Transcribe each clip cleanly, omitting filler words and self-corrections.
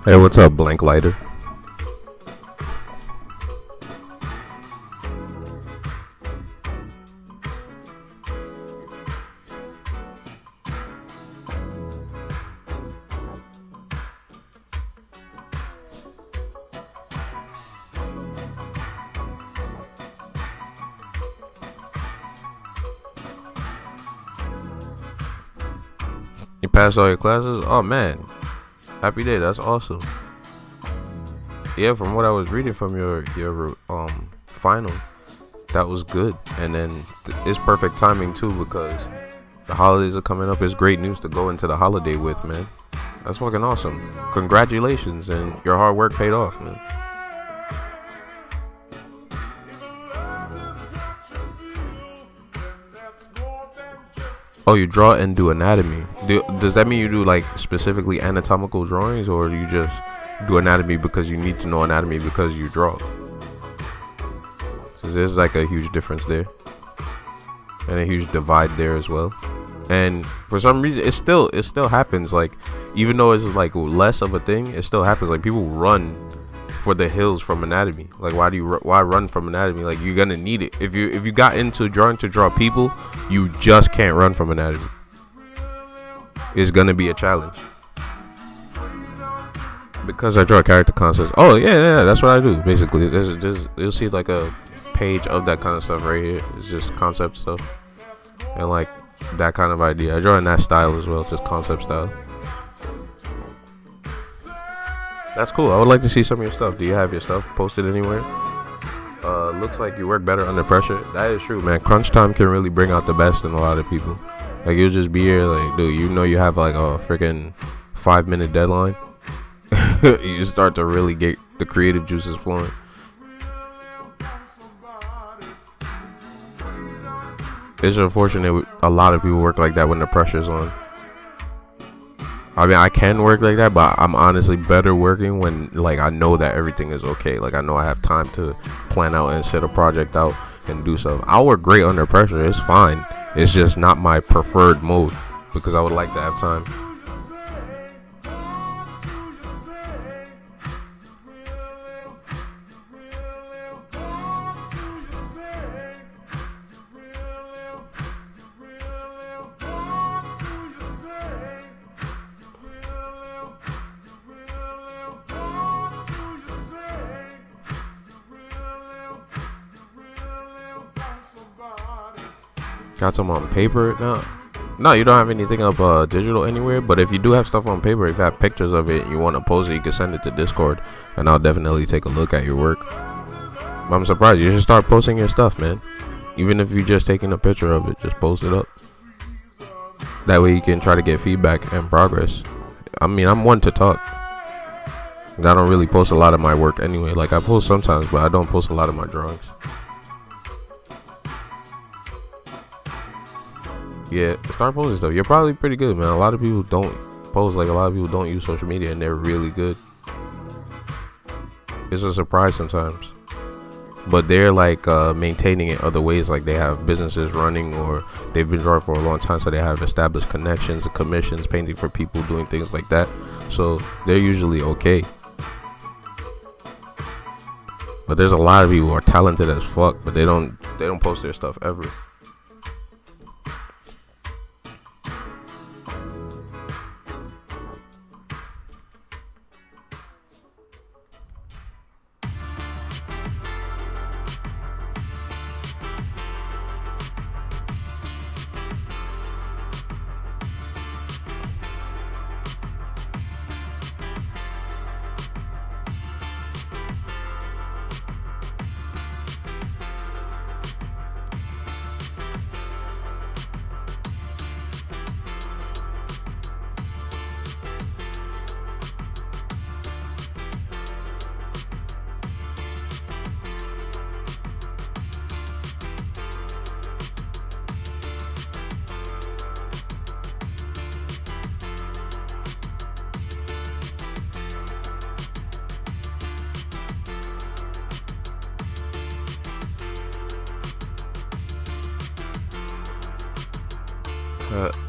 Hey, what's up, Blank Lighter? You passed all your classes? Oh man, happy day. That's awesome. Yeah, from what I was reading from your final, that was good. And then it's perfect timing too because the holidays are coming up. It's great news to go into the holiday with, man. That's fucking awesome. Congratulations, and your hard work paid off, man. Oh, you draw and do anatomy. Does that mean you do like specifically anatomical drawings, or do you just do anatomy because you need to know anatomy because you draw? So there's like a huge difference there, and a huge divide there as well. And for some reason, it still happens. Like, even though it's like less of a thing, it still happens. Like, people run for the hills from anatomy. Like, why run from anatomy? Like, you're gonna need it. If you got into drawing to draw people, you just can't run from anatomy. It's gonna be a challenge. Because I draw character concepts. Oh yeah, that's what I do basically. There's you'll see like a page of that kind of stuff right here. It's just concept stuff and like that kind of idea. I draw in that style as well, just concept style. That's cool. I would like to see some of your stuff. Do you have your stuff posted anywhere? Looks like you work better under pressure. That is true, man. Crunch time can really bring out the best in a lot of people. Like, you'll just be here, like, dude, you know you have like a freaking 5-minute deadline. You start to really get the creative juices flowing. It's unfortunate a lot of people work like that when the pressure's on. I mean, I can work like that, but I'm honestly better working when, like, I know that everything is okay. Like, I know I have time to plan out and set a project out and do stuff. I'll work great under pressure. It's fine. It's just not my preferred mode because I would like to have time. Got some on paper? No, you don't have anything up digital anywhere. But if you do have stuff on paper, if you have pictures of it and you want to post it, you can send it to Discord, and I'll definitely take a look at your work. But I'm surprised. You should start posting your stuff, man. Even if you're just taking a picture of it, just post it up. That way you can try to get feedback and progress. I mean, I'm one to talk. I don't really post a lot of my work anyway. Like, I post sometimes, but I don't post a lot of my drawings. Yeah, start posting stuff. You're probably pretty good, man. A lot of people don't post. Like, a lot of people don't use social media, and they're really good. It's a surprise sometimes. But they're like maintaining it other ways. Like, they have businesses running, or they've been drawing for a long time, so they have established connections, commissions, painting for people, doing things like that. So they're usually okay. But there's a lot of people who are talented as fuck, but they don't post their stuff ever.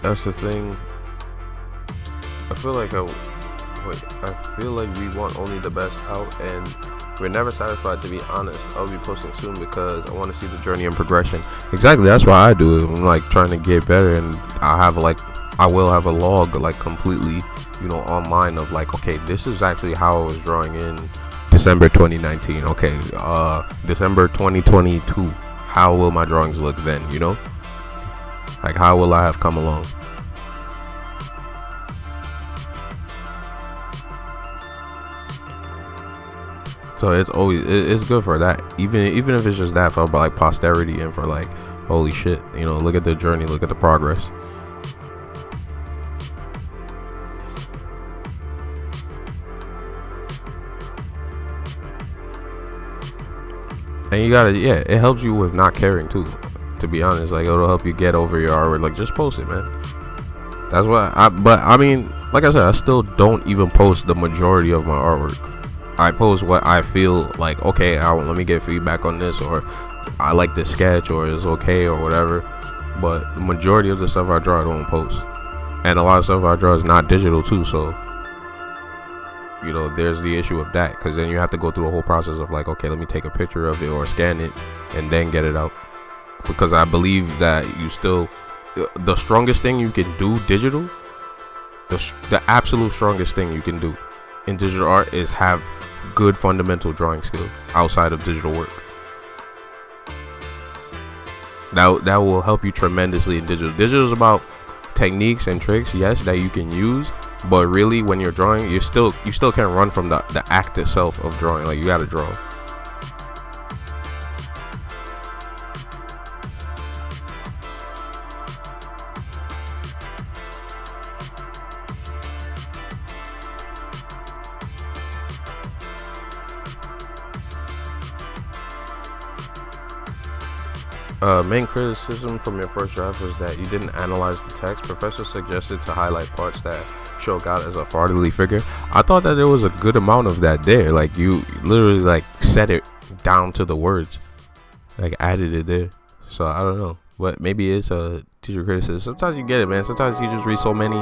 That's the thing. I feel like Wait, I feel like we want only the best out, and we're never satisfied. To be honest, I'll be posting soon because I want to see the journey and progression. Exactly, that's why I do it. I'm like trying to get better, and I will have a log like completely, online of like, okay, this is actually how I was drawing in December 2019. Okay, December 2022. How will my drawings look then? Like how will I have come along? So it's good for that. Even if it's just that for like posterity and for like, holy shit, look at the journey, look at the progress. And you gotta, yeah, it helps you with not caring too. To be honest, like it'll help you get over your artwork. Like just post it, man. That's what but I mean, like I said, I still don't even post the majority of my artwork. I post what I feel like, okay, let me get feedback on this, or I like this sketch, or it's okay, or whatever. But the majority of the stuff I draw, I don't post. And a lot of stuff I draw is not digital too, so there's the issue of that, because then you have to go through the whole process of like, okay, let me take a picture of it or scan it and then get it out. Because I believe that the strongest thing you can do digital, the absolute strongest thing you can do in digital art is have good fundamental drawing skill outside of digital work. That will help you tremendously in digital. Digital is about techniques and tricks, yes, that you can use, but really when you're drawing, you still can't run from the act itself of drawing. Like you gotta draw. Main criticism from your first draft was that you didn't analyze the text. Professor suggested to highlight parts that show God as a fatherly figure. I thought that there was a good amount of that there. Like you literally like set it down to the words, like added it there. So I don't know, but maybe it's a teacher criticism. Sometimes you get it, man. Sometimes teachers read so many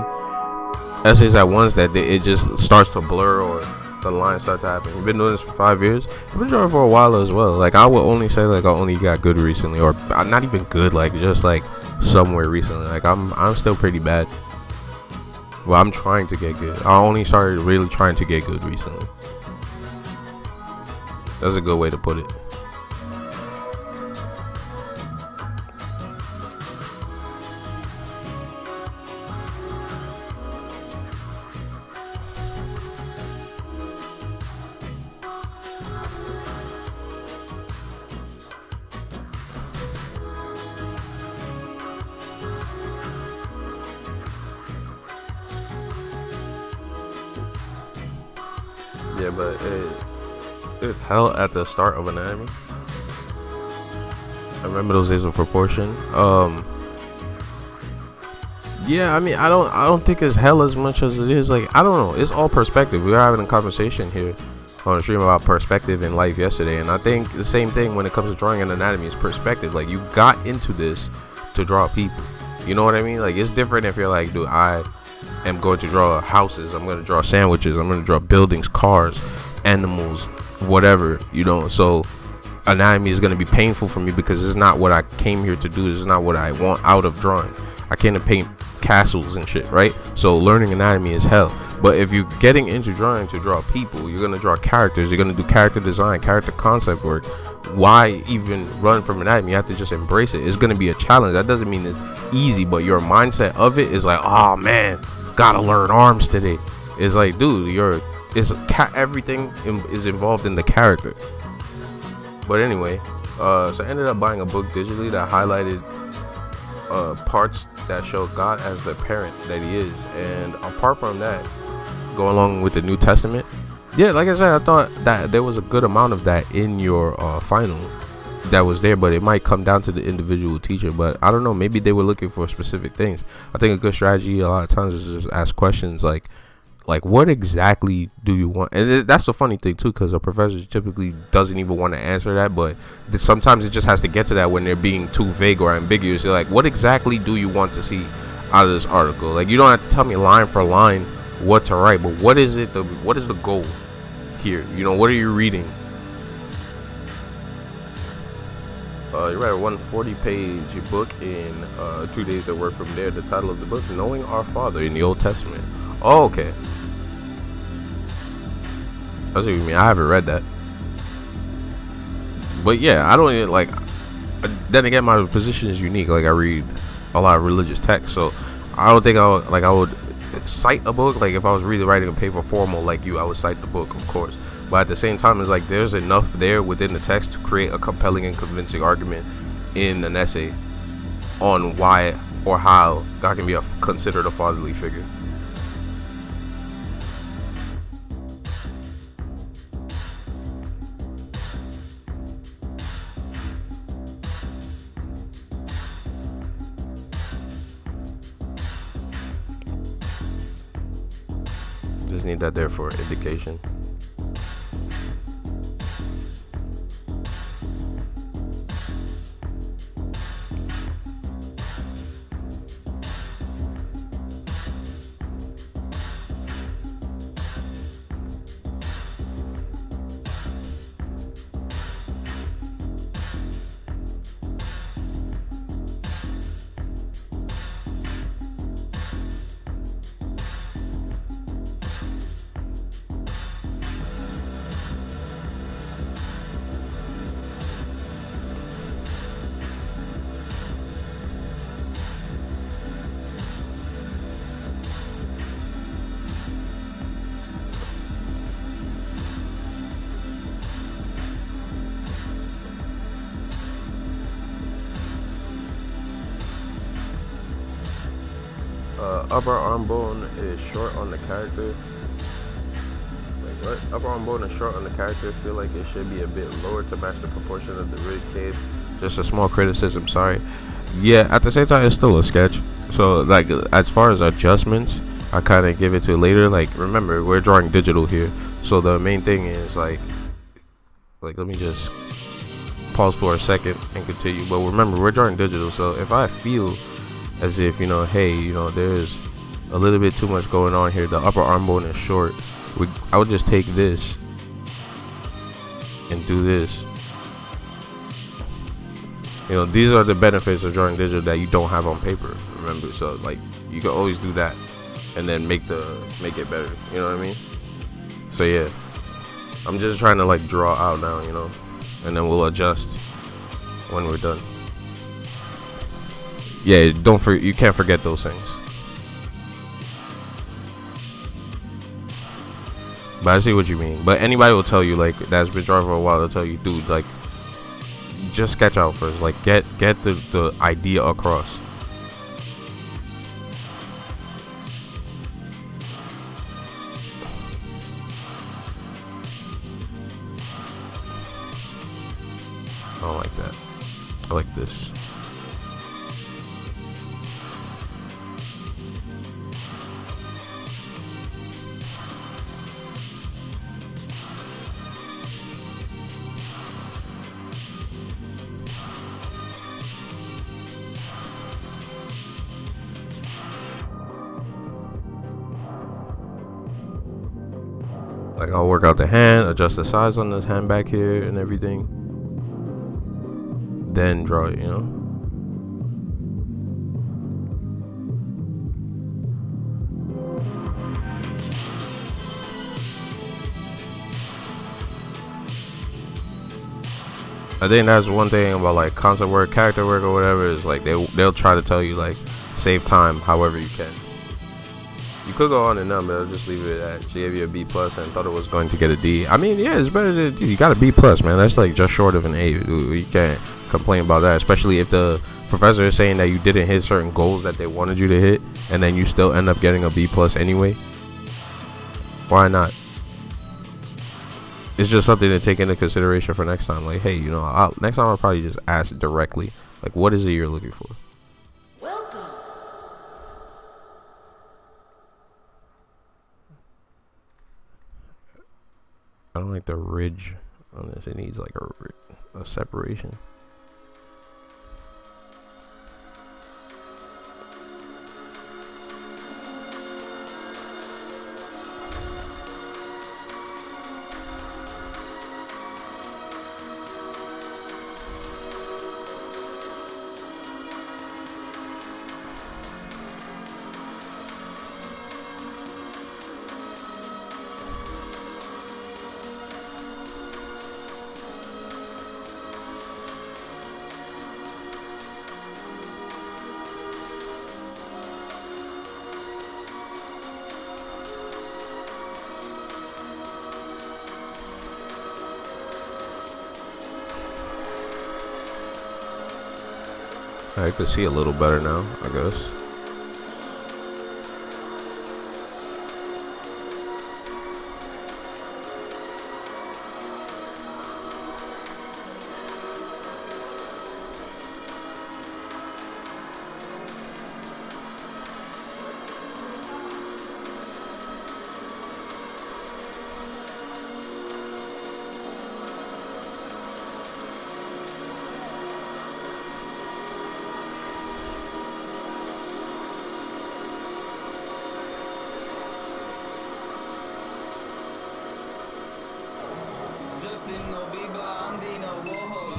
essays at once that it just starts to blur, or the lines start to happen. You've been doing this for 5 years. I've been drawing for a while as well. Like I would only say like I only got good recently, or not even good, like just like somewhere recently. Like I'm still pretty bad. Well, I'm trying to get good. I only started really trying to get good recently. That's a good way to put it. Yeah, but it's hell at the start of anatomy. I remember those days of proportion. Yeah, I mean, I don't think it's hell as much as it is. Like, I don't know. It's all perspective. We were having a conversation here on the stream about perspective in life yesterday, and I think the same thing when it comes to drawing and anatomy is perspective. Like, you got into this to draw people. You know what I mean? Like, it's different if you're like, dude, I am going to draw houses, I'm going to draw sandwiches, I'm going to draw buildings, cars, animals, whatever, so anatomy is going to be painful for me because it's not what I came here to do. This is not what I want out of drawing. I can't paint castles and shit, right? So learning anatomy is hell. But if you're getting into drawing to draw people, you're going to draw characters, you're going to do character design, character concept work. Why even run from anatomy? You have to just embrace it. It's going to be a challenge. That doesn't mean it's easy, but your mindset of it is like, oh man, gotta learn arms today. It's like, dude, everything is involved in the character. But anyway, so I ended up buying a book digitally that highlighted parts that show God as the parent that he is. And apart from that, go along with the New Testament, yeah, like I said, I thought that there was a good amount of that in your final that was there, but it might come down to the individual teacher. But I don't know, maybe they were looking for specific things. I think a good strategy a lot of times is just ask questions like what exactly do you want? And that's the funny thing too, because a professor typically doesn't even want to answer that, but sometimes it just has to get to that when they're being too vague or ambiguous. They're like, what exactly do you want to see out of this article? Like, you don't have to tell me line for line what to write, but what is it? What is the goal here? You know, what are you reading? You write a 140-page book in 2 days to work from there. The title of the book, Knowing Our Father in the Old Testament. Oh, okay. I see what you mean. I haven't read that. But yeah, I don't even, like, then again, my position is unique. Like, I read a lot of religious texts, so I don't think I would cite a book. Like, if I was really writing a paper formal like you, I would cite the book, of course. But at the same time, it's like there's enough there within the text to create a compelling and convincing argument in an essay on why or how God can be considered a fatherly figure. Just need that there for indication. Upper arm bone is short on the character. Like what? Upper arm bone is short on the character. Feel like it should be a bit lower to match the proportion of the rib cage. Just a small criticism. Sorry. Yeah. At the same time, it's still a sketch. So like, as far as adjustments, I kind of give it to later. Like, remember, we're drawing digital here, so the main thing is like let me just pause for a second and continue. But remember, we're drawing digital, so if I feel as if, you know, hey, you know, there's a little bit too much going on here, the upper arm bone is short, I would just take this and do this. You know, these are the benefits of drawing digital that you don't have on paper, remember. So like, you can always do that and then make it better, you know what I mean? So yeah, I'm just trying to like draw out now, you know, and then we'll adjust when we're done. Yeah, you can't forget those things. But I see what you mean. But anybody will tell you, like, that's been drawing for a while, they'll tell you, dude, like, just sketch out first. Like, get the idea across. I don't like that. I like this. Like, I'll work out the hand, adjust the size on this hand back here and everything, then draw it, you know. I think that's one thing about like concept work, character work, or whatever, is like they'll try to tell you like save time however you can. You could go on and on, but I'll just leave it at she gave you a B plus and thought it was going to get a D. I mean, yeah, it's better than you got a B plus, man. That's like just short of an A. You can't complain about that, especially if the professor is saying that you didn't hit certain goals that they wanted you to hit, and then you still end up getting a B plus anyway. Why not? It's just something to take into consideration for next time. Like, hey, you know, next time I'll probably just ask directly, like, what is it you're looking for? Welcome. I don't like the ridge on this. It needs like a separation. I can see a little better now, I guess.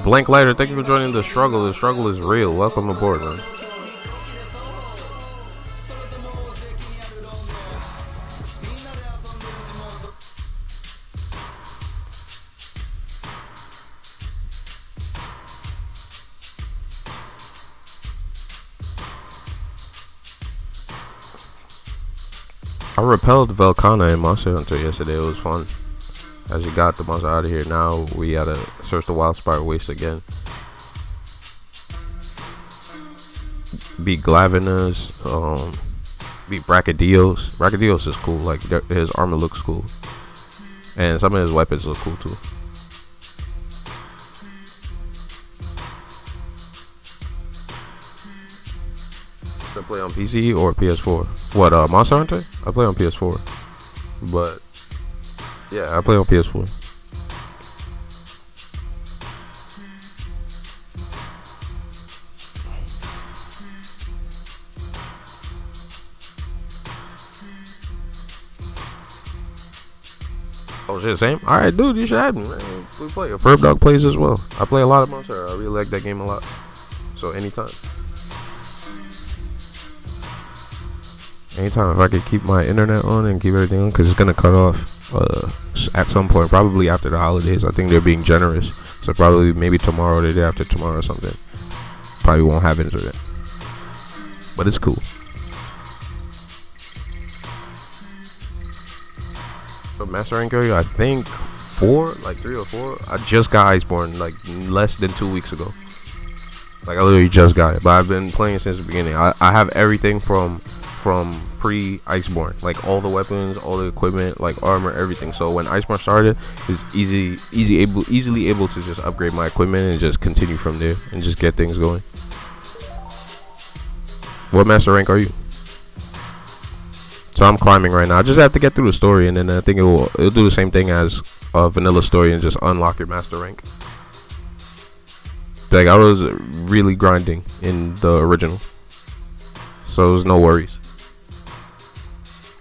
Blank Lighter, thank you for joining the struggle. The struggle is real. Welcome aboard, man. I repelled Velcana in Monster Hunter yesterday. It was fun. As you got the monster out of here, now we gotta search the Wild Spire Waste again. Beat Glavenus, beat Brachydios. Brachydios is cool, like his armor looks cool. And some of his weapons look cool too. Should I play on PC or PS4? What, Monster Hunter? I play on PS4. But yeah, I play on PS4. Oh shit, same? Alright, dude, you should have me, man. We play. Ferb Dog plays as well. I play a lot of Monster. I really like that game a lot. So anytime. Anytime if I could keep my internet on and keep everything on, because it's going to cut off at some point, probably after the holidays. I think they're being generous. So probably maybe tomorrow or the day after tomorrow or something. Probably won't have internet. But it's cool. So Master Rank area, I think 4, like 3 or 4. I just got Iceborne like less than 2 weeks ago. Like I literally just got it, but I've been playing since the beginning. I have everything from pre-Iceborne, like all the weapons, all the equipment, like armor, everything. So when Iceborne started, it's easily able to just upgrade my equipment and just continue from there and just get things going. What master rank are you? So I'm climbing right now. I just have to get through the story, and then I think it'll do the same thing as vanilla story and just unlock your master rank. Like I was really grinding in the original, so there's no worries.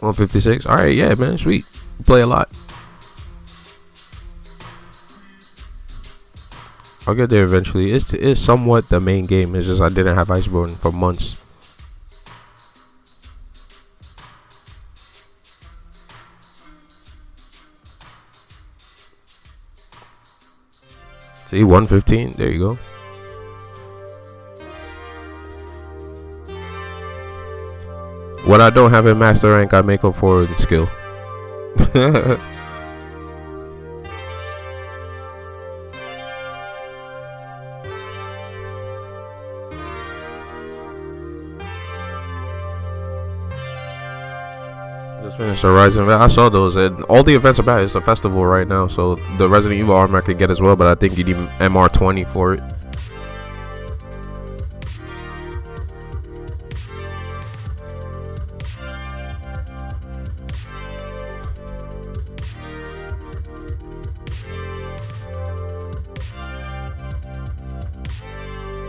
156. All right, yeah, man, sweet. Play a lot. I'll get there eventually. It's somewhat the main game. It's just I didn't have Iceborne for months. See, 115. There you go. What I don't have in master rank, I make up for in skill. Just finished the Horizon. I saw those, and all the events are back. It's a festival right now, so the Resident Evil armor I could get as well, but I think you need MR20 for it.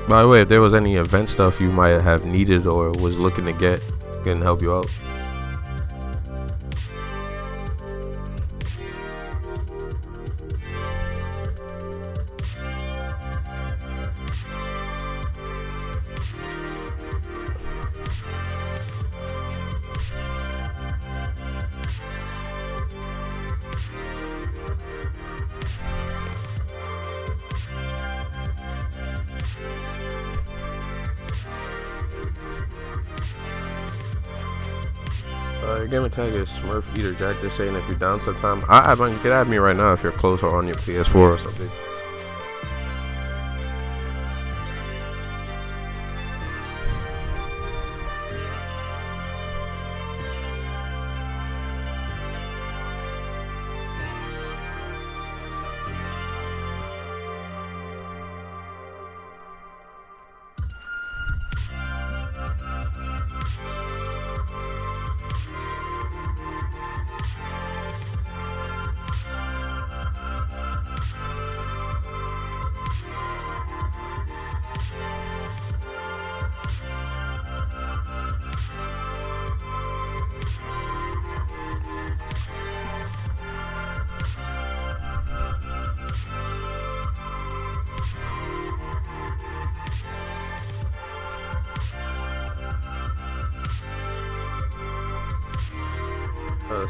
By the way, if there was any event stuff you might have needed or was looking to get, can help you out. Gamer tag is Smurf Eater Jack. Just saying if you're down sometime. You can add me right now if you're close or on your PS4 or something.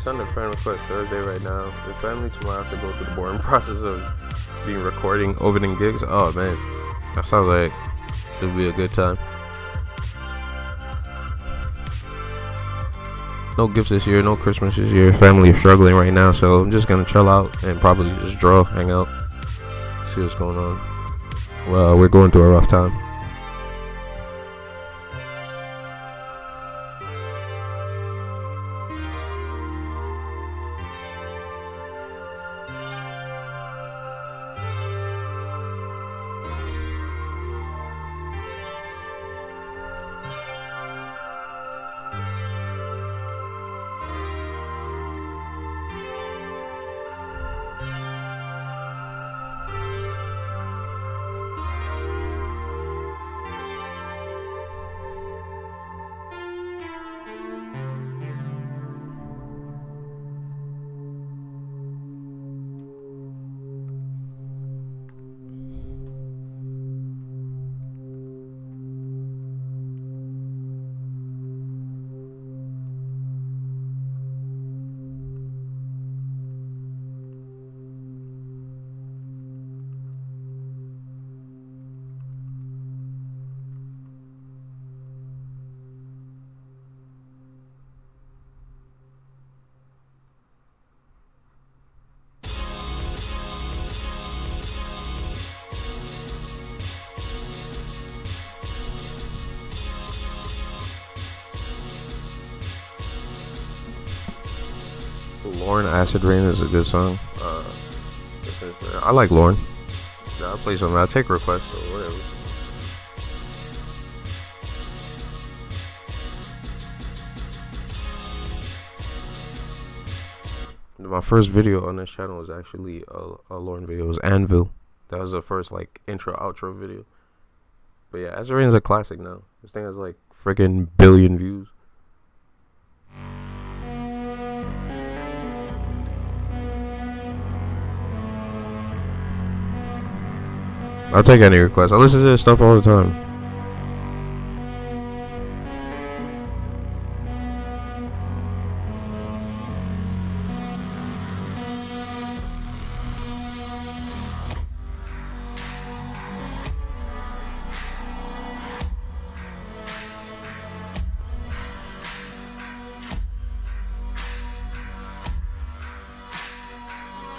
send a friend request Thursday right now. The family tomorrow have to go through the boring process of being recording, opening gigs. Oh man, that sounds like it'll be a good time. No gifts this year, no Christmas this year. Family is struggling right now, so I'm just gonna chill out and probably just draw, hang out, see what's going on. Well, we're going through a rough time. Lauren, Acid Rain is a good song. I like Lauren. Yeah, I'll play something. I'll take requests or whatever. My first video on this channel was actually a Lauren video. It was Anvil. That was the first like intro outro video. But yeah, Acid Rain is a classic now. This thing has like freaking billion views. I'll take any requests. I listen to this stuff all the time.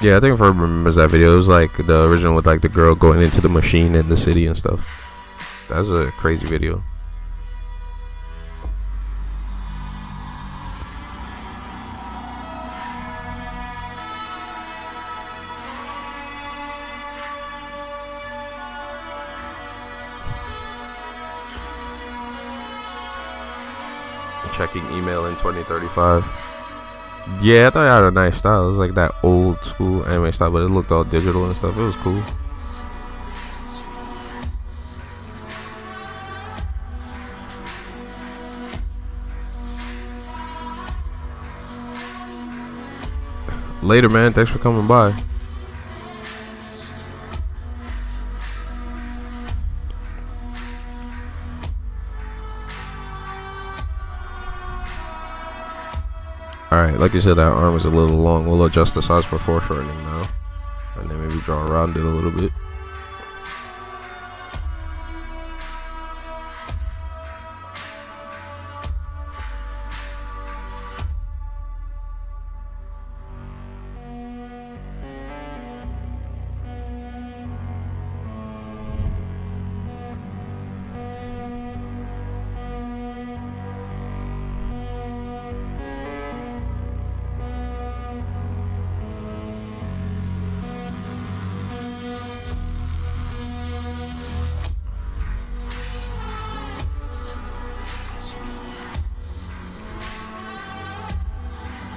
Yeah, I think if I remember that video, it was like the original with like the girl going into the machine in the city and stuff. That was a crazy video. Checking email in 2035. Yeah, I thought it had a nice style. It was like that old school anime style, but it looked all digital and stuff. It was cool. Later, man. Thanks for coming by. Alright, like you said, that arm is a little long. We'll adjust the size for foreshortening now. And then maybe draw around it a little bit.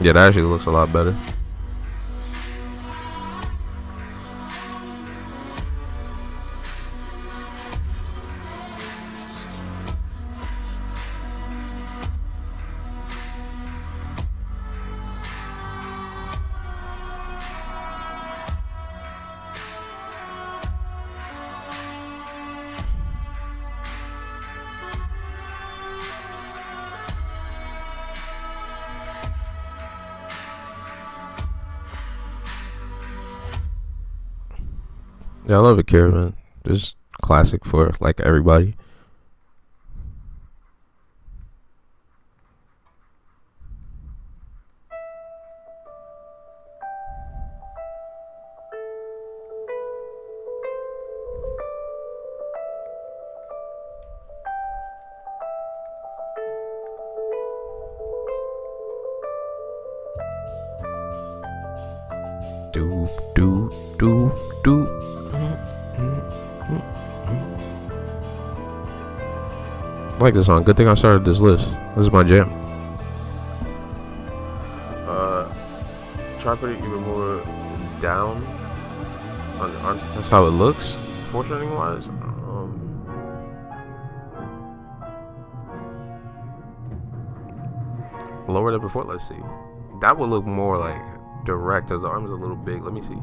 Yeah, that actually looks a lot better. Yeah, I love Akira, man. Just classic for like everybody. Do do do do. I like this song. Good thing I started this list. This is my jam. Try putting it even more down. That's how it looks, foreshadowing wise. Lower than before. Let's see. That would look more like direct, as the arms are a little big. Let me see.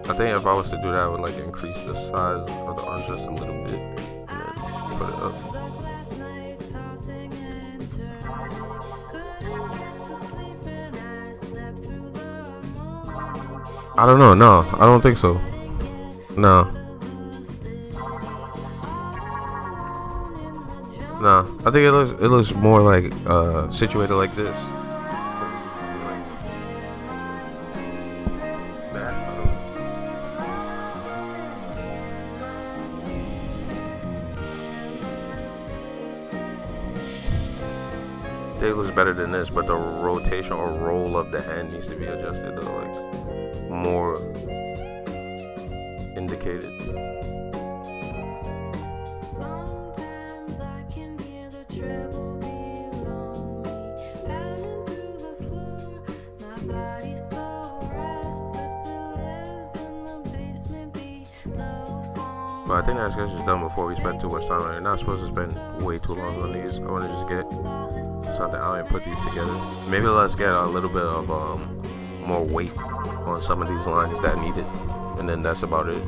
I think if I was to do that, I would like increase the size of the arms just a little bit and then put it up. I don't know. No, I don't think so. No. No. I think it looks more like situated like this. It looks better than this, but the rotation or roll of the hand needs to be adjusted to like more indicated. But I think that sketch is done before we spend too much time on it. You're not supposed to spend way too long on these. I want to just get something out and put these together. Maybe let's get a little bit of more weight on some of these lines that need it, and then that's about it.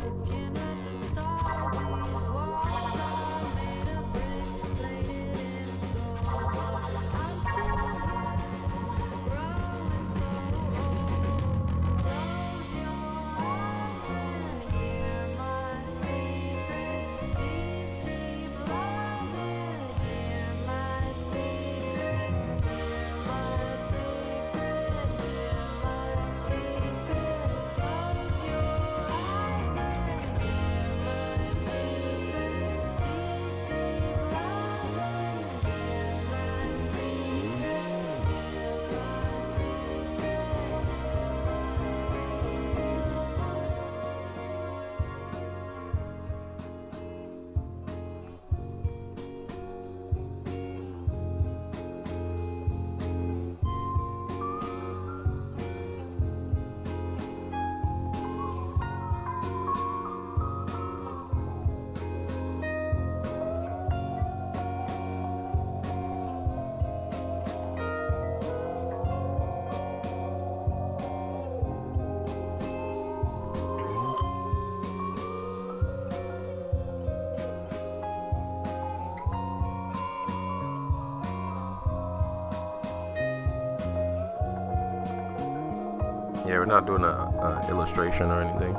Yeah, we're not doing a illustration or anything.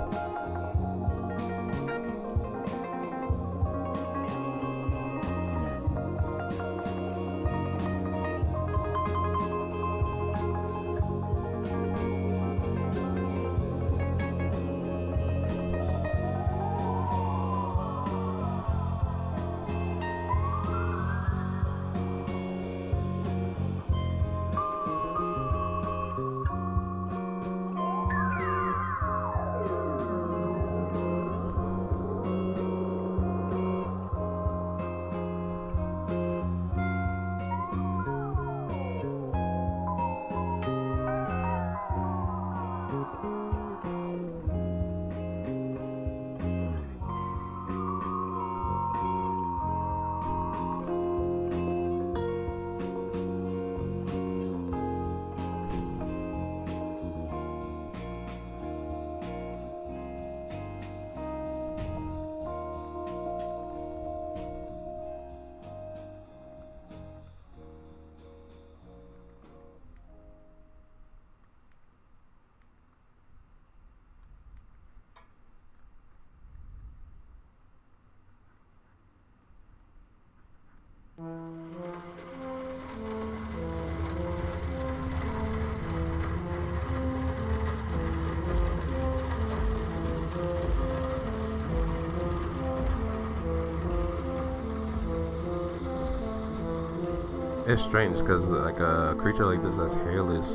It's strange because like a creature like this that's hairless,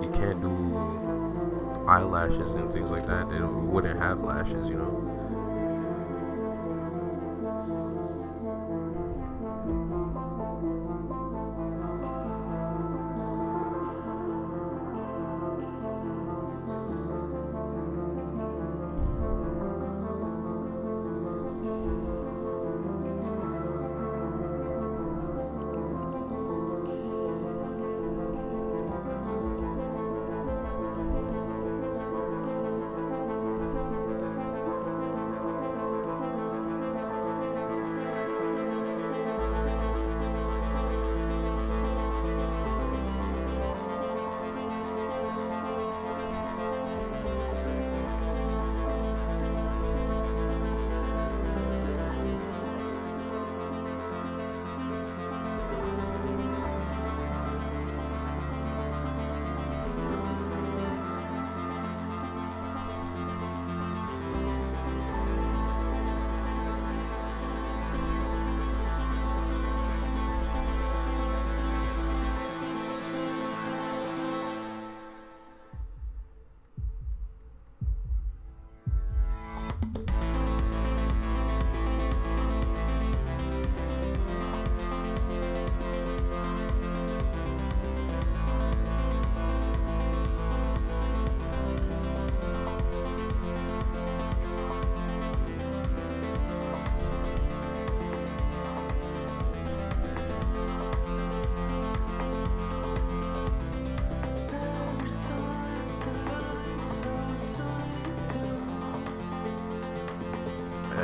you can't do eyelashes and things like that. It wouldn't have lashes, you know.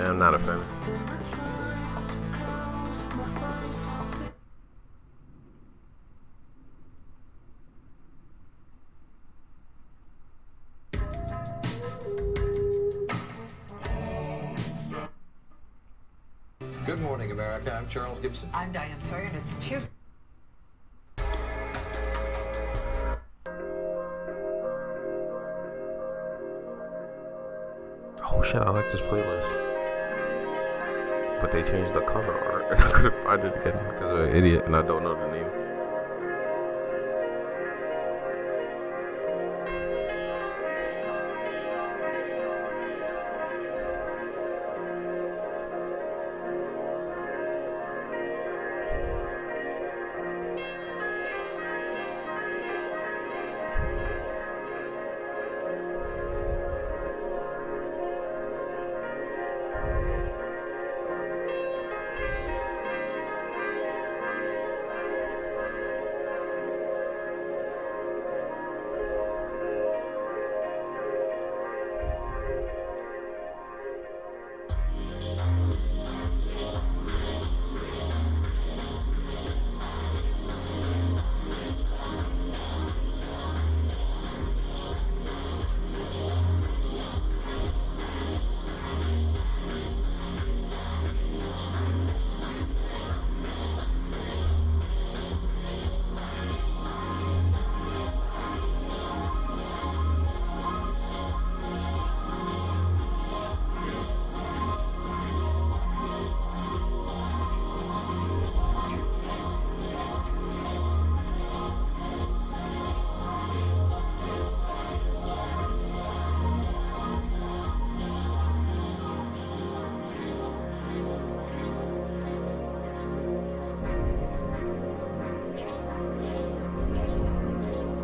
I'm not a fan. Good morning, America. I'm Charles Gibson. I'm Diane Sawyer, and it's Tuesday. Oh shit, I like this playlist. But they changed the cover art and I couldn't find it again because I'm an idiot and I don't know the name.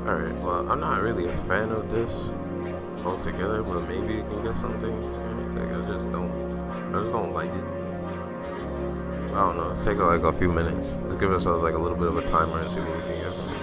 Alright, well, I'm not really a fan of this altogether, but maybe you can get something. I just don't like it. I don't know. Let's take like a few minutes. Let's give ourselves like a little bit of a timer and see what we can get from it.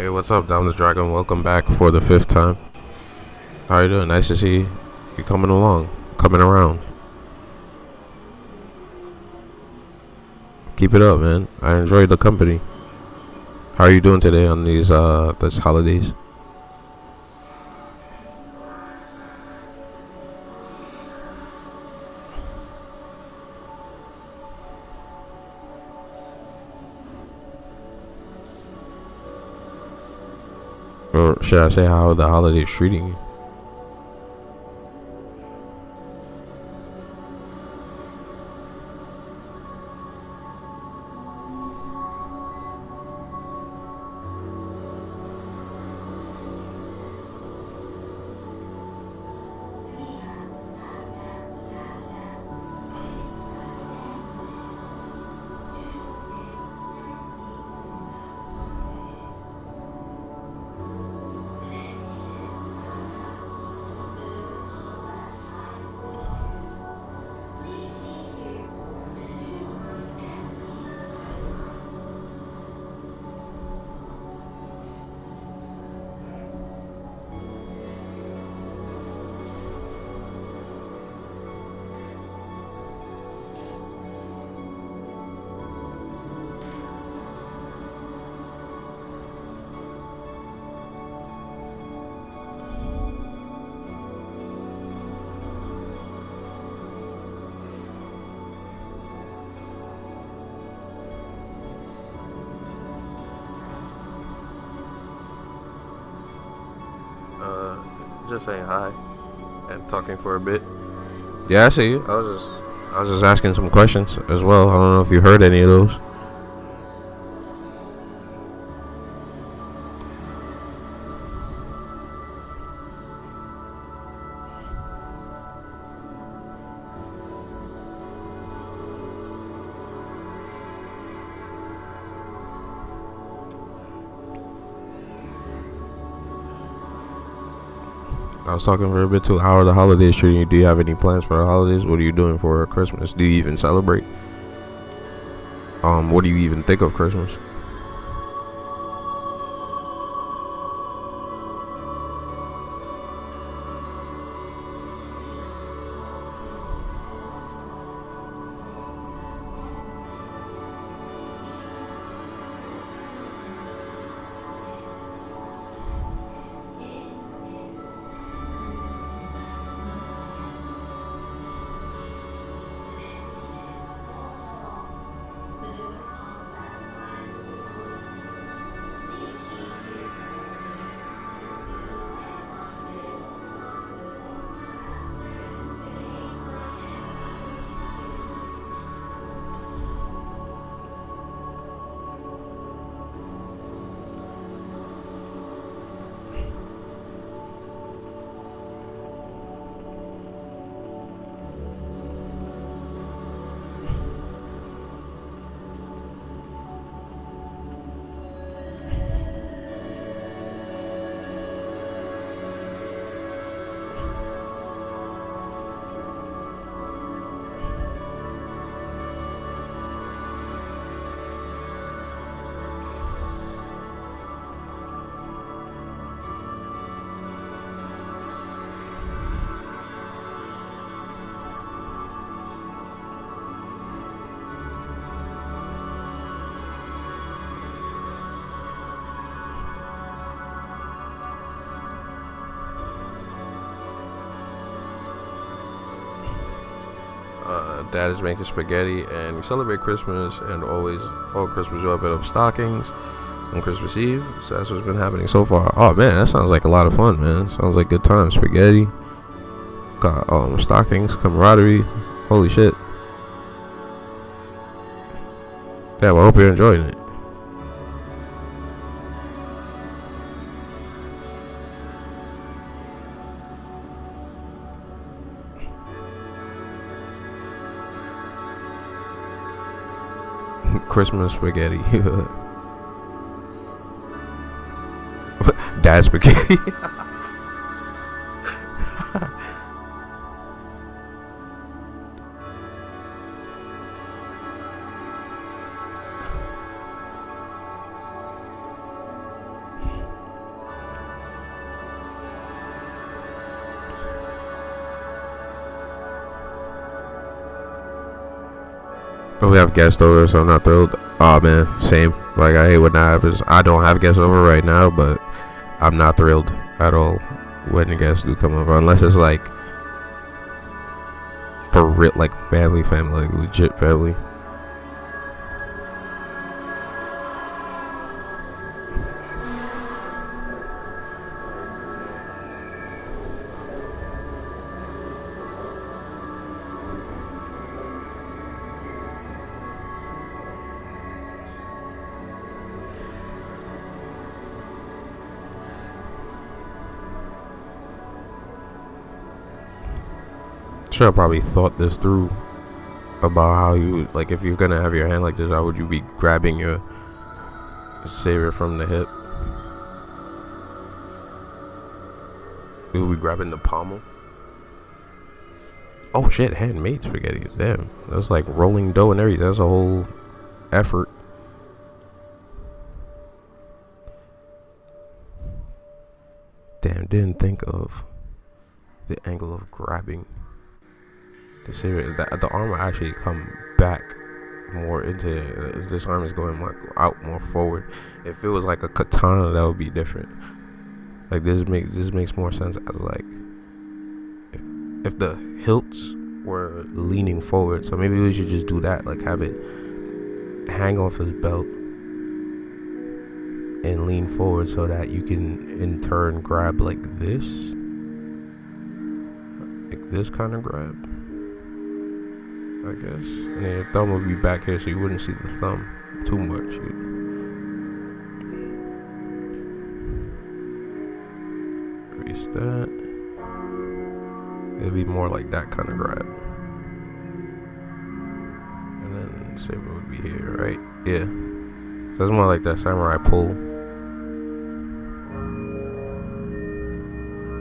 Hey, what's up, Down the Dragon? Welcome back for the 5th time. How are you doing? Nice to see you coming along, coming around. Keep it up, man. I enjoyed the company. How are you doing today on these this holidays? Or should I say how the holidays treating you? Just saying hi and talking for a bit. Yeah, I see you. I was just asking some questions as well. I don't know if you heard any of those. I was talking for a bit too. How are the holidays treating you? Do you have any plans for the holidays? What are you doing for Christmas? Do you even celebrate? What do you even think of Christmas? Dad is making spaghetti, and we celebrate Christmas, and always all Christmas we open up stockings on Christmas Eve. So that's what's been happening so far. Oh man, that sounds like a lot of fun, man. Sounds like good times. Spaghetti, got stockings, camaraderie. Holy shit! Yeah, well, I hope you're enjoying it. Christmas spaghetti. Dad spaghetti. We have guests over, so I'm not thrilled. Oh man, same. Like I hate when that happens. I don't have guests over right now, but I'm not thrilled at all when the guests do come over, unless it's like for real, like family, like legit family. Should have probably thought this through about how you, like, if you're gonna have your hand like this, how would you be grabbing your saber from the hip? You would be grabbing the pommel. Oh shit, handmade spaghetti. Damn, that's like rolling dough and everything. That's a whole effort. Damn, didn't think of the angle of grabbing the saber. The arm will actually come back more into it. This arm is going out more forward. If it was like a katana, that would be different. Like this makes more sense as like if the hilts were leaning forward. So maybe we should just do that. Like have it hang off his belt and lean forward so that you can in turn grab like this kind of grab, I guess. And then your thumb would be back here so you wouldn't see the thumb too much. Release that. It'd be more like that kind of grab. And then saber would be here, right? Yeah. So it's more like that samurai pull.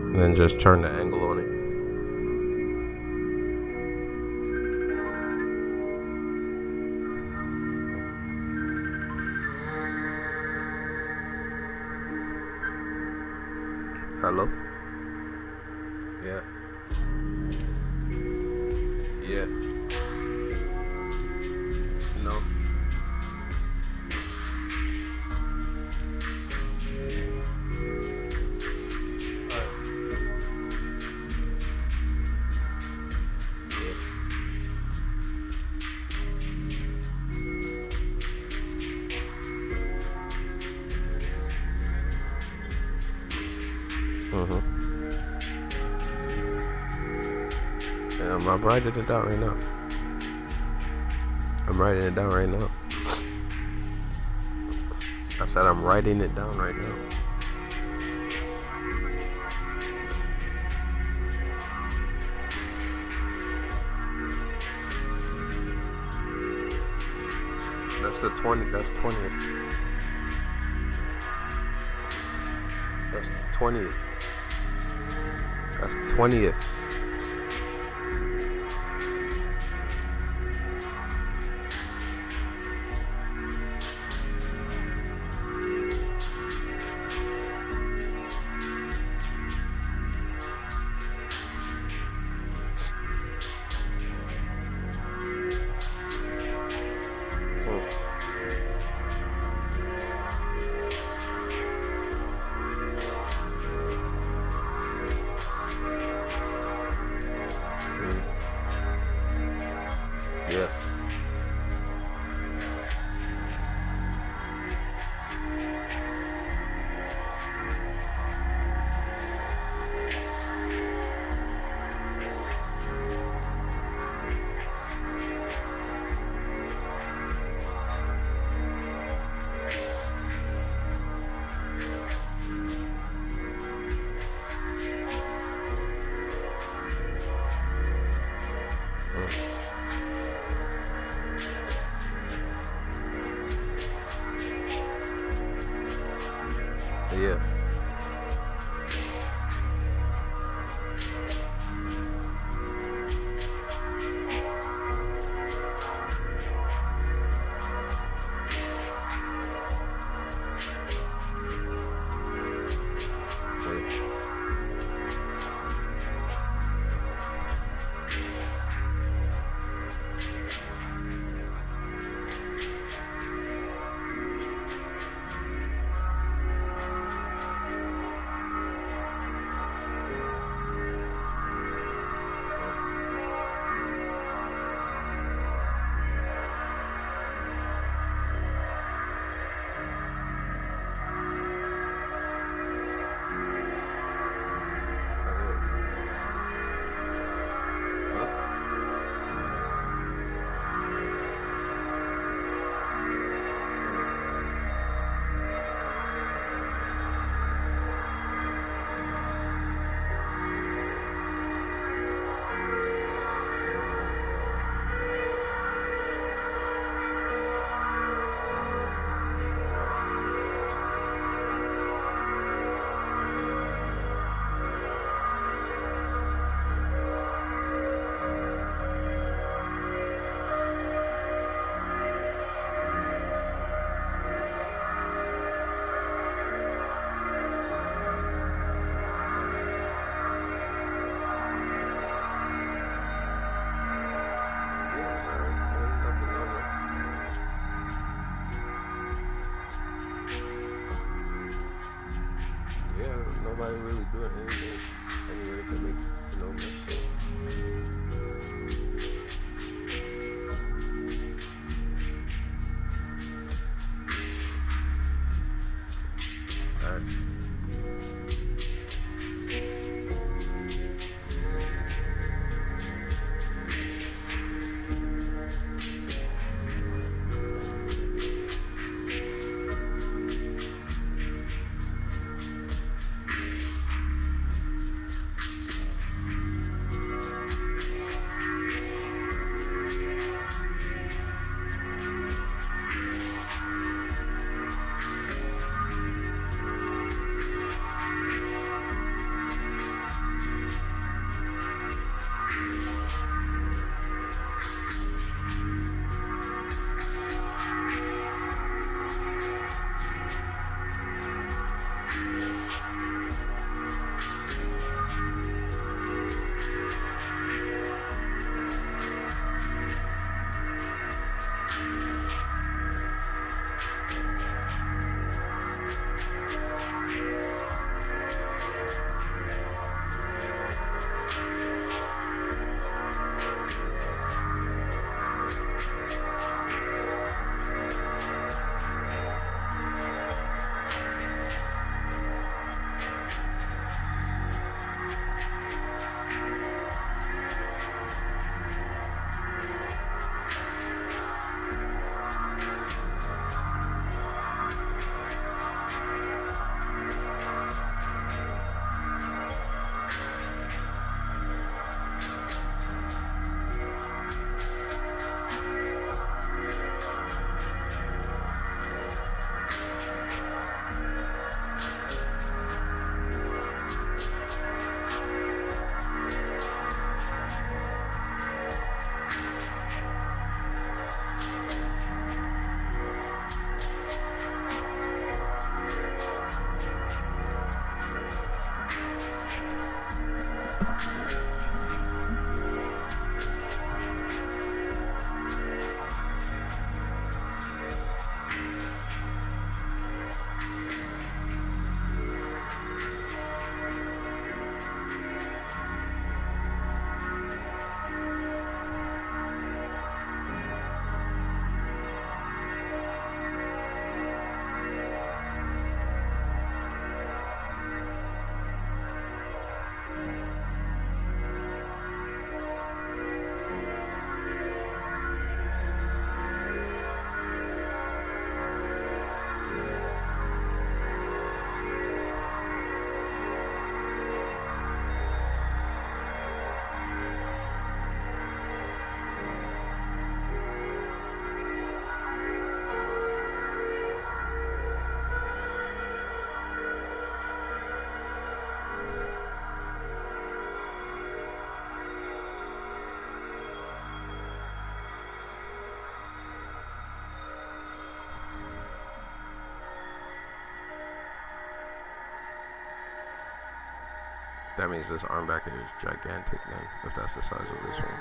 And then just turn the angle on it. Hello? Yeah. Yeah. No. I'm writing it down right now. I said I'm writing it down right now. That's the 20th. That's 20th. That's 20th. That's 20th. Yeah. Yeah. nobody really doing anything anywhere to make this. So. That means this arm back here is gigantic then, if that's the size of this one.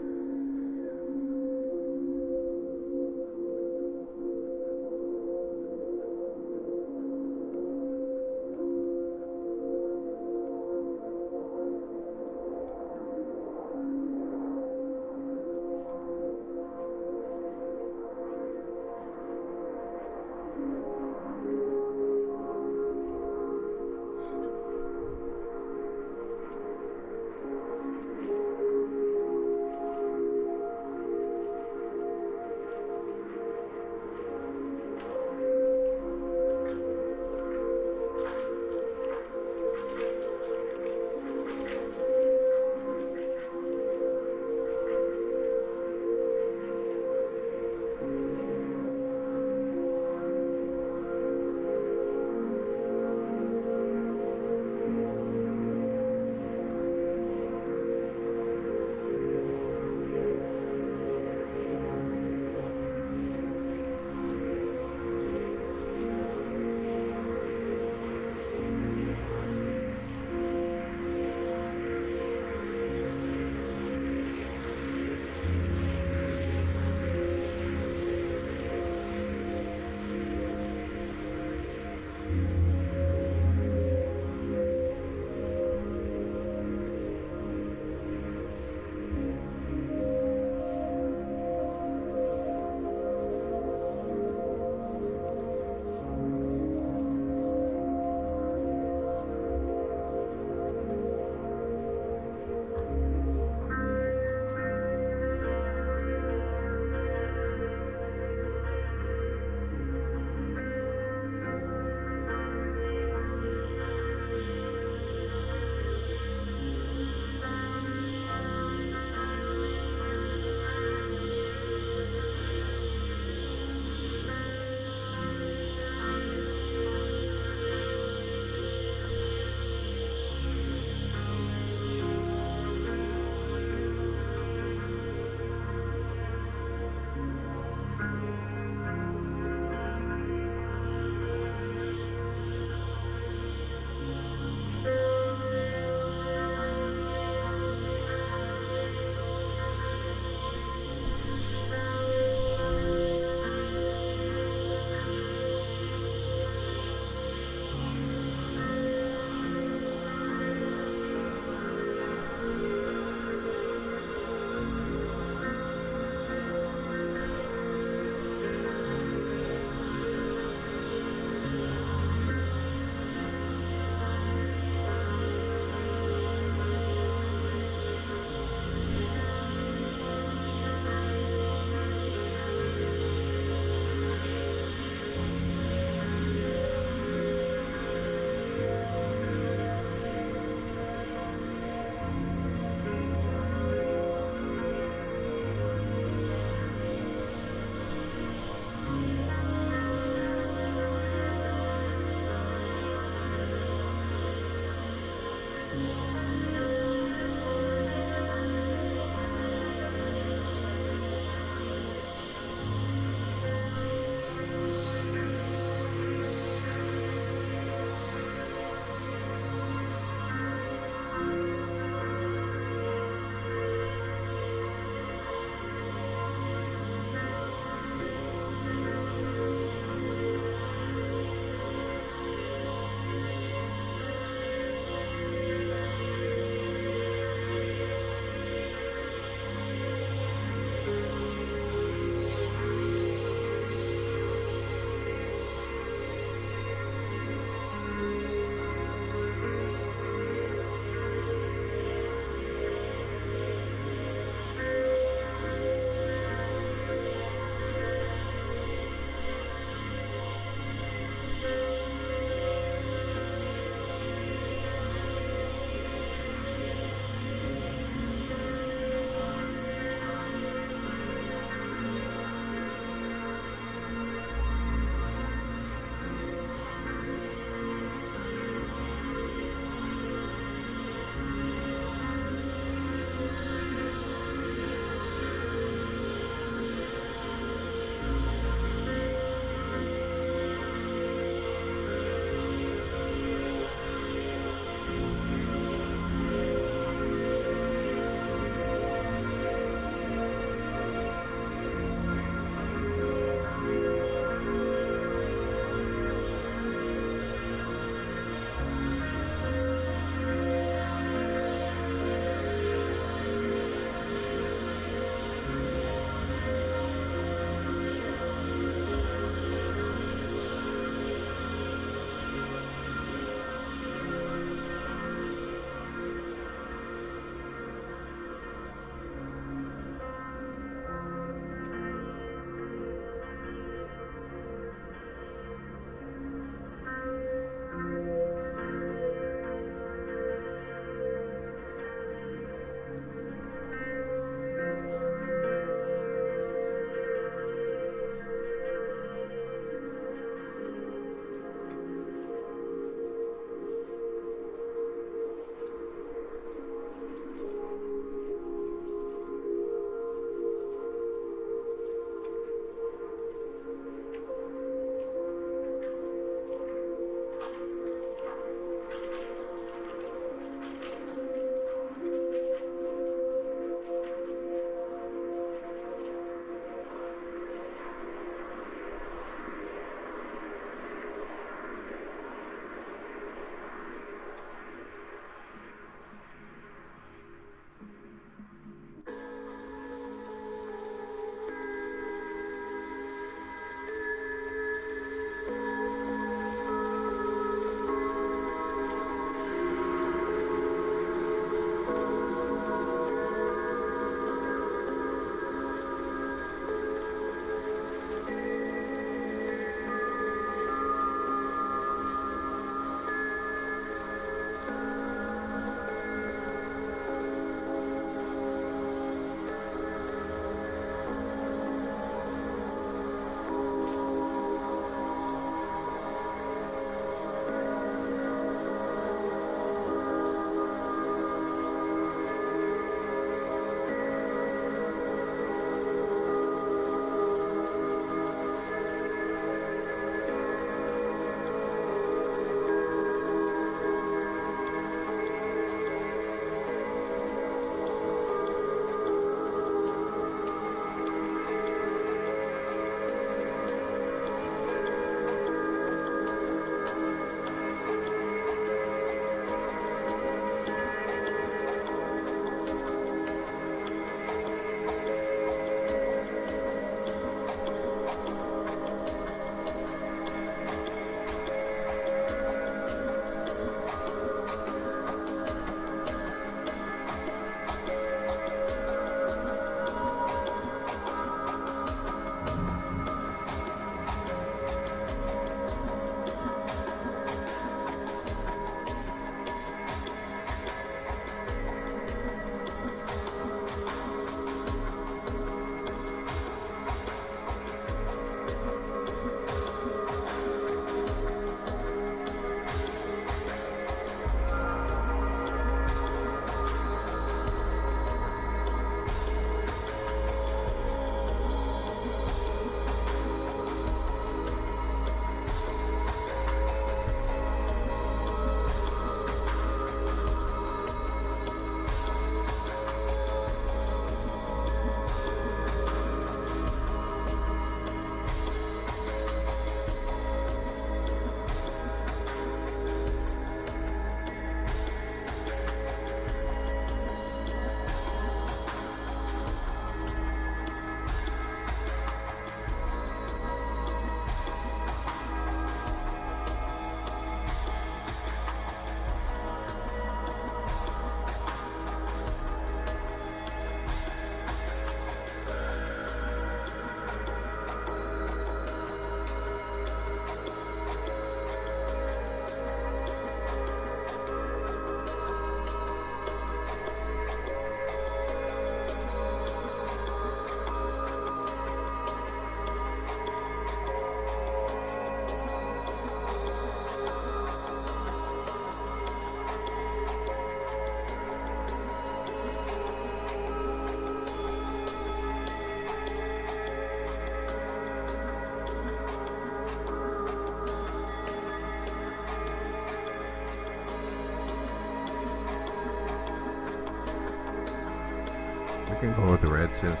I can go with red since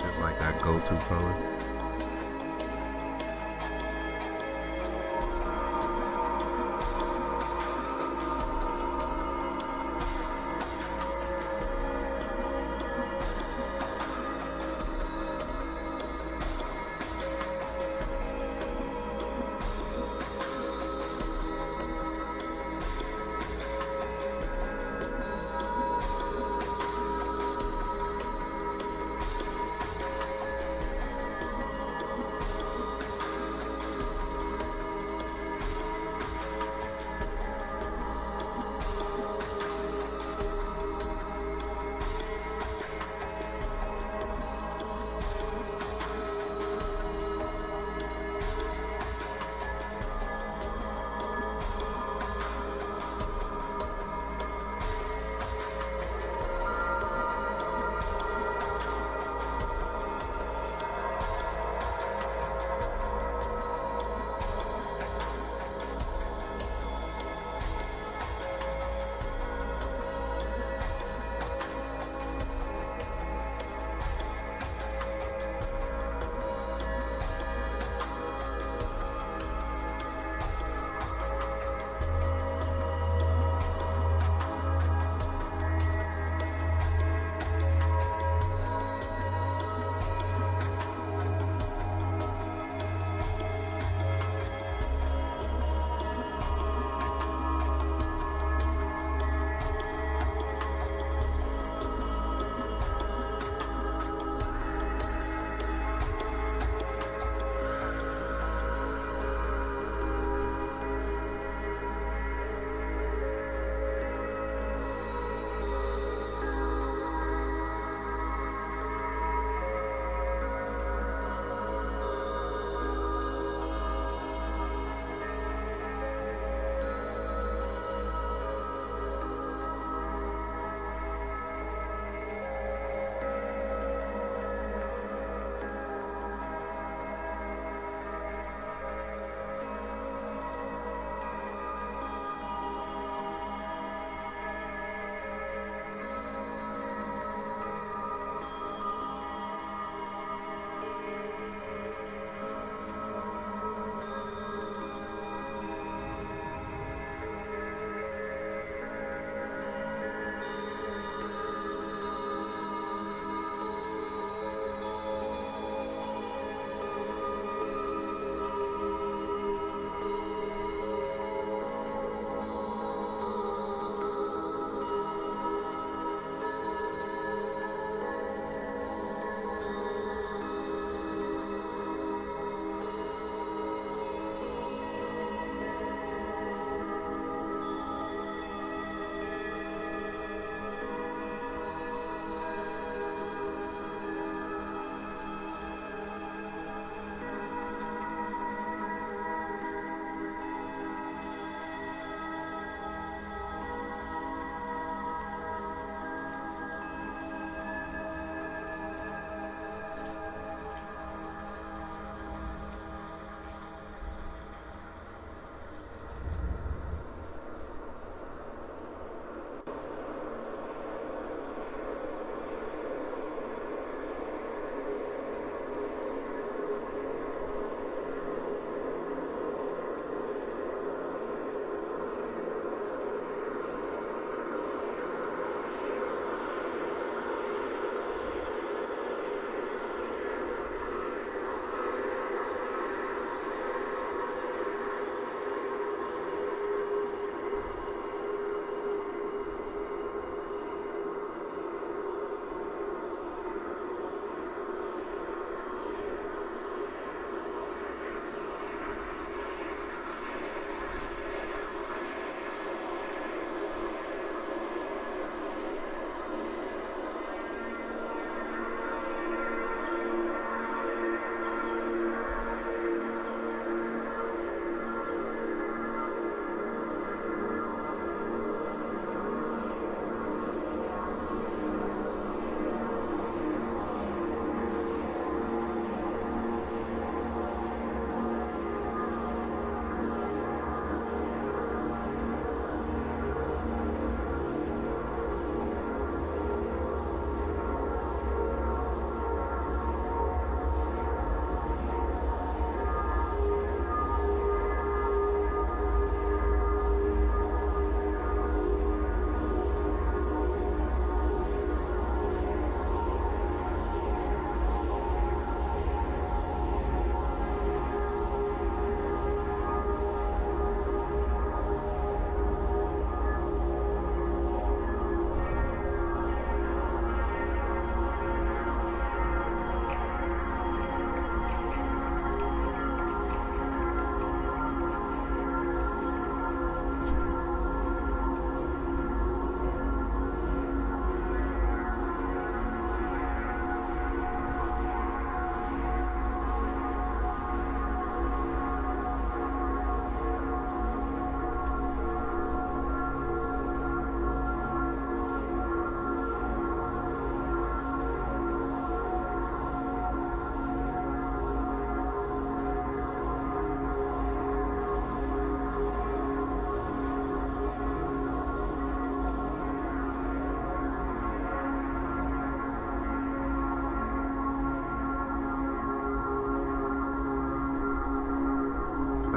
it's like that go-to color.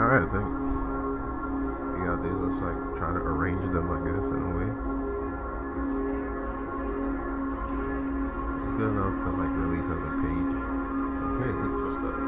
Alright, I think you got these. Let's like try to arrange them, I guess, in a way. It's good enough to like release as a page. Okay, interesting.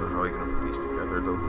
How are you gonna put these together though?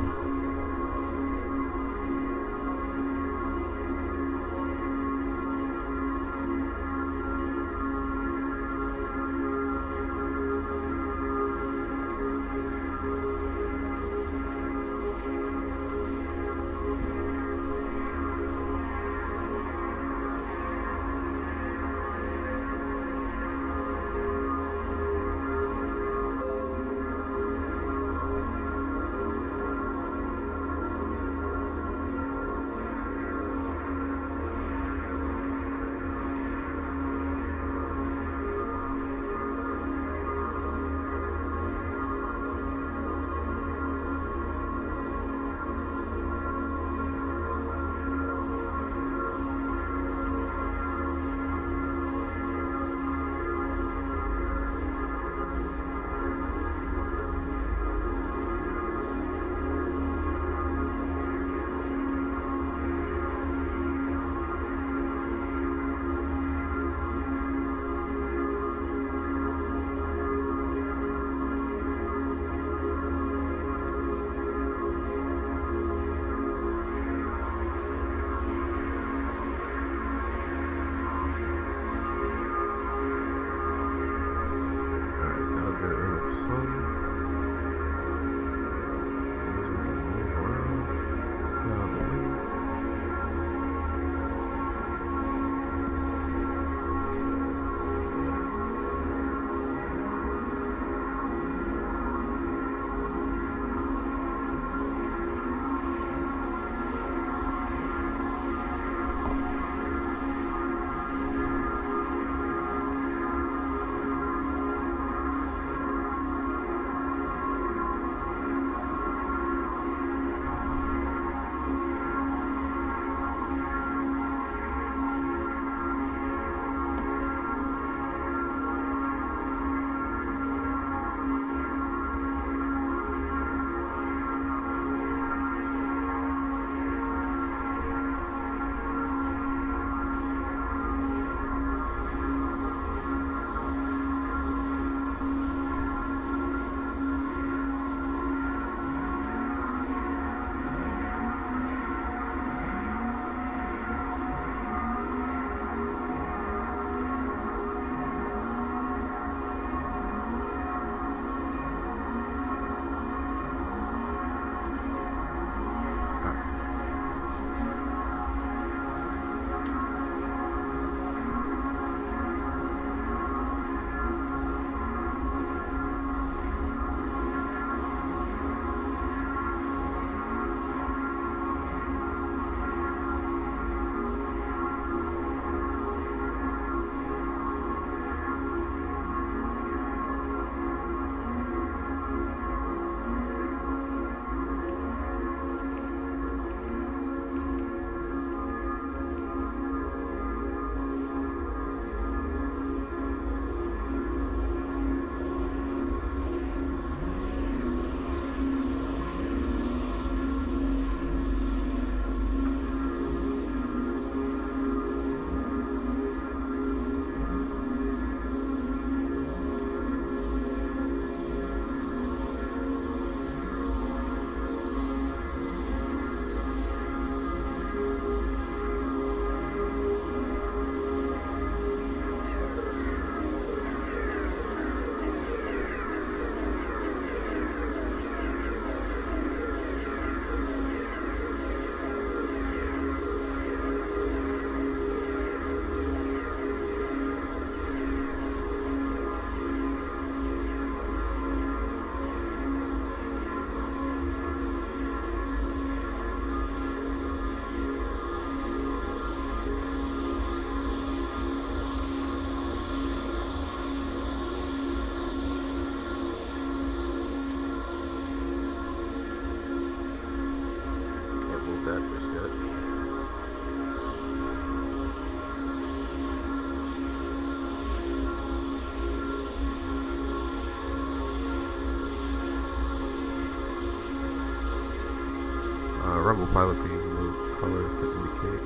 Rebel pilot could use a little color to indicate.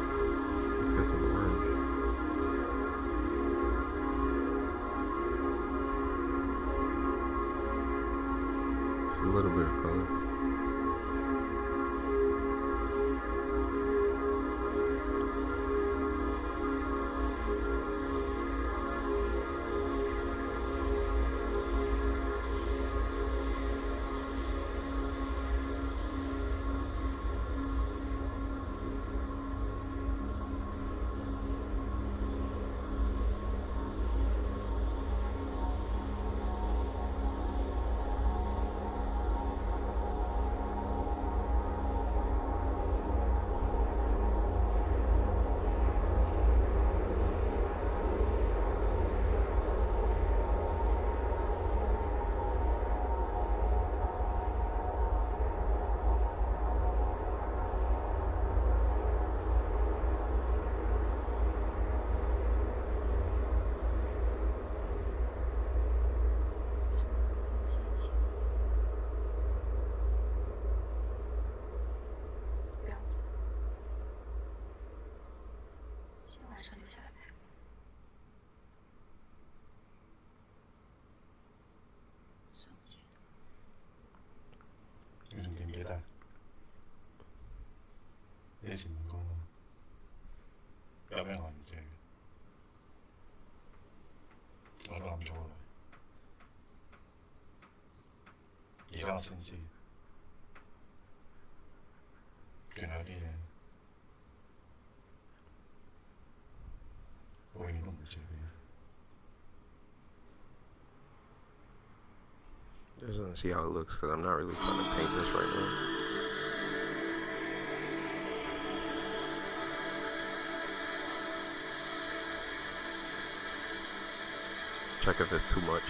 Let's get some orange. Just a little bit of color. 요즘 경기다 내신 거 여명은 이제 얼마 안 좋아. 이랑 sensi generalnya oh ini nomor cewek. Just want to see how it looks because I'm not really trying to paint this right now. Check if it's too much.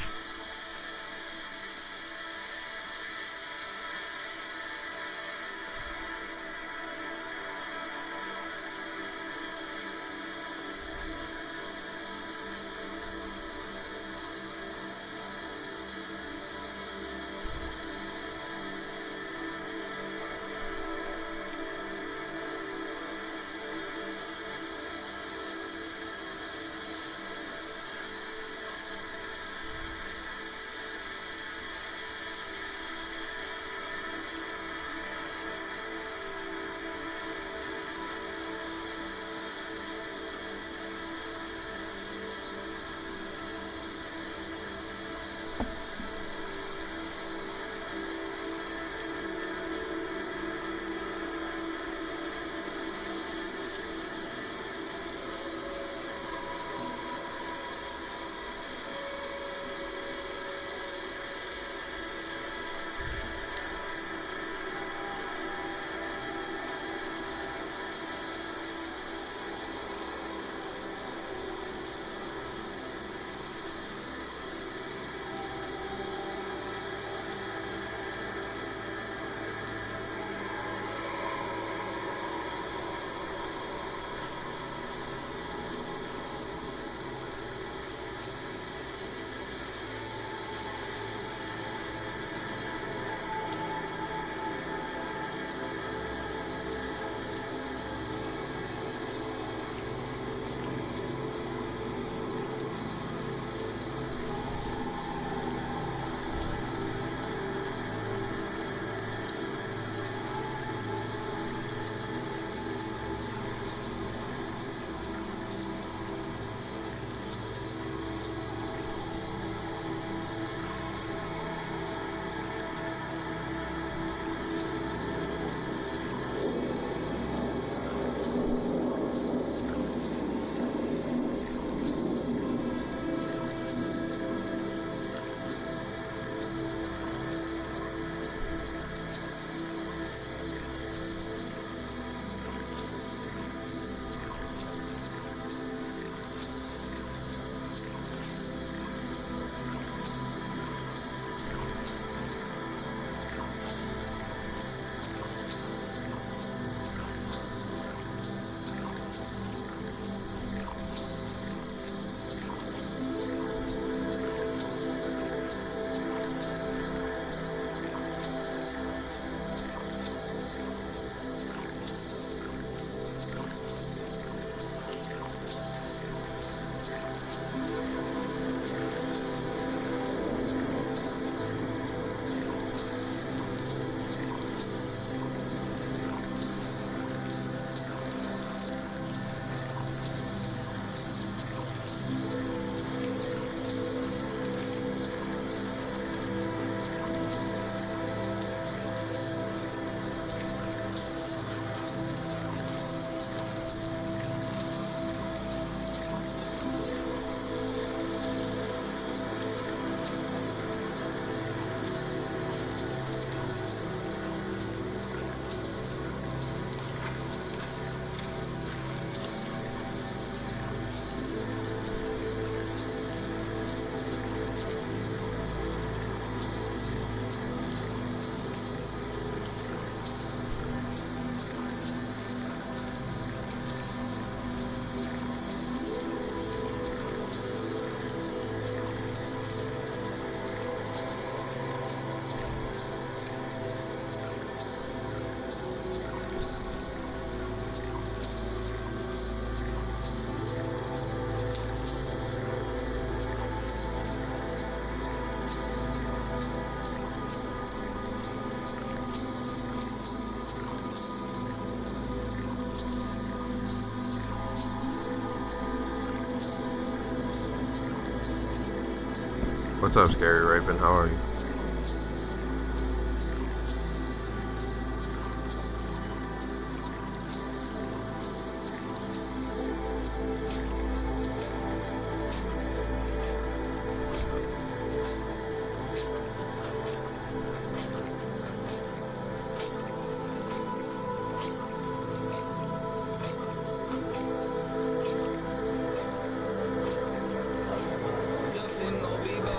What's up, Scary Raven? How are you?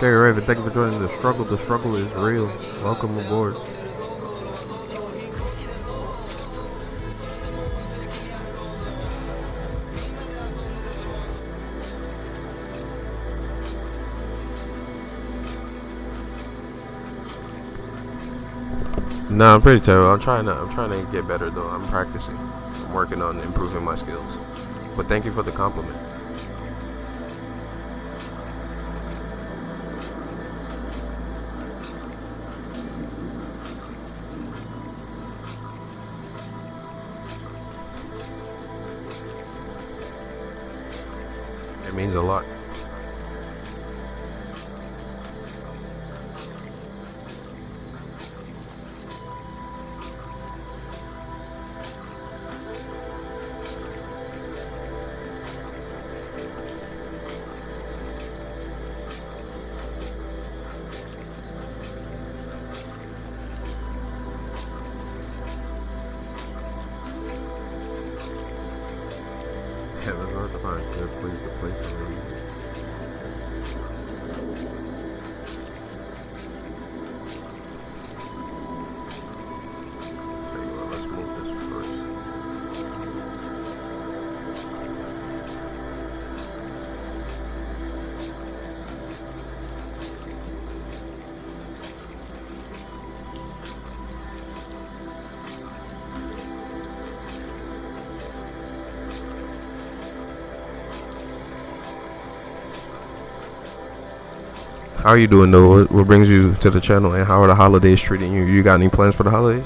Scary Raven, thank you for joining the struggle. The struggle is real. Welcome aboard. No, I'm pretty terrible. I'm trying to get better though. I'm practicing. I'm working on improving my skills. But thank you for the compliment. It means a lot. Yeah, it's hard to find a good place to place them. Tell you what, let's move this first. How are you doing though? What brings you to the channel, and how are the holidays treating you? You got any plans for the holidays?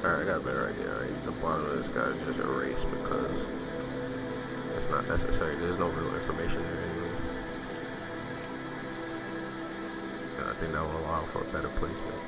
Alright, I got a better idea. Alright, the bottom of this guy is just erased because it's not necessary. There's no real information there anyway. And I think that will allow for a better placement.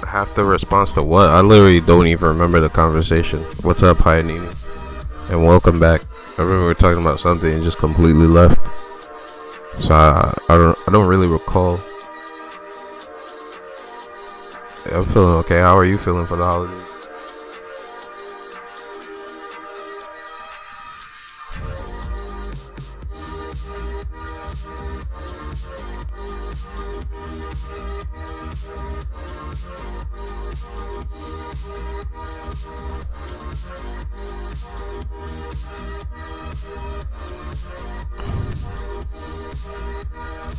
Half the response to what? I literally don't even remember the conversation. What's up, Pioneer? And welcome back. I remember we were talking about something and just completely left. So I don't really recall I'm feeling okay. How are you feeling for the holidays?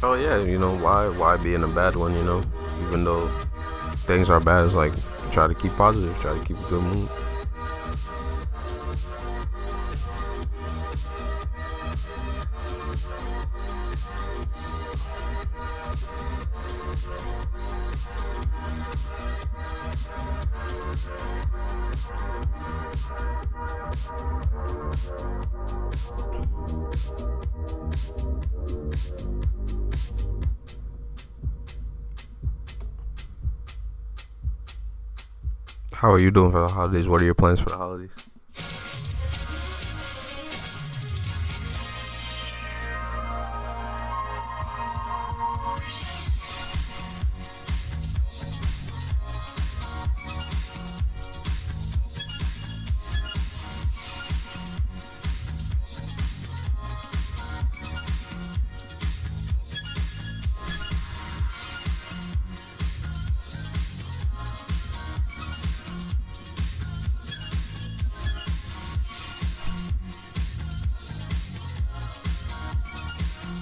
Oh yeah, you know why be in a bad one, you know? Even though things are bad, it's like try to keep positive, try to keep a good mood. How are you doing for the holidays? What are your plans for the holidays?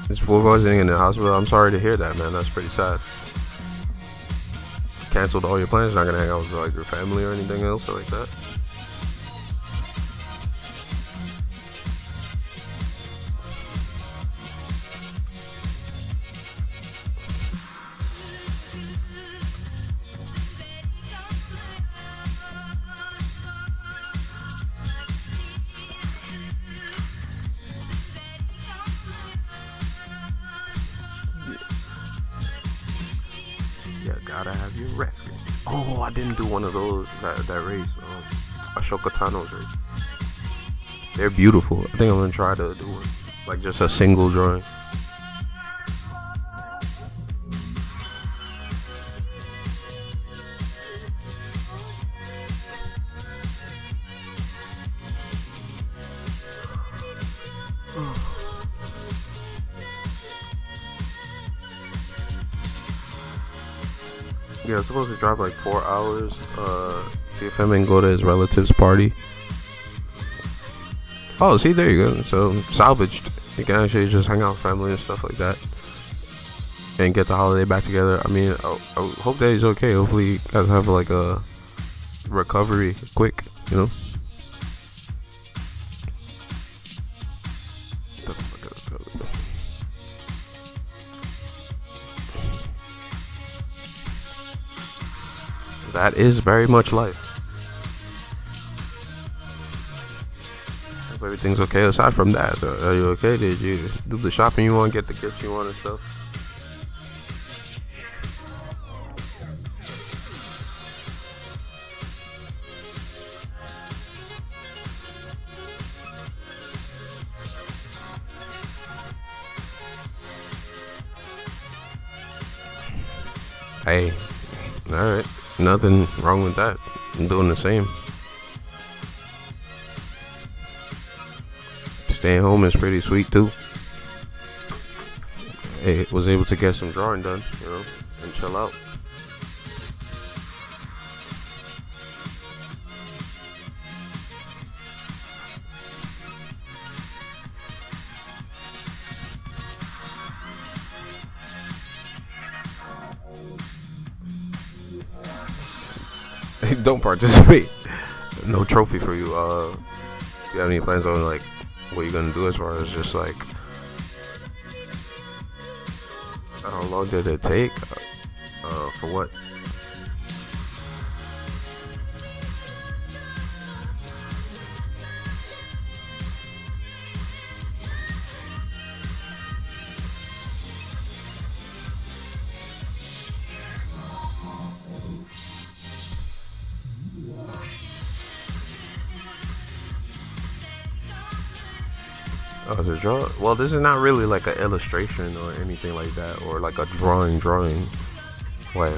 It's four visiting in the hospital. I'm sorry to hear that, man. That's pretty sad. Canceled all your plans. Not gonna hang out with like your family or anything else or like that. Yeah, gotta have your reference. Oh, I didn't do one of those that race. Ashoka Tano's race. They're beautiful. I think I'm gonna try to do one, like just a single drawing. Yeah, I'm supposed to drive like 4 hours. See if him and go to his relative's party. Oh, see, there you go. So salvaged. You can actually just hang out with family and stuff like that, and get the holiday back together. I mean, I hope that he's okay. Hopefully, you guys have like a recovery quick. You know. That is very much life. Hope everything's okay. Aside from that, are you okay? Did you do the shopping you want, get the gifts you want and stuff? Hey, alright. Nothing wrong with that. I'm doing the same. Staying home is pretty sweet too. I was able to get some drawing done, you know, and chill out. Don't participate. No trophy for you. Do you have any plans on like what you're gonna do as far as just like how long did it take? For what? Oh, it's a draw. Well, this is not really like an illustration or anything like that, or like a drawing. Like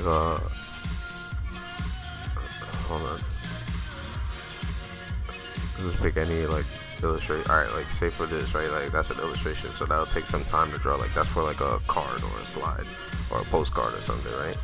Hold on. Just pick any like illustrate. All right, like say for this, right? Like that's an illustration, so that'll take some time to draw. Like that's for like a card or a slide or a postcard or something, right?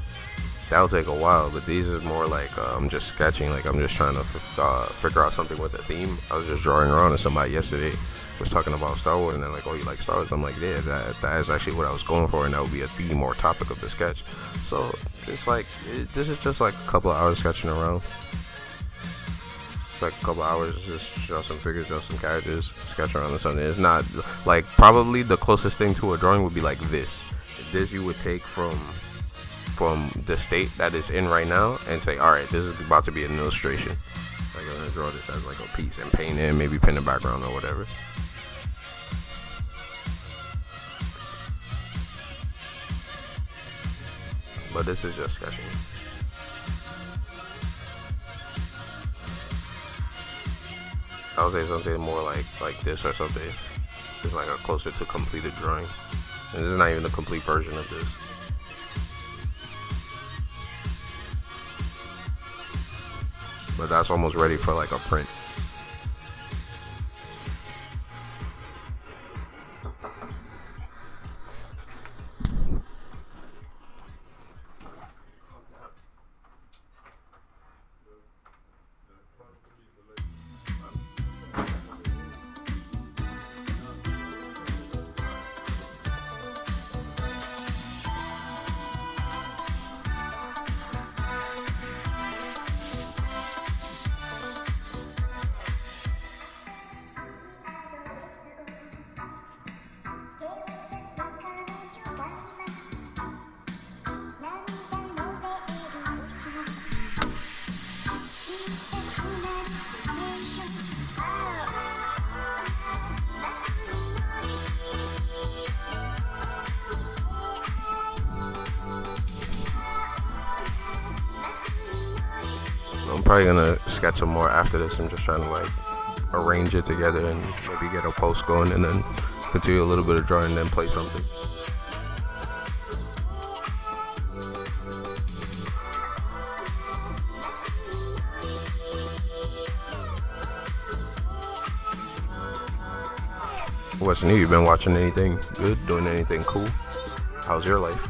That'll take a while, but these is more like I'm just sketching. Like I'm just trying to figure out something with a theme. I was just drawing around, and somebody yesterday was talking about Star Wars, and they're like, "Oh, you like Star Wars?" I'm like, "Yeah, that is actually what I was going for, and that would be a theme or topic of the sketch." So it's like this is just like a couple of hours sketching around. It's like a couple of hours, just draw some figures, draw some characters, sketch around or something. It's not like probably the closest thing to a drawing would be like this. This you would take from the state that it's in right now and say, all right, this is about to be an illustration. Like I'm gonna draw this as like a piece and paint it, and maybe paint the background or whatever. But this is just sketching. I would say something more like this or something. It's like a closer to completed drawing. And this is not even the complete version of this. But that's almost ready for like a print. I'm probably gonna sketch some more after this. I'm just trying to like arrange it together and maybe get a post going and then continue a little bit of drawing and then play something. What's new? You been watching anything good? Doing anything cool? How's your life?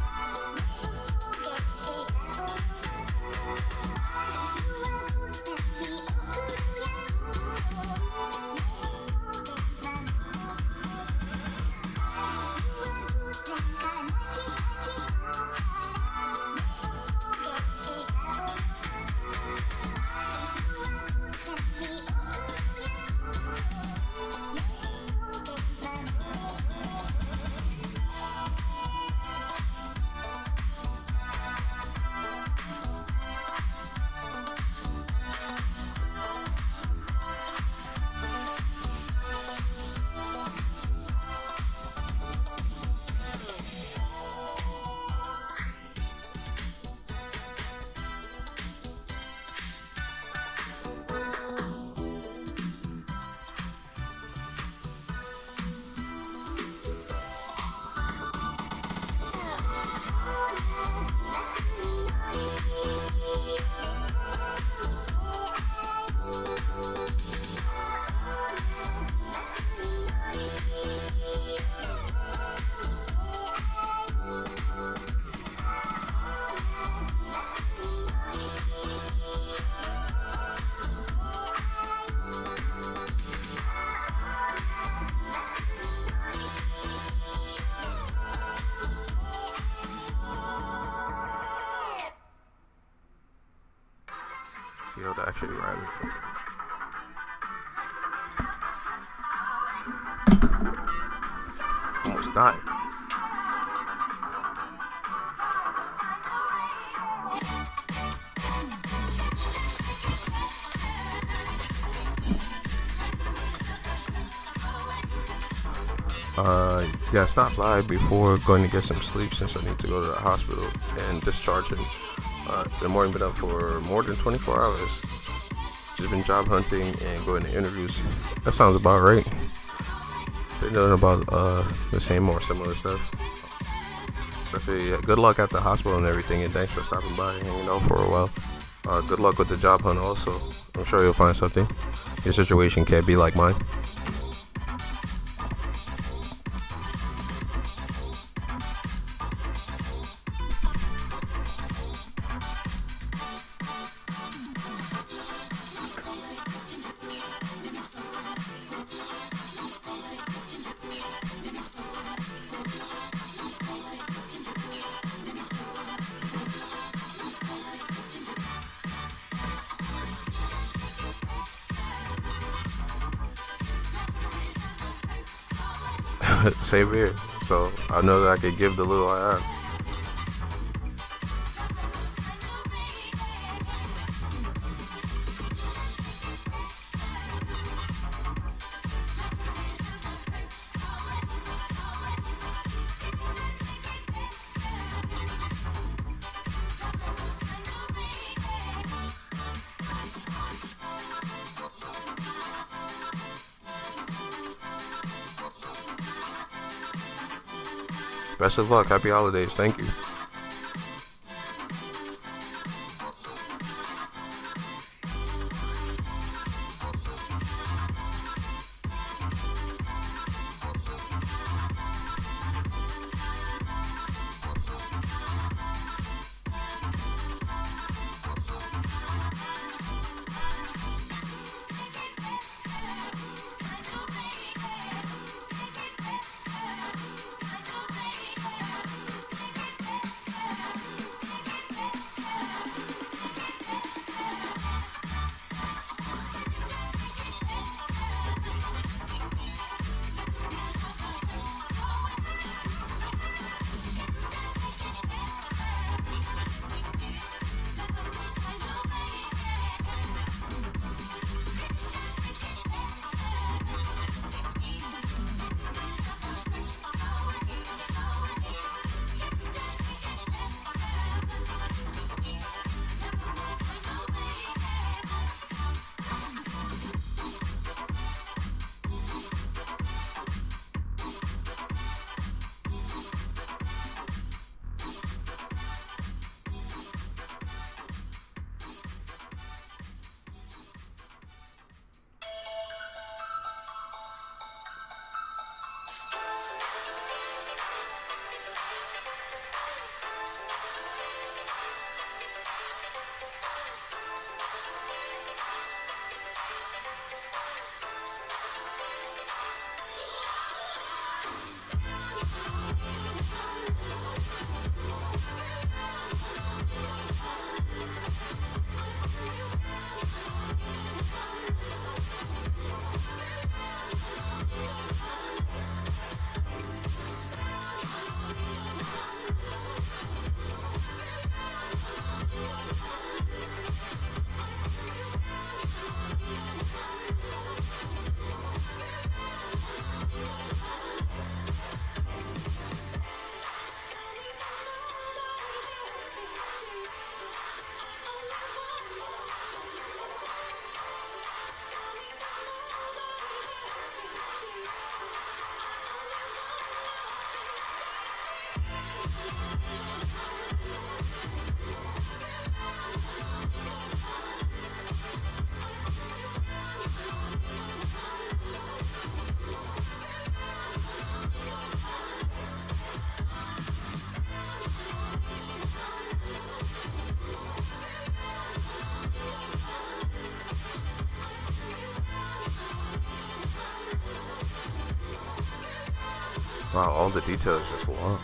You know, to actually ride it. Almost died. Yeah, stop by before going to get some sleep since I need to go to the hospital and discharging. The morning been up for more than 24 hours. Just been job hunting and going to interviews. That sounds about right. Been doing about the same or similar stuff. So, yeah, good luck at the hospital and everything, and thanks for stopping by and hanging out for a while. Good luck with the job hunt. Also, I'm sure you'll find something. Your situation can't be like mine. Same here. So I know that I could give the little I have. Best of luck. Happy holidays. Thank you. Wow, all the details just long.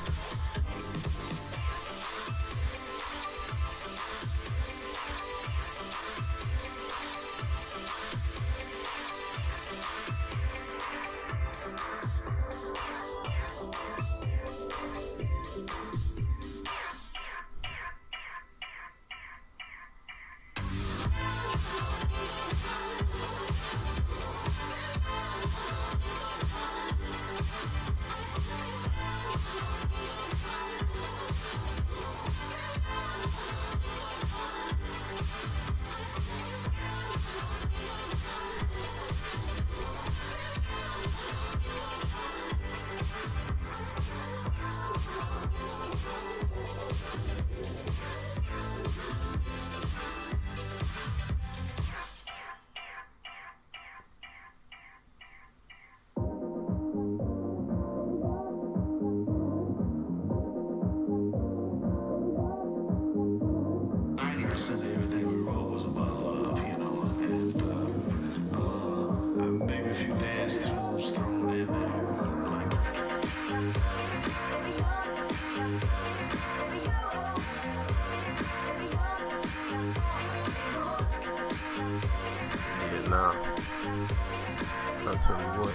tell you what.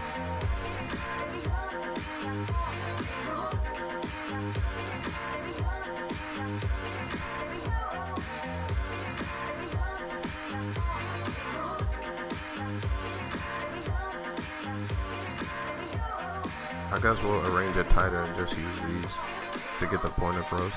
I guess we'll arrange it tighter and just use these to get the point across.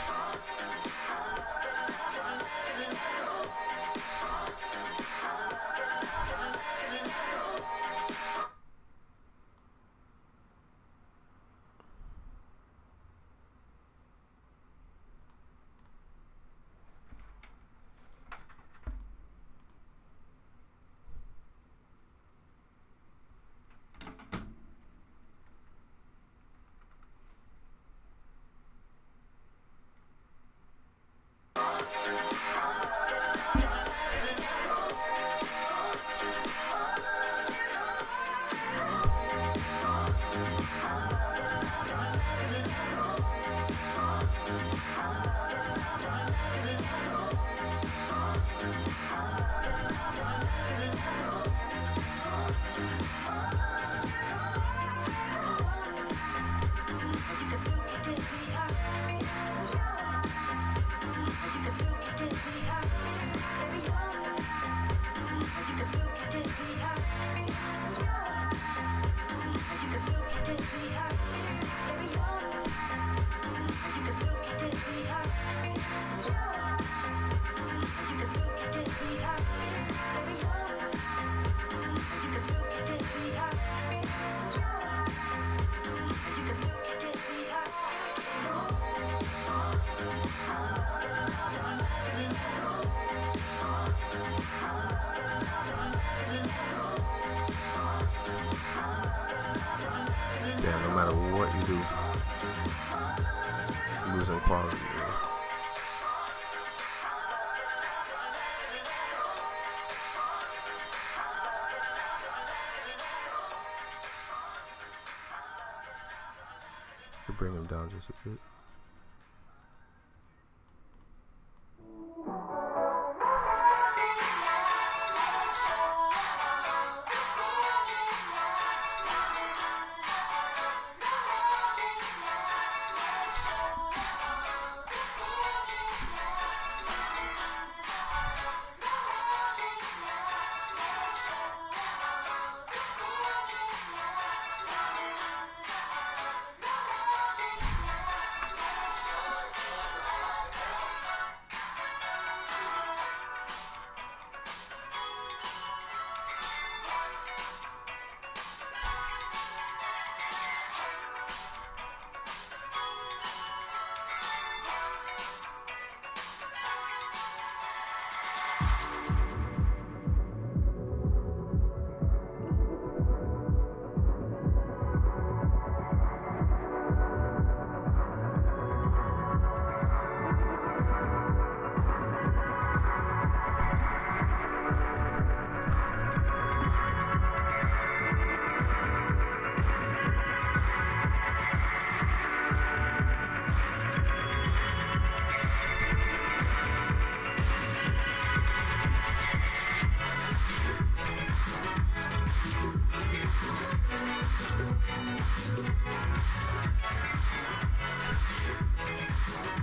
Yeah, no matter what you do, losing quality. You bring him down just a bit.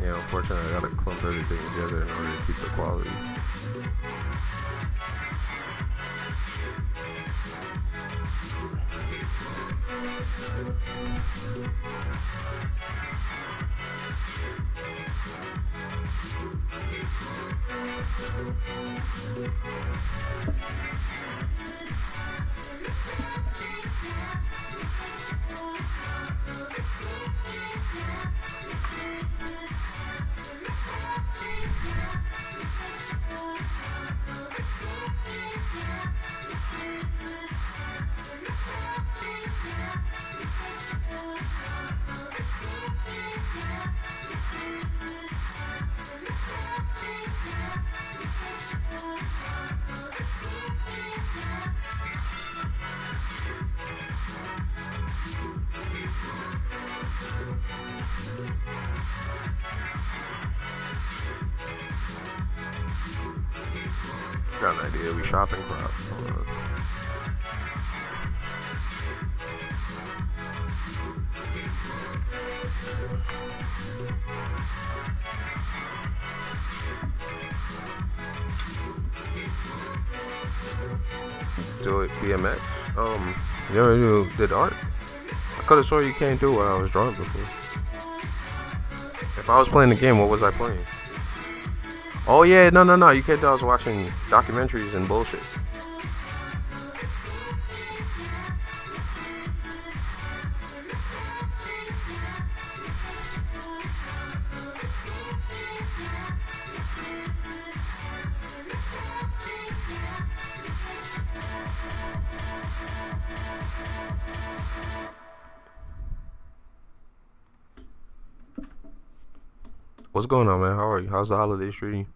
Yeah, unfortunately, I gotta clump everything together in order to keep the quality. Got an idea. We shopping crop. Do it BMX. You ever did art? I could have swore you can't do what I was drawing before. If I was playing the game, what was I playing? Oh yeah, no. You can't tell I was watching documentaries and bullshit. What's going on, man? How are you? How's the holidays treating you?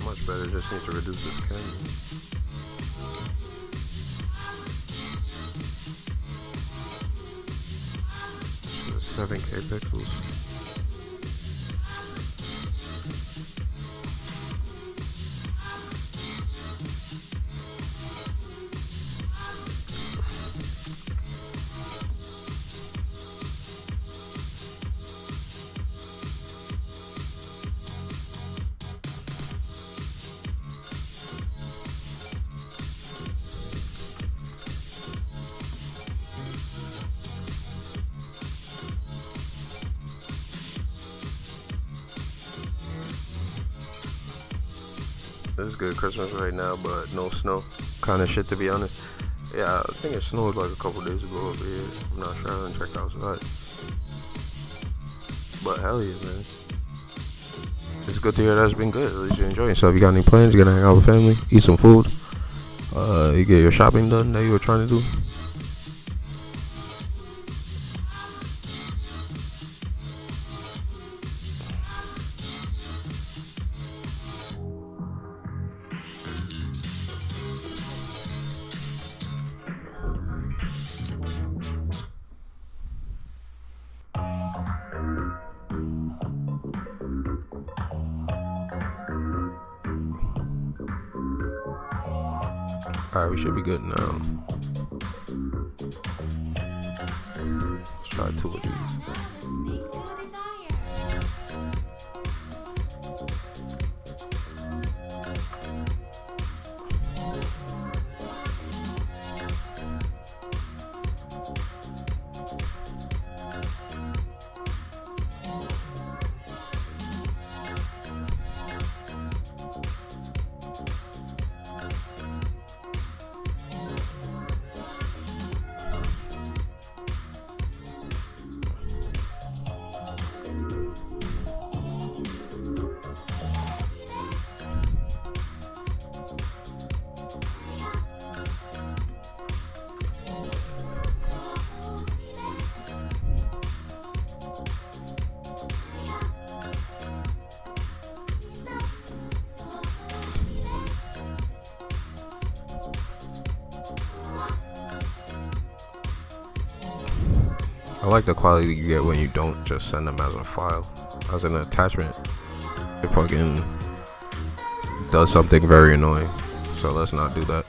Much better. Just need to reduce this camera. So 7K pixels. It's good Christmas right now, but no snow. Kind of shit, to be honest. Yeah, I think it snowed like a couple days ago over here. I'm not sure. I haven't checked outside. But hell yeah, man. It's good to hear that it's been good. At least you're enjoying yourself. You got any plans? You gonna hang out with family? Eat some food? You get your shopping done that you were trying to do? Alright, we should be good now. Let's try 2 of these. I like the quality you get when you don't just send them as a file, as an attachment. It fucking does something very annoying. So let's not do that.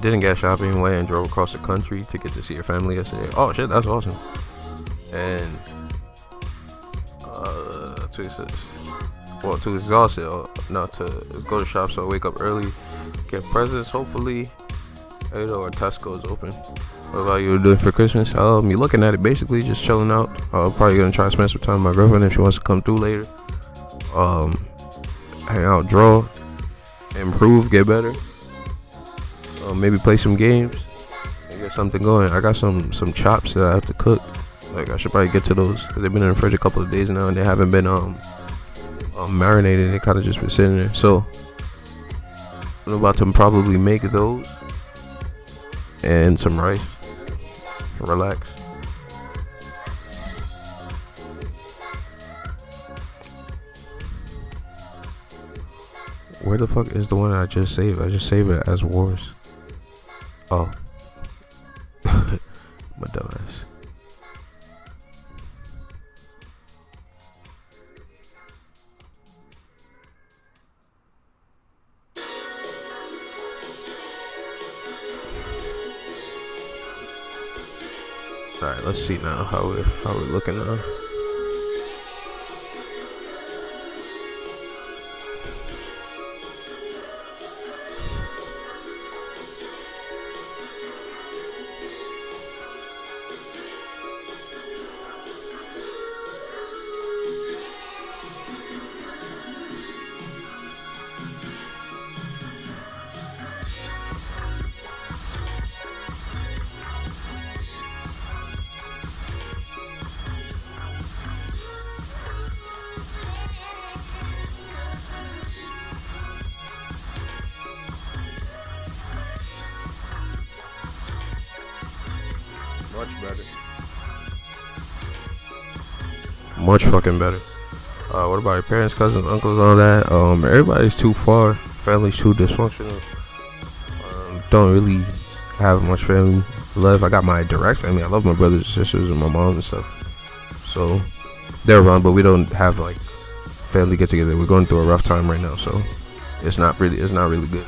Didn't get shopping, went and drove across the country to get to see your family yesterday. Oh shit, that's awesome. And too exhausted not to go to shop, so I wake up early, get presents. Hopefully, our Tesco is open. What about you doing for Christmas? Me looking at it, basically just chilling out. Probably gonna try to spend some time with my girlfriend if she wants to come through later. Hang out, draw, improve, get better. Maybe play some games and get something going. I got some chops that I have to cook. Like I should probably get to those because they've been in the fridge a couple of days now and they haven't been marinated. They kind of just been sitting there. So I'm about to probably make those and some rice. Relax. Where the fuck is the one I just saved? I just saved it as Wars. Oh. My dumbass. Alright, let's see now how we're looking now. Much fucking better. What about your parents, cousins, uncles, all that? Everybody's too far. Family's too dysfunctional. Don't really have much family left. I got my direct family. I love my brothers and sisters and my mom and stuff. So they're around, but we don't have like family get together. We're going through a rough time right now, so it's not really good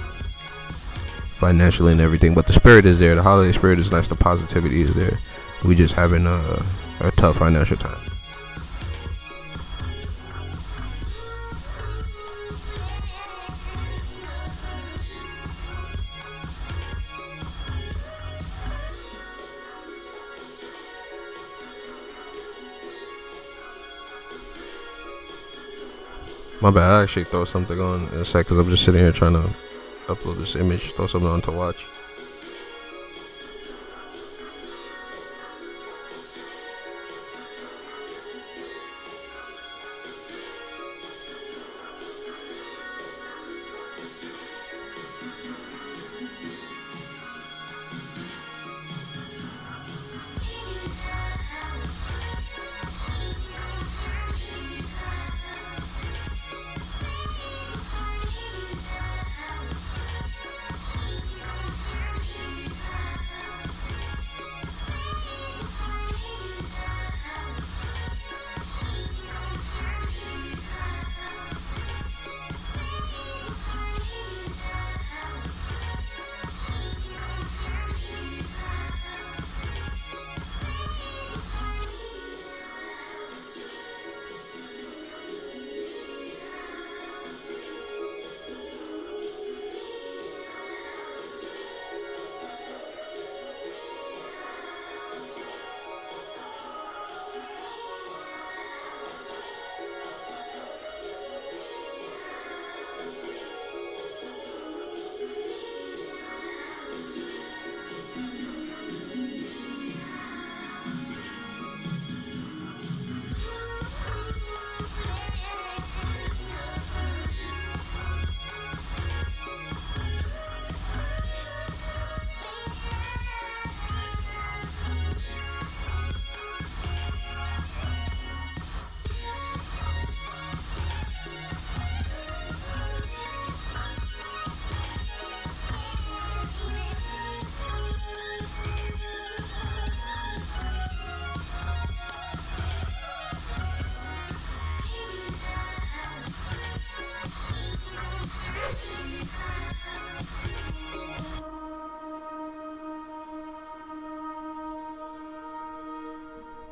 financially and everything. But the spirit is there. The holiday spirit is nice. The positivity is there. We just having a tough financial time. My bad, I actually throw something on in a sec because I'm just sitting here trying to upload this image, throw something on to watch.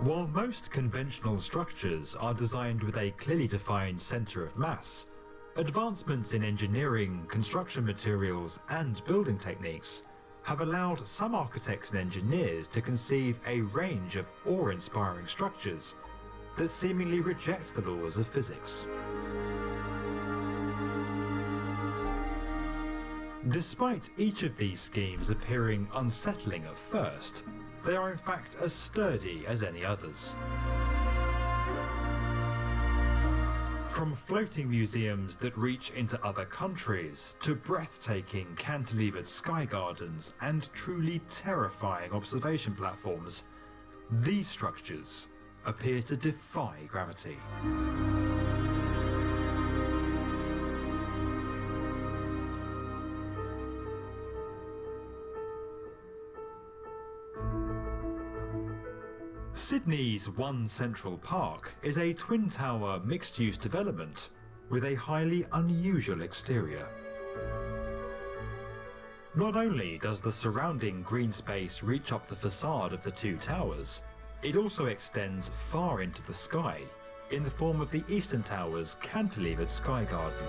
While most conventional structures are designed with a clearly defined center of mass, advancements in engineering, construction materials, and building techniques have allowed some architects and engineers to conceive a range of awe-inspiring structures that seemingly reject the laws of physics. Despite each of these schemes appearing unsettling at first, they are in fact as sturdy as any others. From floating museums that reach into other countries, to breathtaking cantilevered sky gardens and truly terrifying observation platforms, these structures appear to defy gravity. Sydney's One Central Park is a twin-tower mixed-use development with a highly unusual exterior. Not only does the surrounding green space reach up the facade of the two towers, it also extends far into the sky in the form of the Eastern Tower's cantilevered sky garden.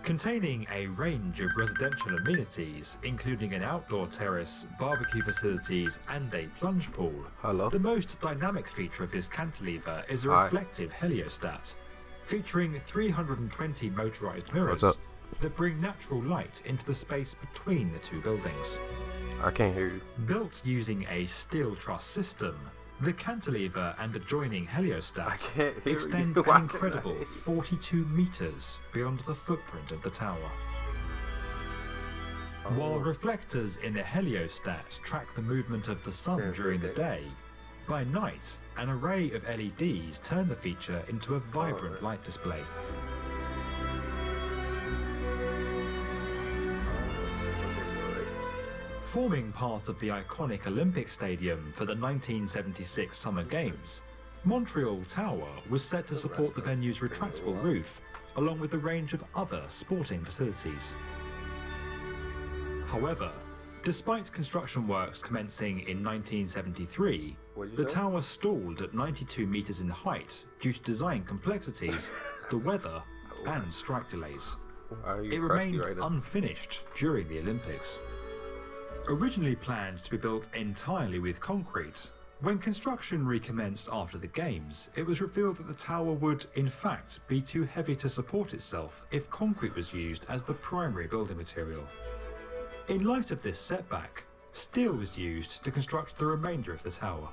Containing a range of residential amenities, including an outdoor terrace, barbecue facilities, and a plunge pool, the most dynamic feature of this cantilever is a reflective heliostat, featuring 320 motorized mirrors that bring natural light into the space between the two buildings. I can't hear you. Built using a steel truss system, the cantilever and adjoining heliostat extend an incredible 42 meters beyond the footprint of the tower. While reflectors in the heliostat track the movement of the sun during the day, by night an array of LEDs turn the feature into a vibrant light display. Forming part of the iconic Olympic Stadium for the 1976 Summer Games, Montreal Tower was set to support the venue's retractable roof, along with a range of other sporting facilities. However, despite construction works commencing in 1973, the tower stalled at 92 meters in height due to design complexities, the weather, and strike delays. It remained unfinished during the Olympics. Originally planned to be built entirely with concrete, when construction recommenced after the Games, it was revealed that the tower would, in fact, be too heavy to support itself if concrete was used as the primary building material. In light of this setback, steel was used to construct the remainder of the tower.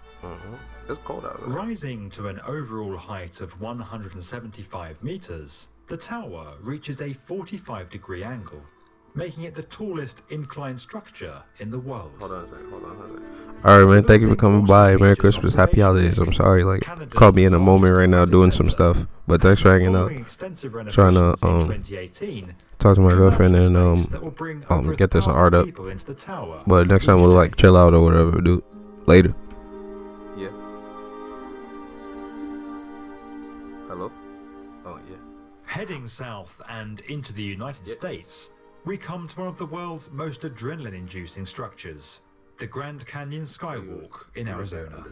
It's cold out there. Rising to an overall height of 175 meters, the tower reaches a 45-degree angle, making it the tallest inclined structure in the world. Hold on a second. Alright, man, thank you for coming by. Merry Christmas, Happy Holidays. I'm sorry, caught me in a moment right now doing some stuff. But thanks for hanging out. Trying to talk to my girlfriend and get this art up. But next time we'll chill out or whatever, dude. Later. Yeah. Hello? Oh yeah. Heading south and into the United States, we come to one of the world's most adrenaline-inducing structures, the Grand Canyon Skywalk in Arizona.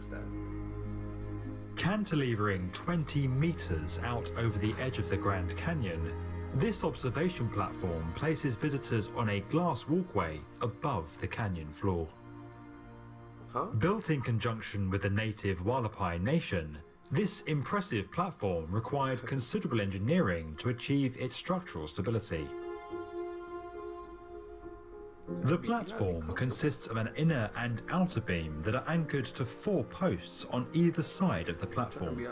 Cantilevering 20 meters out over the edge of the Grand Canyon, this observation platform places visitors on a glass walkway above the canyon floor. Built in conjunction with the native Hualapai Nation, this impressive platform required considerable engineering to achieve its structural stability. The platform consists of an inner and outer beam that are anchored to 4 posts on either side of the platform.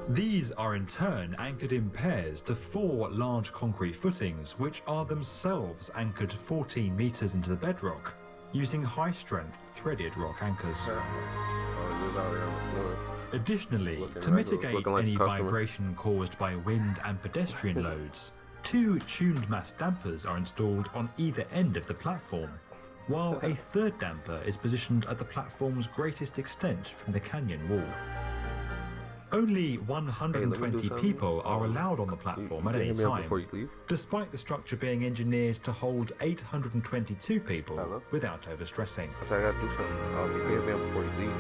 These are in turn anchored in pairs to 4 large concrete footings, which are themselves anchored 14 meters into the bedrock, using high-strength threaded rock anchors. Additionally, to mitigate any vibration caused by wind and pedestrian loads, 2 tuned mass dampers are installed on either end of the platform, while a third damper is positioned at the platform's greatest extent from the canyon wall. Only 120 people are allowed on the platform at any time, before you leave. despite the structure being engineered to hold 822 people without overstressing. I said I gotta do something. You pay a bill before you leave.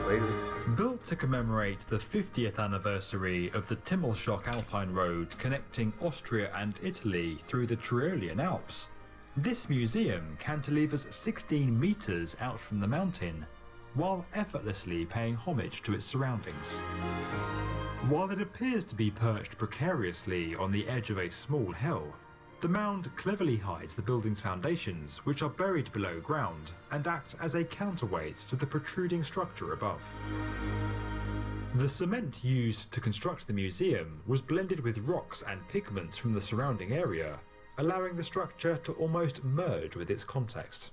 Later. Built to commemorate the 50th anniversary of the Timmelschock Alpine Road connecting Austria and Italy through the Tyrolean Alps, this museum cantilevers 16 meters out from the mountain, while effortlessly paying homage to its surroundings. While it appears to be perched precariously on the edge of a small hill, the mound cleverly hides the building's foundations, which are buried below ground and act as a counterweight to the protruding structure above. The cement used to construct the museum was blended with rocks and pigments from the surrounding area, allowing the structure to almost merge with its context.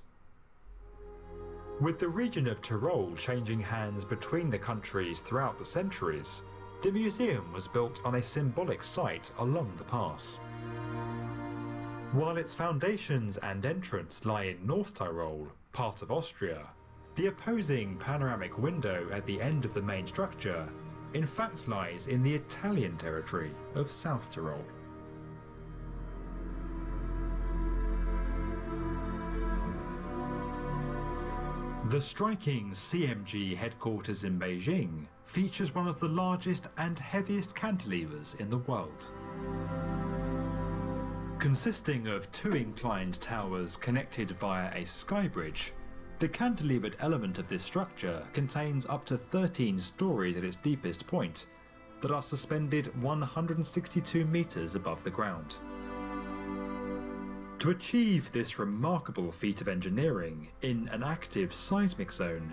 With the region of Tyrol changing hands between the countries throughout the centuries, the museum was built on a symbolic site along the pass. While its foundations and entrance lie in North Tyrol, part of Austria, the opposing panoramic window at the end of the main structure in fact lies in the Italian territory of South Tyrol. The striking CMG headquarters in Beijing features one of the largest and heaviest cantilevers in the world. Consisting of two inclined towers connected via a sky bridge, the cantilevered element of this structure contains up to 13 stories at its deepest point that are suspended 162 meters above the ground. To achieve this remarkable feat of engineering in an active seismic zone,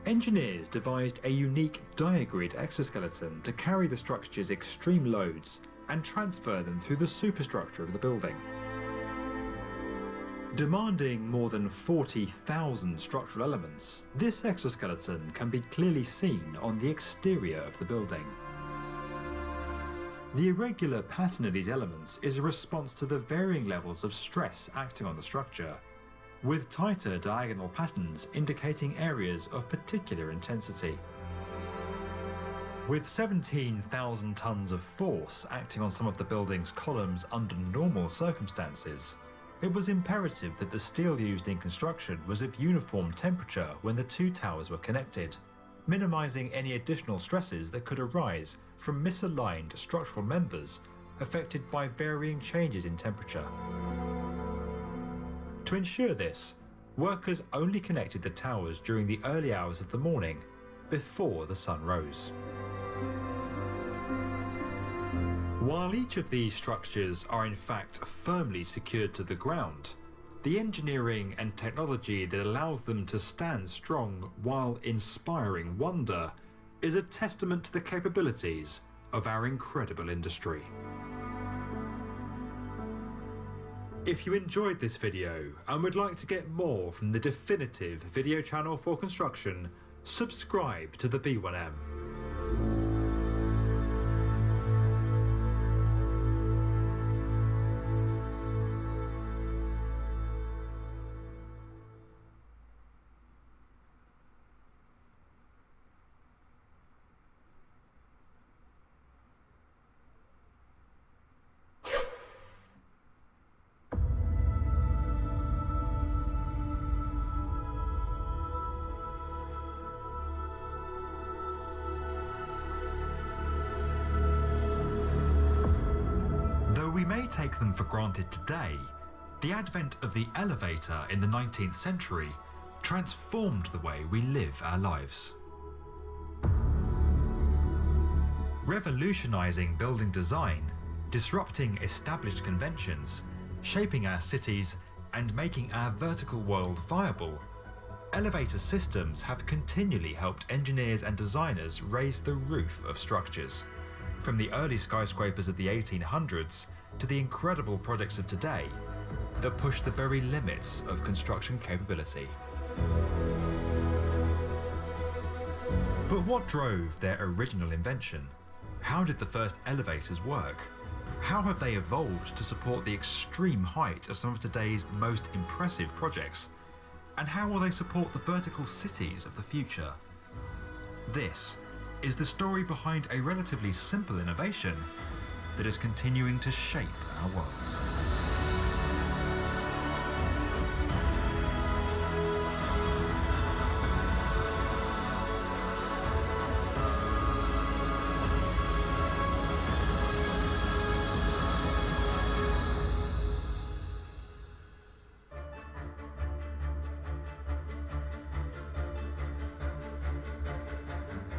engineers devised a unique diagrid exoskeleton to carry the structure's extreme loads and transfer them through the superstructure of the building. Demanding more than 40,000 structural elements, this exoskeleton can be clearly seen on the exterior of the building. The irregular pattern of these elements is a response to the varying levels of stress acting on the structure, with tighter diagonal patterns indicating areas of particular intensity. With 17,000 tons of force acting on some of the building's columns under normal circumstances, it was imperative that the steel used in construction was of uniform temperature when the two towers were connected, minimizing any additional stresses that could arise from misaligned structural members affected by varying changes in temperature. To ensure this, workers only connected the towers during the early hours of the morning, before the sun rose. While each of these structures are in fact firmly secured to the ground, the engineering and technology that allows them to stand strong while inspiring wonder is a testament to the capabilities of our incredible industry. If you enjoyed this video and would like to get more from the definitive video channel for construction, subscribe to the B1M. We may take them for granted today, the advent of the elevator in the 19th century transformed the way we live our lives. Revolutionizing building design, disrupting established conventions, shaping our cities, and making our vertical world viable, elevator systems have continually helped engineers and designers raise the roof of structures. From the early skyscrapers of the 1800s to the incredible projects of today that push the very limits of construction capability. But what drove their original invention? How did the first elevators work? How have they evolved to support the extreme height of some of today's most impressive projects? And how will they support the vertical cities of the future? This is the story behind a relatively simple innovation that is continuing to shape our world.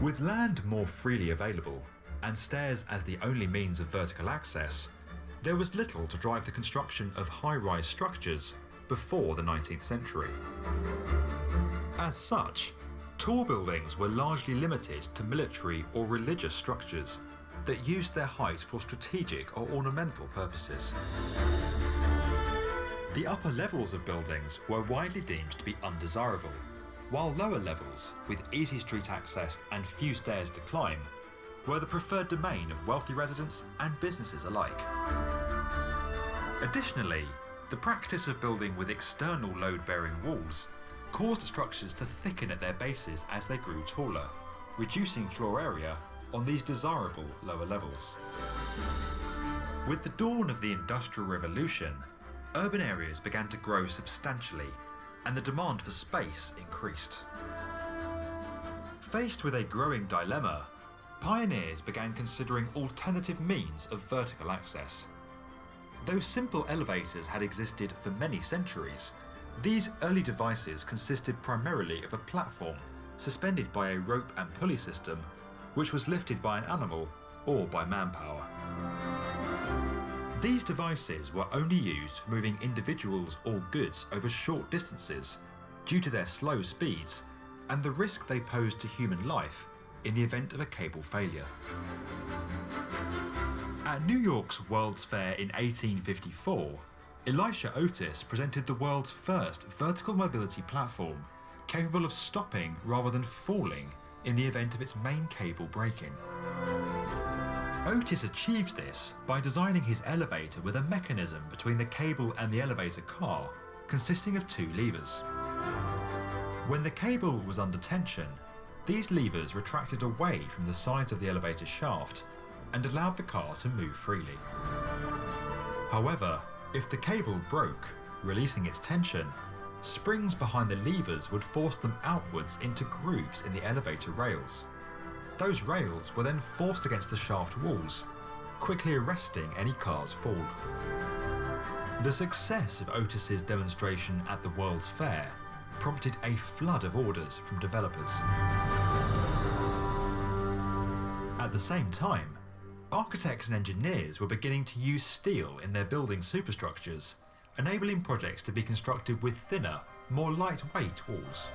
With land more freely available, and stairs as the only means of vertical access, there was little to drive the construction of high-rise structures before the 19th century. As such, tall buildings were largely limited to military or religious structures that used their height for strategic or ornamental purposes. The upper levels of buildings were widely deemed to be undesirable, while lower levels, with easy street access and few stairs to climb, were the preferred domain of wealthy residents and businesses alike. Additionally, the practice of building with external load-bearing walls caused structures to thicken at their bases as they grew taller, reducing floor area on these desirable lower levels. With the dawn of the Industrial Revolution, urban areas began to grow substantially, and the demand for space increased. Faced with a growing dilemma, pioneers began considering alternative means of vertical access. Though simple elevators had existed for many centuries, these early devices consisted primarily of a platform suspended by a rope and pulley system, which was lifted by an animal or by manpower. These devices were only used for moving individuals or goods over short distances due to their slow speeds and the risk they posed to human life in the event of a cable failure. At New York's World's Fair in 1854, Elisha Otis presented the world's first vertical mobility platform capable of stopping rather than falling in the event of its main cable breaking. Otis achieved this by designing his elevator with a mechanism between the cable and the elevator car consisting of two levers. When the cable was under tension, these levers retracted away from the sides of the elevator shaft and allowed the car to move freely. However, if the cable broke, releasing its tension, springs behind the levers would force them outwards into grooves in the elevator rails. Those rails were then forced against the shaft walls, quickly arresting any car's fall. The success of Otis's demonstration at the World's Fair prompted a flood of orders from developers. At the same time, architects and engineers were beginning to use steel in their building superstructures, enabling projects to be constructed with thinner, more lightweight walls.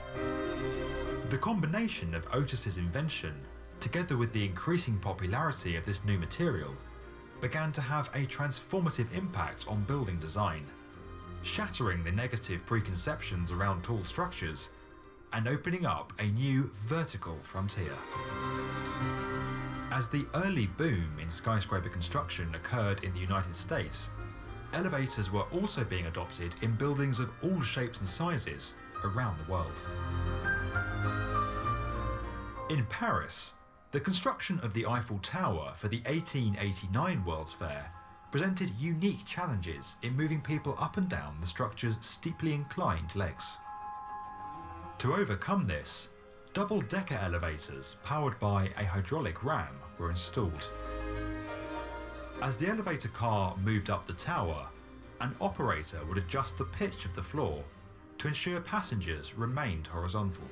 The combination of Otis's invention, together with the increasing popularity of this new material, began to have a transformative impact on building design, shattering the negative preconceptions around tall structures and opening up a new vertical frontier. As the early boom in skyscraper construction occurred in the United States, elevators were also being adopted in buildings of all shapes and sizes around the world. In Paris, the construction of the Eiffel Tower for the 1889 World's Fair presented unique challenges in moving people up and down the structure's steeply inclined legs. To overcome this, double-decker elevators powered by a hydraulic ram were installed. As the elevator car moved up the tower, an operator would adjust the pitch of the floor to ensure passengers remained horizontal.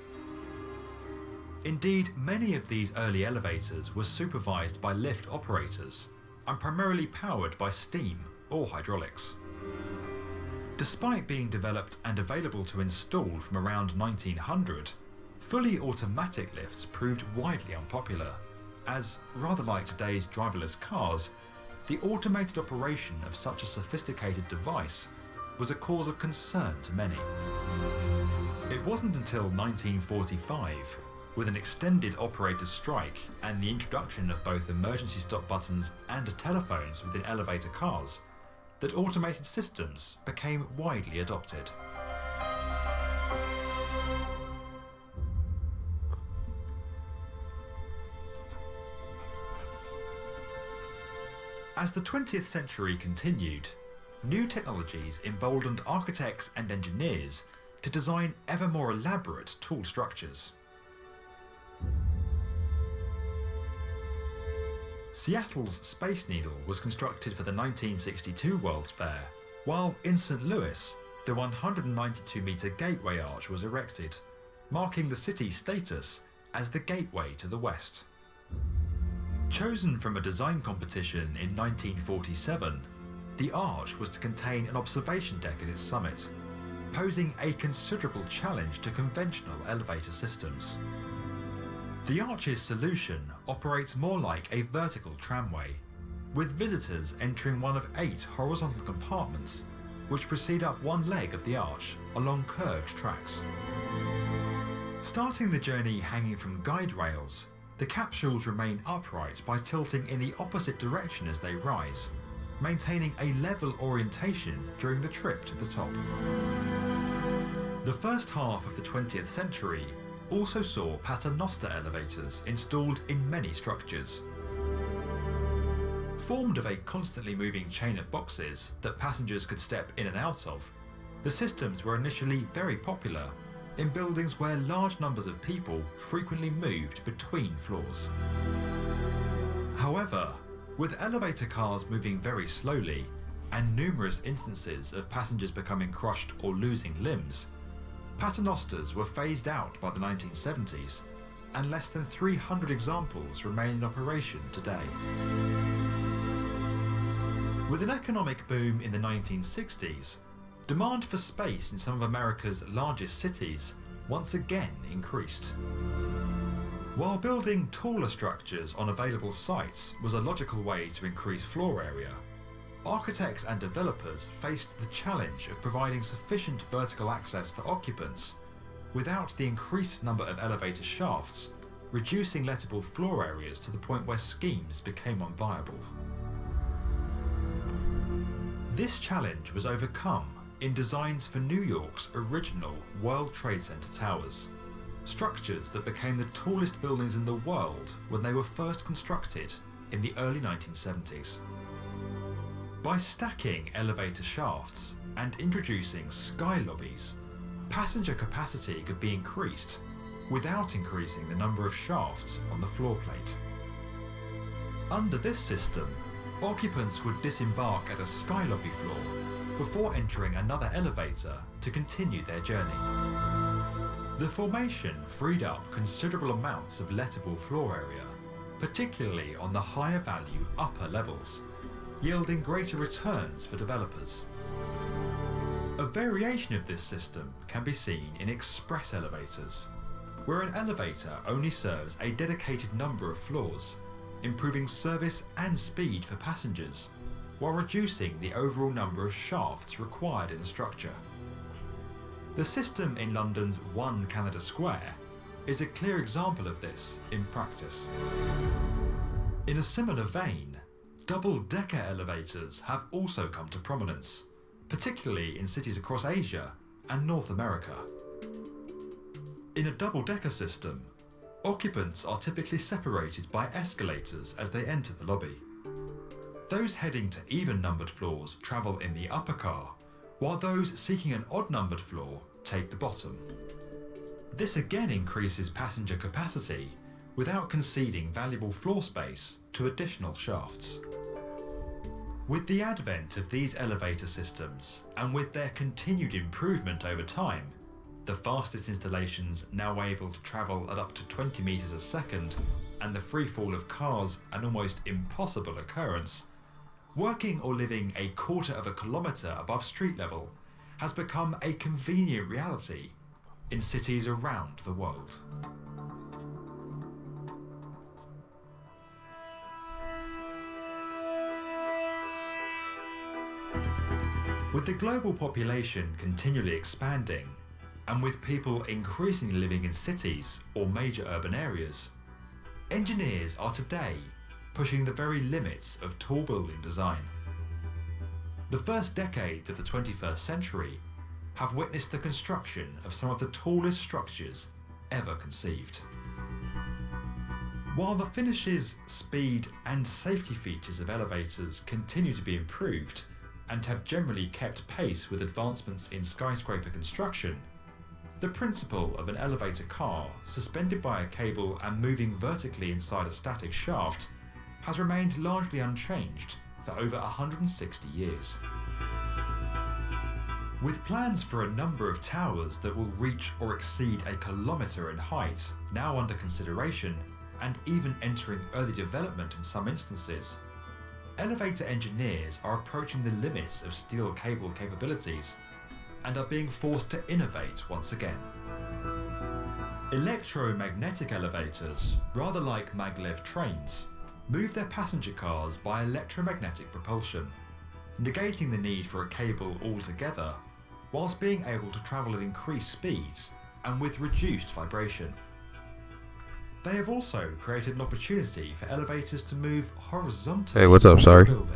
Indeed, many of these early elevators were supervised by lift operators and primarily powered by steam or hydraulics. Despite being developed and available to install from around 1900, fully automatic lifts proved widely unpopular, as, rather like today's driverless cars, the automated operation of such a sophisticated device was a cause of concern to many. It wasn't until 1945, with an extended operator strike and the introduction of both emergency stop buttons and telephones within elevator cars, that automated systems became widely adopted. As the 20th century continued, new technologies emboldened architects and engineers to design ever more elaborate tall structures. Seattle's Space Needle was constructed for the 1962 World's Fair, while in St. Louis, the 192-metre Gateway Arch was erected, marking the city's status as the gateway to the West. Chosen from a design competition in 1947, the arch was to contain an observation deck at its summit, posing a considerable challenge to conventional elevator systems. The arch's solution operates more like a vertical tramway, with visitors entering one of 8 horizontal compartments which proceed up one leg of the arch along curved tracks. Starting the journey hanging from guide rails, the capsules remain upright by tilting in the opposite direction as they rise, maintaining a level orientation during the trip to the top. The first half of the 20th century also saw paternoster elevators installed in many structures. Formed of a constantly moving chain of boxes that passengers could step in and out of, the systems were initially very popular in buildings where large numbers of people frequently moved between floors. However, with elevator cars moving very slowly and numerous instances of passengers becoming crushed or losing limbs, paternosters were phased out by the 1970s, and less than 300 examples remain in operation today. With an economic boom in the 1960s, demand for space in some of America's largest cities once again increased. While building taller structures on available sites was a logical way to increase floor area, architects and developers faced the challenge of providing sufficient vertical access for occupants without the increased number of elevator shafts, reducing lettable floor areas to the point where schemes became unviable. This challenge was overcome in designs for New York's original World Trade Center towers, structures that became the tallest buildings in the world when they were first constructed in the early 1970s. By stacking elevator shafts and introducing sky lobbies, passenger capacity could be increased without increasing the number of shafts on the floor plate. Under this system, occupants would disembark at a sky lobby floor before entering another elevator to continue their journey. The formation freed up considerable amounts of lettable floor area, particularly on the higher value upper levels, yielding greater returns for developers. A variation of this system can be seen in express elevators, where an elevator only serves a dedicated number of floors, improving service and speed for passengers, while reducing the overall number of shafts required in a structure. The system in London's One Canada Square is a clear example of this in practice. In a similar vein, double-decker elevators have also come to prominence, particularly in cities across Asia and North America. In a double-decker system, occupants are typically separated by escalators as they enter the lobby. Those heading to even-numbered floors travel in the upper car, while those seeking an odd-numbered floor take the bottom. This again increases passenger capacity without conceding valuable floor space to additional shafts. With the advent of these elevator systems, and with their continued improvement over time, the fastest installations now able to travel at up to 20 meters a second, and the free fall of cars an almost impossible occurrence, working or living a quarter of a kilometre above street level has become a convenient reality in cities around the world. With the global population continually expanding, and with people increasingly living in cities or major urban areas, engineers are today pushing the very limits of tall building design. The first decades of the 21st century have witnessed the construction of some of the tallest structures ever conceived. While the finishes, speed and safety features of elevators continue to be improved and have generally kept pace with advancements in skyscraper construction, the principle of an elevator car suspended by a cable and moving vertically inside a static shaft has remained largely unchanged for over 160 years. With plans for a number of towers that will reach or exceed a kilometre in height now under consideration, and even entering early development in some instances, elevator engineers are approaching the limits of steel cable capabilities and are being forced to innovate once again. Electromagnetic elevators, rather like maglev trains, move their passenger cars by electromagnetic propulsion, negating the need for a cable altogether, whilst being able to travel at increased speeds and with reduced vibration. They have also created an opportunity for elevators to move horizontally. Hey, what's up? Sorry. Building.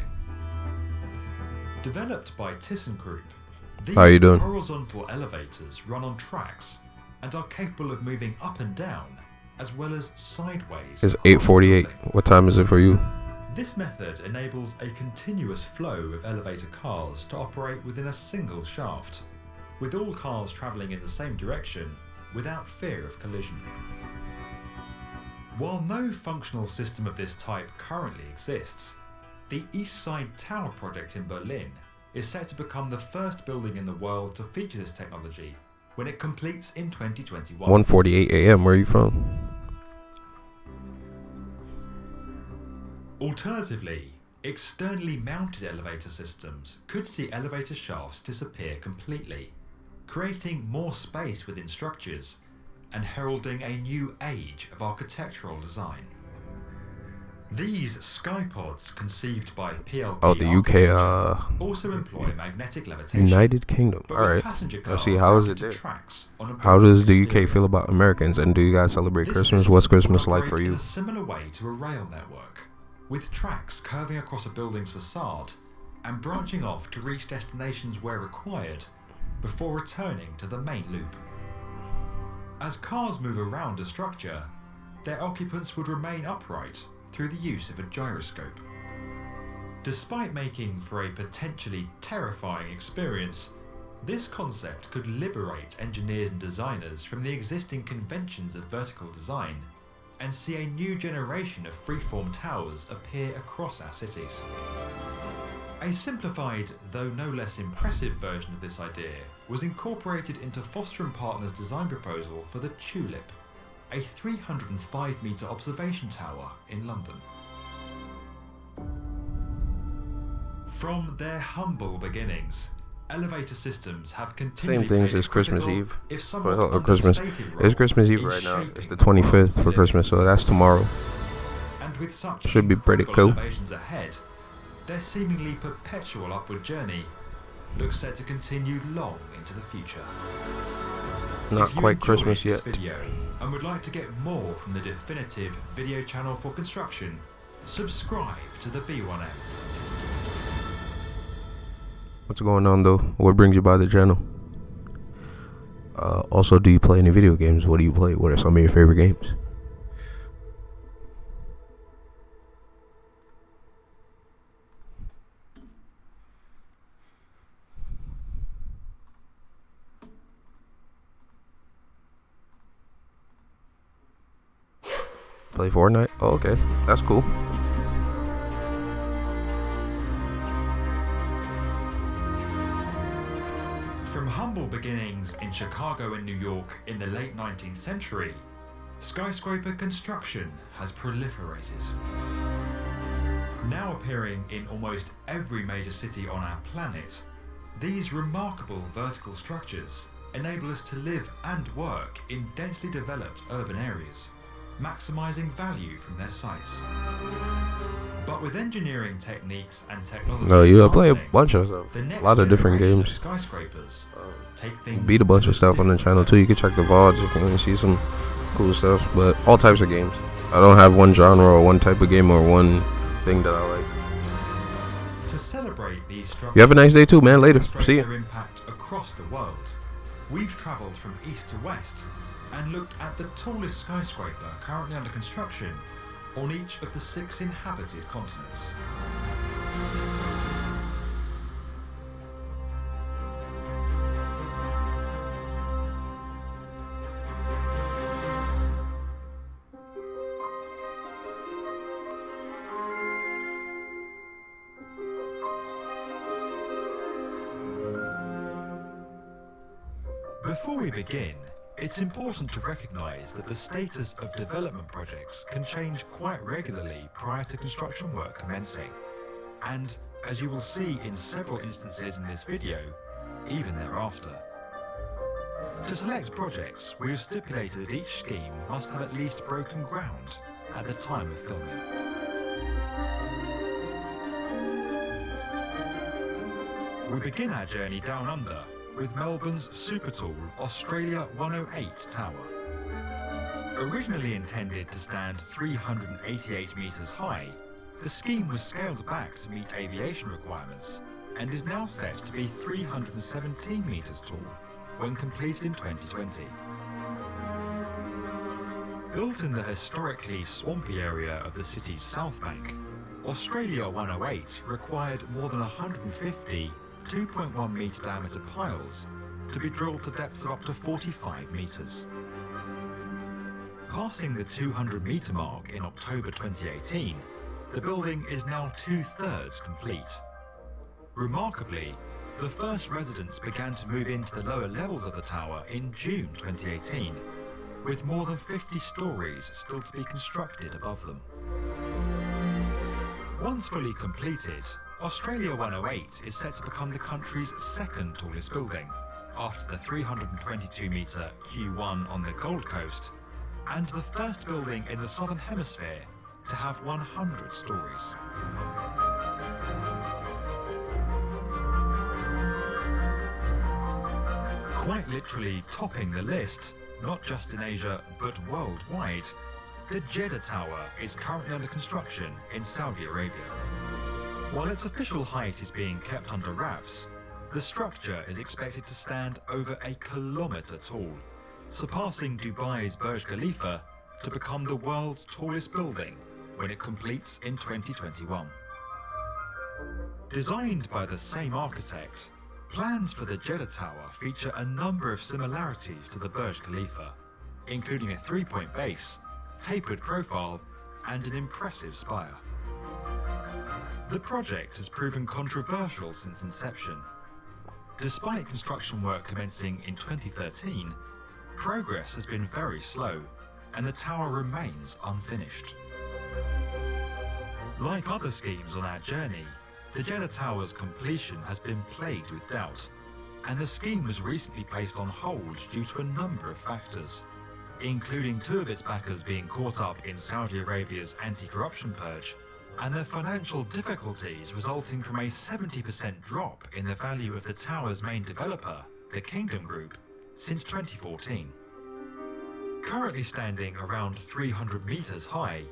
Developed by ThyssenKrupp, these How you doing? horizontal elevators run on tracks and are capable of moving up and down, as well as sideways. It's across the 8:48. building. What time is it for you? This method enables a continuous flow of elevator cars to operate within a single shaft, with all cars travelling in the same direction without fear of collision. While no functional system of this type currently exists, the East Side Tower project in Berlin is set to become the first building in the world to feature this technology when it completes in 2021. 1:48 a.m. Where are you from? Alternatively, externally mounted elevator systems could see elevator shafts disappear completely, creating more space within structures and heralding a new age of architectural design. These skypods, conceived by PLP Oh, the UK, Architecture, also employ magnetic levitation. United Kingdom. but All with right. passenger Let's cars see. How is mounted it to there? tracks on a How does the building's UK feel exterior. about Americans? And do you guys celebrate This Christmas? system What's would Christmas like for operate in you? a similar way to a rail network, with tracks curving across a building's facade and branching off to reach destinations where required, before returning to the main loop. As cars move around a structure, their occupants would remain upright through the use of a gyroscope. Despite making for a potentially terrifying experience, this concept could liberate engineers and designers from the existing conventions of vertical design and see a new generation of freeform towers appear across our cities. A simplified, though no less impressive version of this idea was incorporated into Foster & Partners' design proposal for the Tulip, a 305-metre observation tower in London. From their humble beginnings, elevator systems have continually Same things played a as Christmas critical, Eve. if somewhat Or Christmas. understated role It's Christmas Eve in right now. It's shaping the the world 25th we for live Christmas, in. so that's tomorrow. And with such Should be pretty incredible cool. innovations ahead, their seemingly perpetual upward journey looks set to continue long into the future. Not If you quite enjoyed Christmas this yet. video and would like to get more from the definitive video channel for construction, subscribe to the B1M. What's going on though? What brings you by the channel? Also, do you play any video games? What do you play? What are some of your favorite games? Play Fortnite? Oh, okay. That's cool. From humble beginnings in Chicago and New York in the late 19th century, skyscraper construction has proliferated. Now appearing in almost every major city on our planet, these remarkable vertical structures enable us to live and work in densely developed urban areas, maximizing value from their sites. But with engineering techniques and technology No, you play a advancing, bunch of stuff. the A next lot of different generation of games. skyscrapers take things Beat a bunch to of stuff on the channel too. You can check the VODs if you want to see some cool stuff. But all types of games. I don't have one genre or one type of game or one thing that I like. To celebrate these structures, You have a nice day too, man. Later. demonstrate See ya. their impact across the world, we've travelled from east to west and looked at the tallest skyscraper currently under construction on each of the 6 inhabited continents. Before we begin, it's important to recognise that the status of development projects can change quite regularly prior to construction work commencing, and, as you will see in several instances in this video, even thereafter. To select projects, we have stipulated that each scheme must have at least broken ground at the time of filming. We begin our journey down under with Melbourne's super tall Australia 108 tower. Originally intended to stand 388 metres high, the scheme was scaled back to meet aviation requirements and is now set to be 317 metres tall when completed in 2020. Built in the historically swampy area of the city's south bank, Australia 108 required more than 150 2.1 metre diameter piles to be drilled to depths of up to 45 metres. Passing the 200 metre mark in October 2018, the building is now 2/3 complete. Remarkably, the first residents began to move into the lower levels of the tower in June 2018, with more than 50 stories still to be constructed above them. Once fully completed, Australia 108 is set to become the country's second tallest building, after the 322 metre Q1 on the Gold Coast, and the first building in the Southern Hemisphere to have 100 stories. Quite literally topping the list, not just in Asia but worldwide, the Jeddah Tower is currently under construction in Saudi Arabia. While its official height is being kept under wraps, the structure is expected to stand over 1 kilometre tall, surpassing Dubai's Burj Khalifa to become the world's tallest building when it completes in 2021. Designed by the same architect, plans for the Jeddah Tower feature a number of similarities to the Burj Khalifa, including a 3-point base, tapered profile, and an impressive spire. The project has proven controversial since inception. Despite construction work commencing in 2013, progress has been very slow, and the tower remains unfinished. Like other schemes on our journey, the Jeddah Tower's completion has been plagued with doubt, and the scheme was recently placed on hold due to a number of factors, including 2 of its backers being caught up in Saudi Arabia's anti-corruption purge, and the financial difficulties resulting from a 70% drop in the value of the tower's main developer, the Kingdom Group, since 2014. Currently standing around 300 metres high,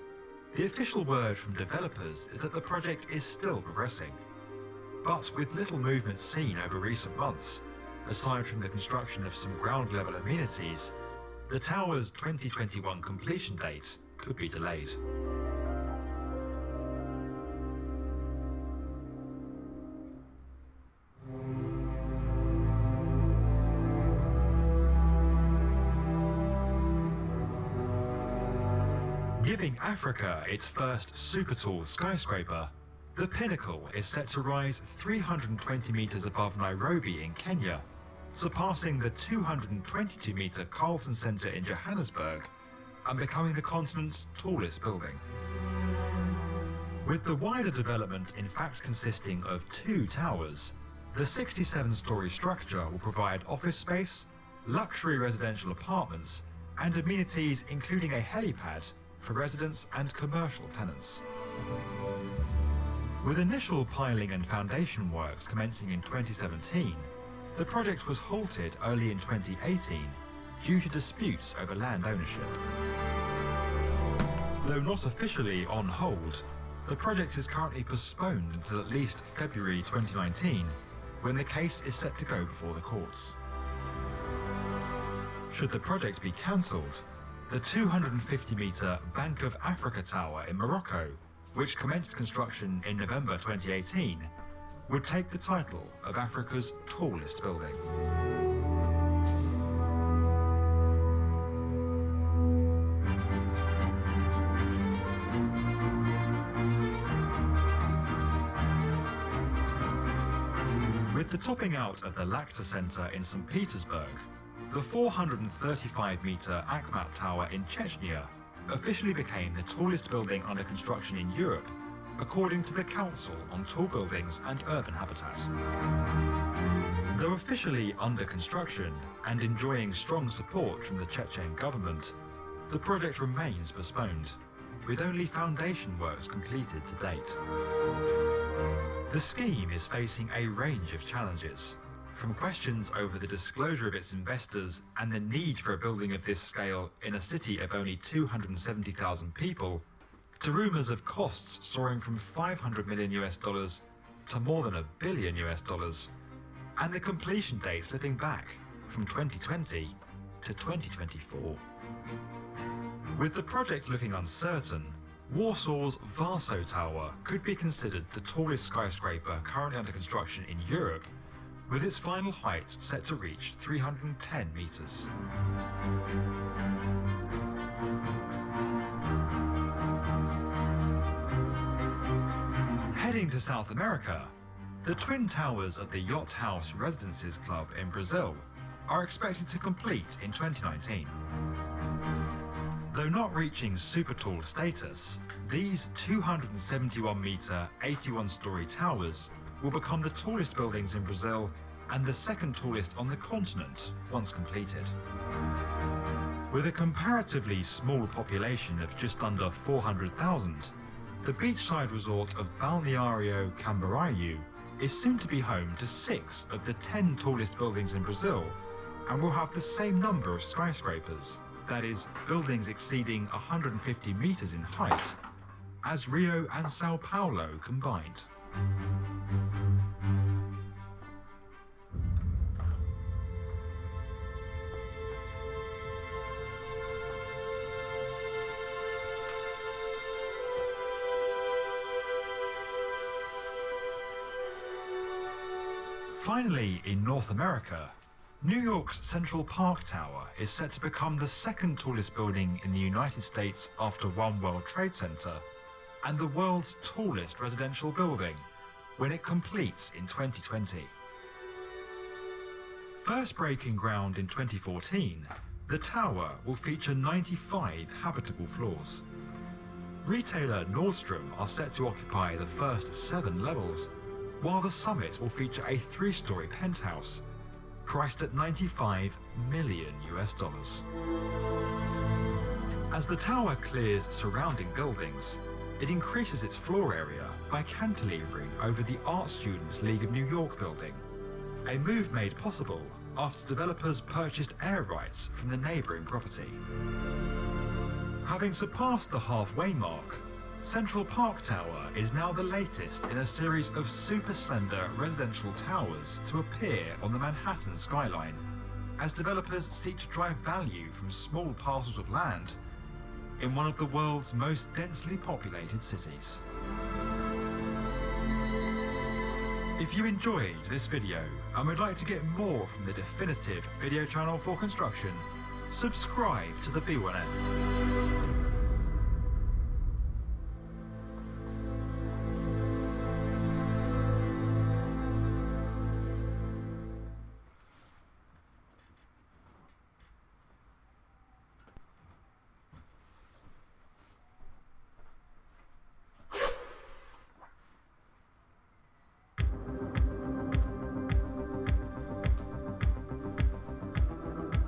the official word from developers is that the project is still progressing. But with little movement seen over recent months, aside from the construction of some ground-level amenities, the tower's 2021 completion date could be delayed. Giving Africa its first super-tall skyscraper, the Pinnacle is set to rise 320 metres above Nairobi in Kenya, surpassing the 222-metre Carlton Centre in Johannesburg and becoming the continent's tallest building. With the wider development in fact consisting of 2 towers, the 67-storey structure will provide office space, luxury residential apartments, and amenities including a helipad for residents and commercial tenants. With initial piling and foundation works commencing in 2017, the project was halted early in 2018 due to disputes over land ownership. Though not officially on hold, the project is currently postponed until at least February 2019, when the case is set to go before the courts. Should the project be cancelled, the 250-metre Bank of Africa Tower in Morocco, which commenced construction in November 2018, would take the title of Africa's tallest building. With the topping out of the Lakta Center in St. Petersburg, the 435-metre Akhmat Tower in Chechnya officially became the tallest building under construction in Europe, according to the Council on Tall Buildings and Urban Habitat. Though officially under construction and enjoying strong support from the Chechen government, the project remains postponed, with only foundation works completed to date. The scheme is facing a range of challenges, from questions over the disclosure of its investors and the need for a building of this scale in a city of only 270,000 people, to rumours of costs soaring from $500 million to more than $1 billion, and the completion date slipping back from 2020 to 2024. With the project looking uncertain, Warsaw's Warsaw Tower could be considered the tallest skyscraper currently under construction in Europe, with its final height set to reach 310 metres. Heading to South America, the twin towers of the Yacht House Residences Club in Brazil are expected to complete in 2019. Though not reaching super tall status, these 271-metre, 81-storey towers will become the tallest buildings in Brazil and the second tallest on the continent once completed. With a comparatively small population of just under 400,000, the beachside resort of Balneario Camboriú is soon to be home to 6 of the 10 tallest buildings in Brazil and will have the same number of skyscrapers, that is, buildings exceeding 150 metres in height, as Rio and Sao Paulo combined. Finally, in North America, New York's Central Park Tower is set to become the second tallest building in the United States after One World Trade Center, and the world's tallest residential building when it completes in 2020. First breaking ground in 2014, the tower will feature 95 habitable floors. Retailer Nordstrom are set to occupy the first 7 levels, while the summit will feature a 3-storey penthouse priced at $95 million. As the tower clears surrounding buildings, it increases its floor area by cantilevering over the Art Students League of New York building, a move made possible after developers purchased air rights from the neighbouring property. Having surpassed the halfway mark, Central Park Tower is now the latest in a series of super slender residential towers to appear on the Manhattan skyline, as developers seek to drive value from small parcels of land in one of the world's most densely populated cities. If you enjoyed this video and would like to get more from the definitive video channel for construction, subscribe to the B1N.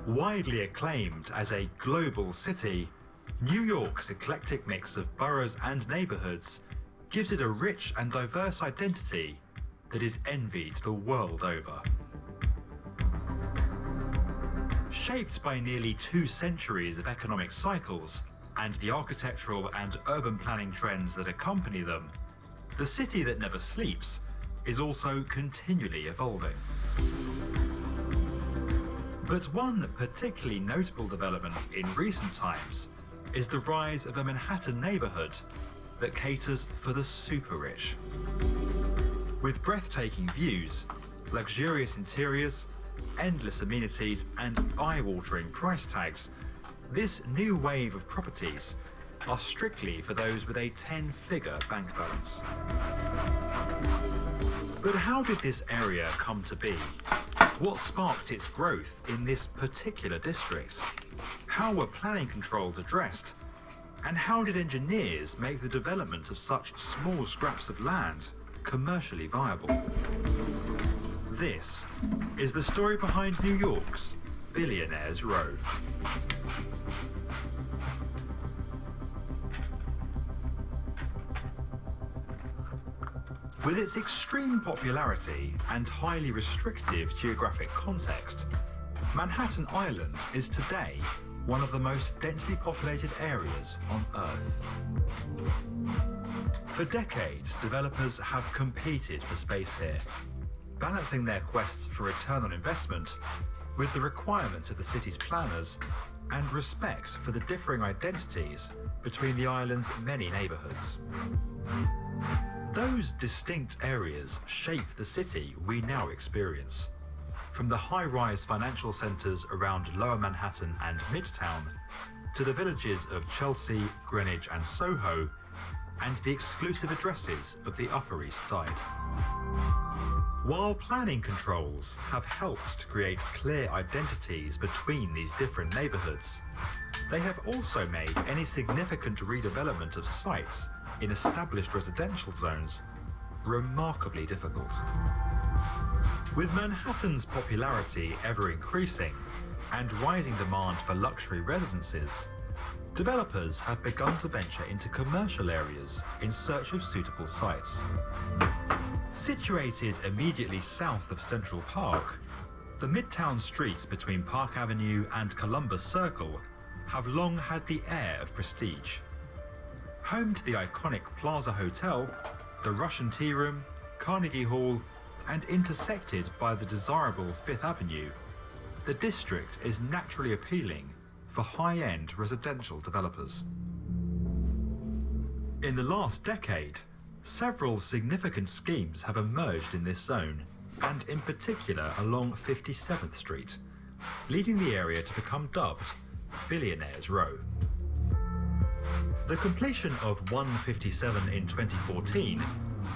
Widely acclaimed as a global city, New York's eclectic mix of boroughs and neighbourhoods gives it a rich and diverse identity that is envied the world over. Shaped by nearly 2 centuries of economic cycles and the architectural and urban planning trends that accompany them, the city that never sleeps is also continually evolving. But one particularly notable development in recent times is the rise of a Manhattan neighborhood that caters for the super rich. With breathtaking views, luxurious interiors, endless amenities, and eye-watering price tags, this new wave of properties are strictly for those with a 10-figure bank balance. But how did this area come to be? What sparked its growth in this particular district? How were planning controls addressed? And how did engineers make the development of such small scraps of land commercially viable? This is the story behind New York's Billionaires Row. With its extreme popularity and highly restrictive geographic context, Manhattan Island is today one of the most densely populated areas on Earth. For decades, developers have competed for space here, balancing their quests for return on investment with the requirements of the city's planners and respect for the differing identities between the island's many neighborhoods. Those distinct areas shape the city we now experience, from the high-rise financial centers around Lower Manhattan and Midtown, to the villages of Chelsea, Greenwich and Soho, and the exclusive addresses of the Upper East Side. While planning controls have helped to create clear identities between these different neighborhoods, they have also made any significant redevelopment of sites in established residential zones remarkably difficult. With Manhattan's popularity ever increasing and rising demand for luxury residences, developers have begun to venture into commercial areas in search of suitable sites. Situated immediately south of Central Park, the midtown streets between Park Avenue and Columbus Circle have long had the air of prestige. Home to the iconic Plaza Hotel, the Russian Tea Room, Carnegie Hall, and intersected by the desirable Fifth Avenue, the district is naturally appealing for high-end residential developers. In the last decade, several significant schemes have emerged in this zone, and in particular along 57th Street, leading the area to become dubbed Billionaires Row. The completion of 157 in 2014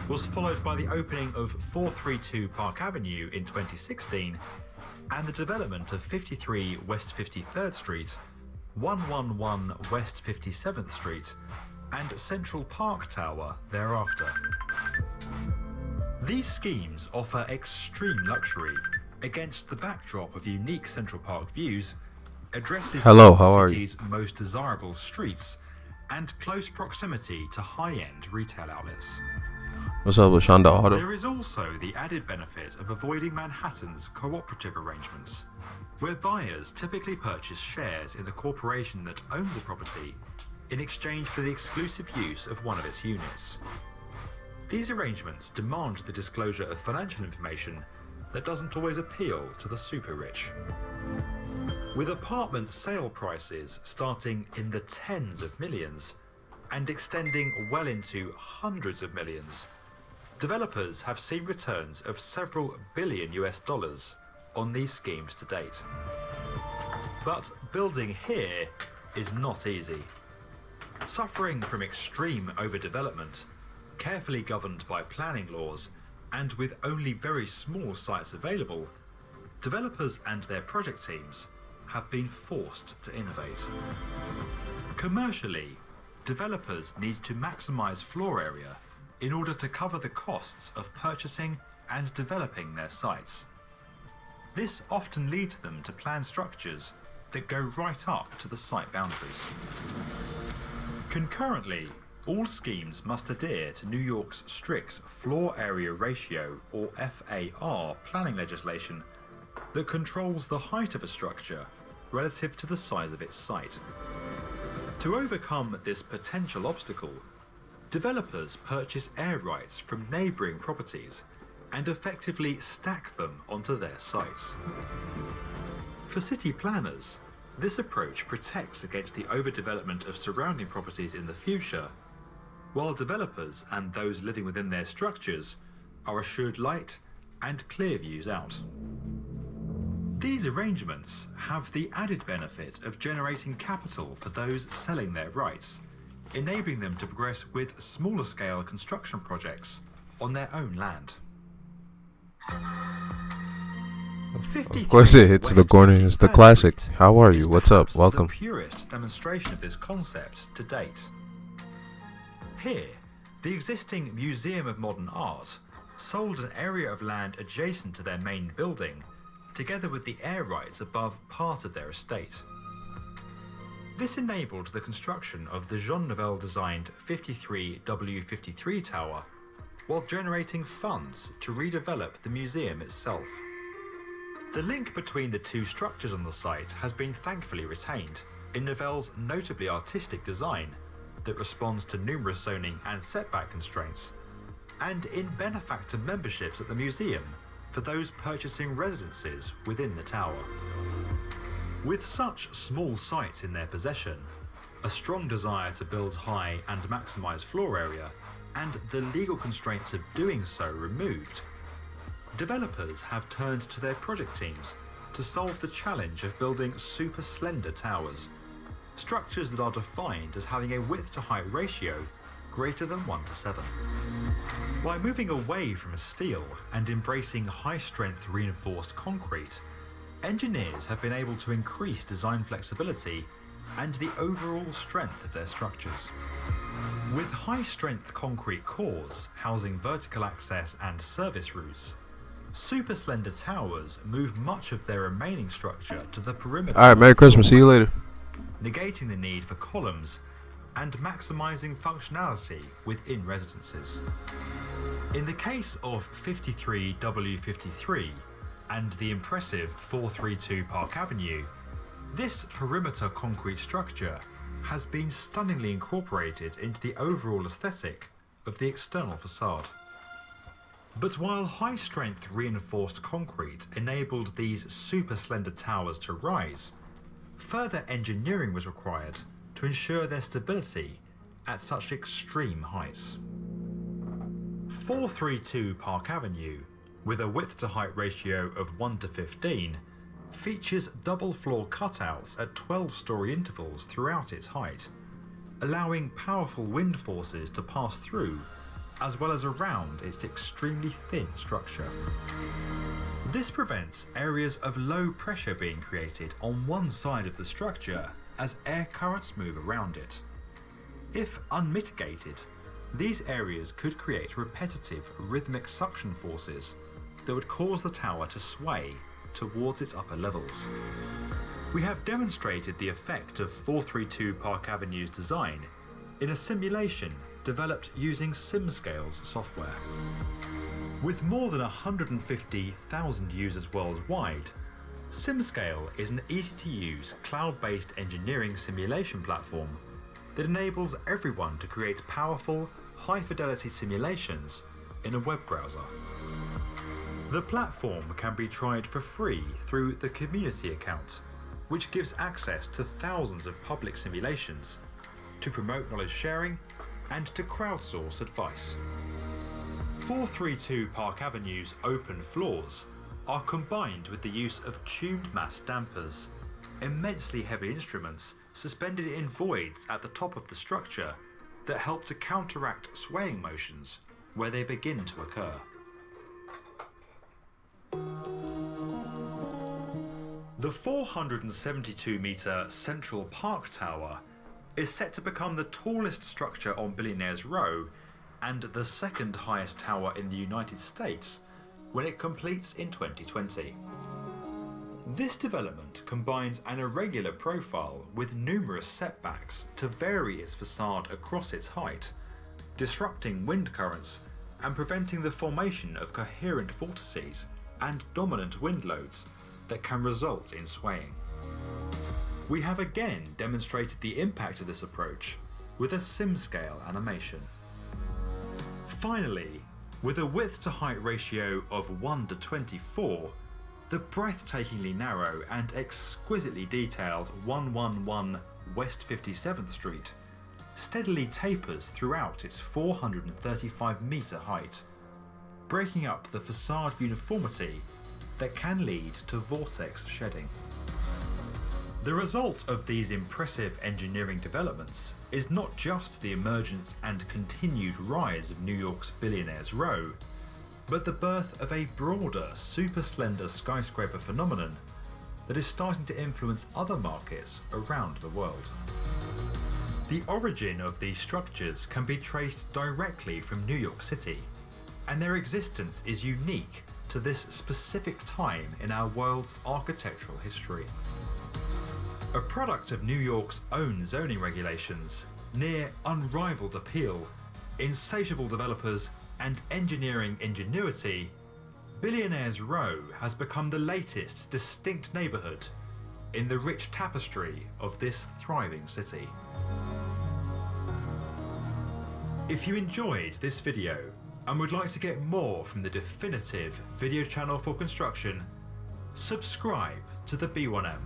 was followed by the opening of 432 Park Avenue in 2016 and the development of 53 West 53rd Street, 111 West 57th Street and Central Park Tower thereafter. These schemes offer extreme luxury against the backdrop of unique Central Park views, addresses the city's most desirable streets, and close proximity to high-end retail outlets. What's up with Shonda Auto? There is also the added benefit of avoiding Manhattan's cooperative arrangements, where buyers typically purchase shares in the corporation that owns the property in exchange for the exclusive use of one of its units. These arrangements demand the disclosure of financial information that doesn't always appeal to the super rich. With apartment sale prices starting in the tens of millions and extending well into hundreds of millions, developers have seen returns of several billion US dollars on these schemes to date. But building here is not easy. Suffering from extreme overdevelopment, carefully governed by planning laws, and with only very small sites available, developers and their project teams have been forced to innovate. Commercially, developers need to maximize floor area in order to cover the costs of purchasing and developing their sites. This often leads them to plan structures that go right up to the site boundaries. Concurrently, all schemes must adhere to New York's strict floor area ratio, or FAR, planning legislation that controls the height of a structure relative to the size of its site. To overcome this potential obstacle, developers purchase air rights from neighbouring properties and effectively stack them onto their sites. For city planners, this approach protects against the overdevelopment of surrounding properties in the future, while developers and those living within their structures are assured light and clear views out. These arrangements have the added benefit of generating capital for those selling their rights, enabling them to progress with smaller scale construction projects on their own land. Of course it hits the corner. It's the classic. How are you? What's up? Welcome. The purest demonstration of this concept to date. Here, the existing Museum of Modern Art sold an area of land adjacent to their main building, together with the air rights above part of their estate. This enabled the construction of the Jean Nouvel designed 53W53 tower, while generating funds to redevelop the museum itself. The link between the two structures on the site has been thankfully retained in Nouvel's notably artistic design that responds to numerous zoning and setback constraints, and in benefactor memberships at the museum for those purchasing residences within the tower. With such small sites in their possession, a strong desire to build high and maximise floor area, and the legal constraints of doing so removed, developers have turned to their project teams to solve the challenge of building super slender towers, structures that are defined as having a width to height ratio greater than 1:7. By moving away from steel and embracing high-strength reinforced concrete, engineers have been able to increase design flexibility and the overall strength of their structures. With high-strength concrete cores housing vertical access and service routes, super slender towers move much of their remaining structure to the perimeter. Alright, Merry Christmas. See you later. Negating the need for columns and maximising functionality within residences. In the case of 53W53 and the impressive 432 Park Avenue, this perimeter concrete structure has been stunningly incorporated into the overall aesthetic of the external facade. But while high-strength reinforced concrete enabled these super slender towers to rise, further engineering was required to ensure their stability at such extreme heights. 432 Park Avenue, with a width to height ratio of 1:15, features double floor cutouts at 12-storey intervals throughout its height, allowing powerful wind forces to pass through as well as around its extremely thin structure. This prevents areas of low pressure being created on one side of the structure as air currents move around it. If unmitigated, these areas could create repetitive rhythmic suction forces that would cause the tower to sway towards its upper levels. We have demonstrated the effect of 432 Park Avenue's design in a simulation developed using SimScale's software. With more than 150,000 users worldwide, SimScale is an easy-to-use cloud-based engineering simulation platform that enables everyone to create powerful, high-fidelity simulations in a web browser. The platform can be tried for free through the community account, which gives access to thousands of public simulations, to promote knowledge sharing, and to crowdsource advice. 432 Park Avenue's open floors are combined with the use of tuned mass dampers, immensely heavy instruments suspended in voids at the top of the structure that help to counteract swaying motions where they begin to occur. The 472-metre Central Park Tower is set to become the tallest structure on Billionaires Row and the second highest tower in the United States when it completes in 2020. This development combines an irregular profile with numerous setbacks to vary its facade across its height, disrupting wind currents and preventing the formation of coherent vortices and dominant wind loads that can result in swaying. We have again demonstrated the impact of this approach with a SimScale animation. Finally, with a width to height ratio of 1:24, The breathtakingly narrow and exquisitely detailed 111 West 57th Street steadily tapers throughout its 435-metre height, breaking up the facade uniformity that can lead to vortex shedding. The result of these impressive engineering developments is not just the emergence and continued rise of New York's Billionaires Row, but the birth of a broader, super slender skyscraper phenomenon that is starting to influence other markets around the world. The origin of these structures can be traced directly from New York City, and their existence is unique to this specific time in our world's architectural history. A product of New York's own zoning regulations, near unrivaled appeal, insatiable developers, and engineering ingenuity, Billionaires Row has become the latest distinct neighbourhood in the rich tapestry of this thriving city. If you enjoyed this video and would like to get more from the definitive video channel for construction, subscribe to the B1M.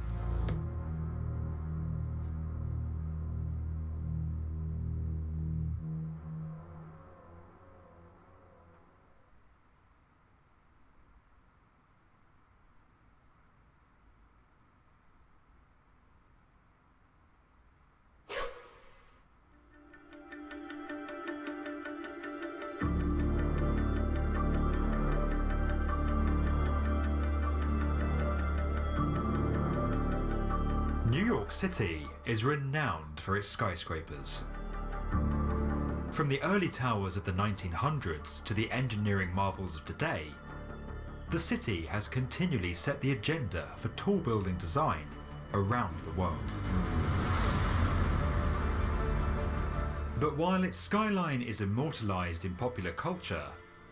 New York City is renowned for its skyscrapers. From the early towers of the 1900s to the engineering marvels of today, the city has continually set the agenda for tall building design around the world. But while its skyline is immortalized in popular culture,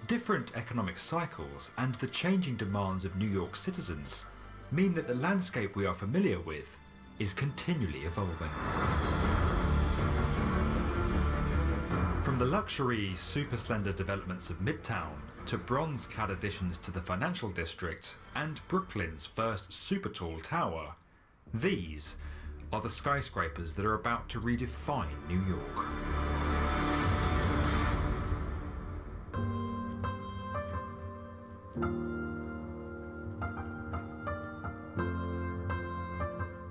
different economic cycles and the changing demands of New York citizens mean that the landscape we are familiar with is continually evolving. From the luxury, super slender developments of Midtown to bronze-clad additions to the financial district and Brooklyn's first super tall tower, these are the skyscrapers that are about to redefine New York.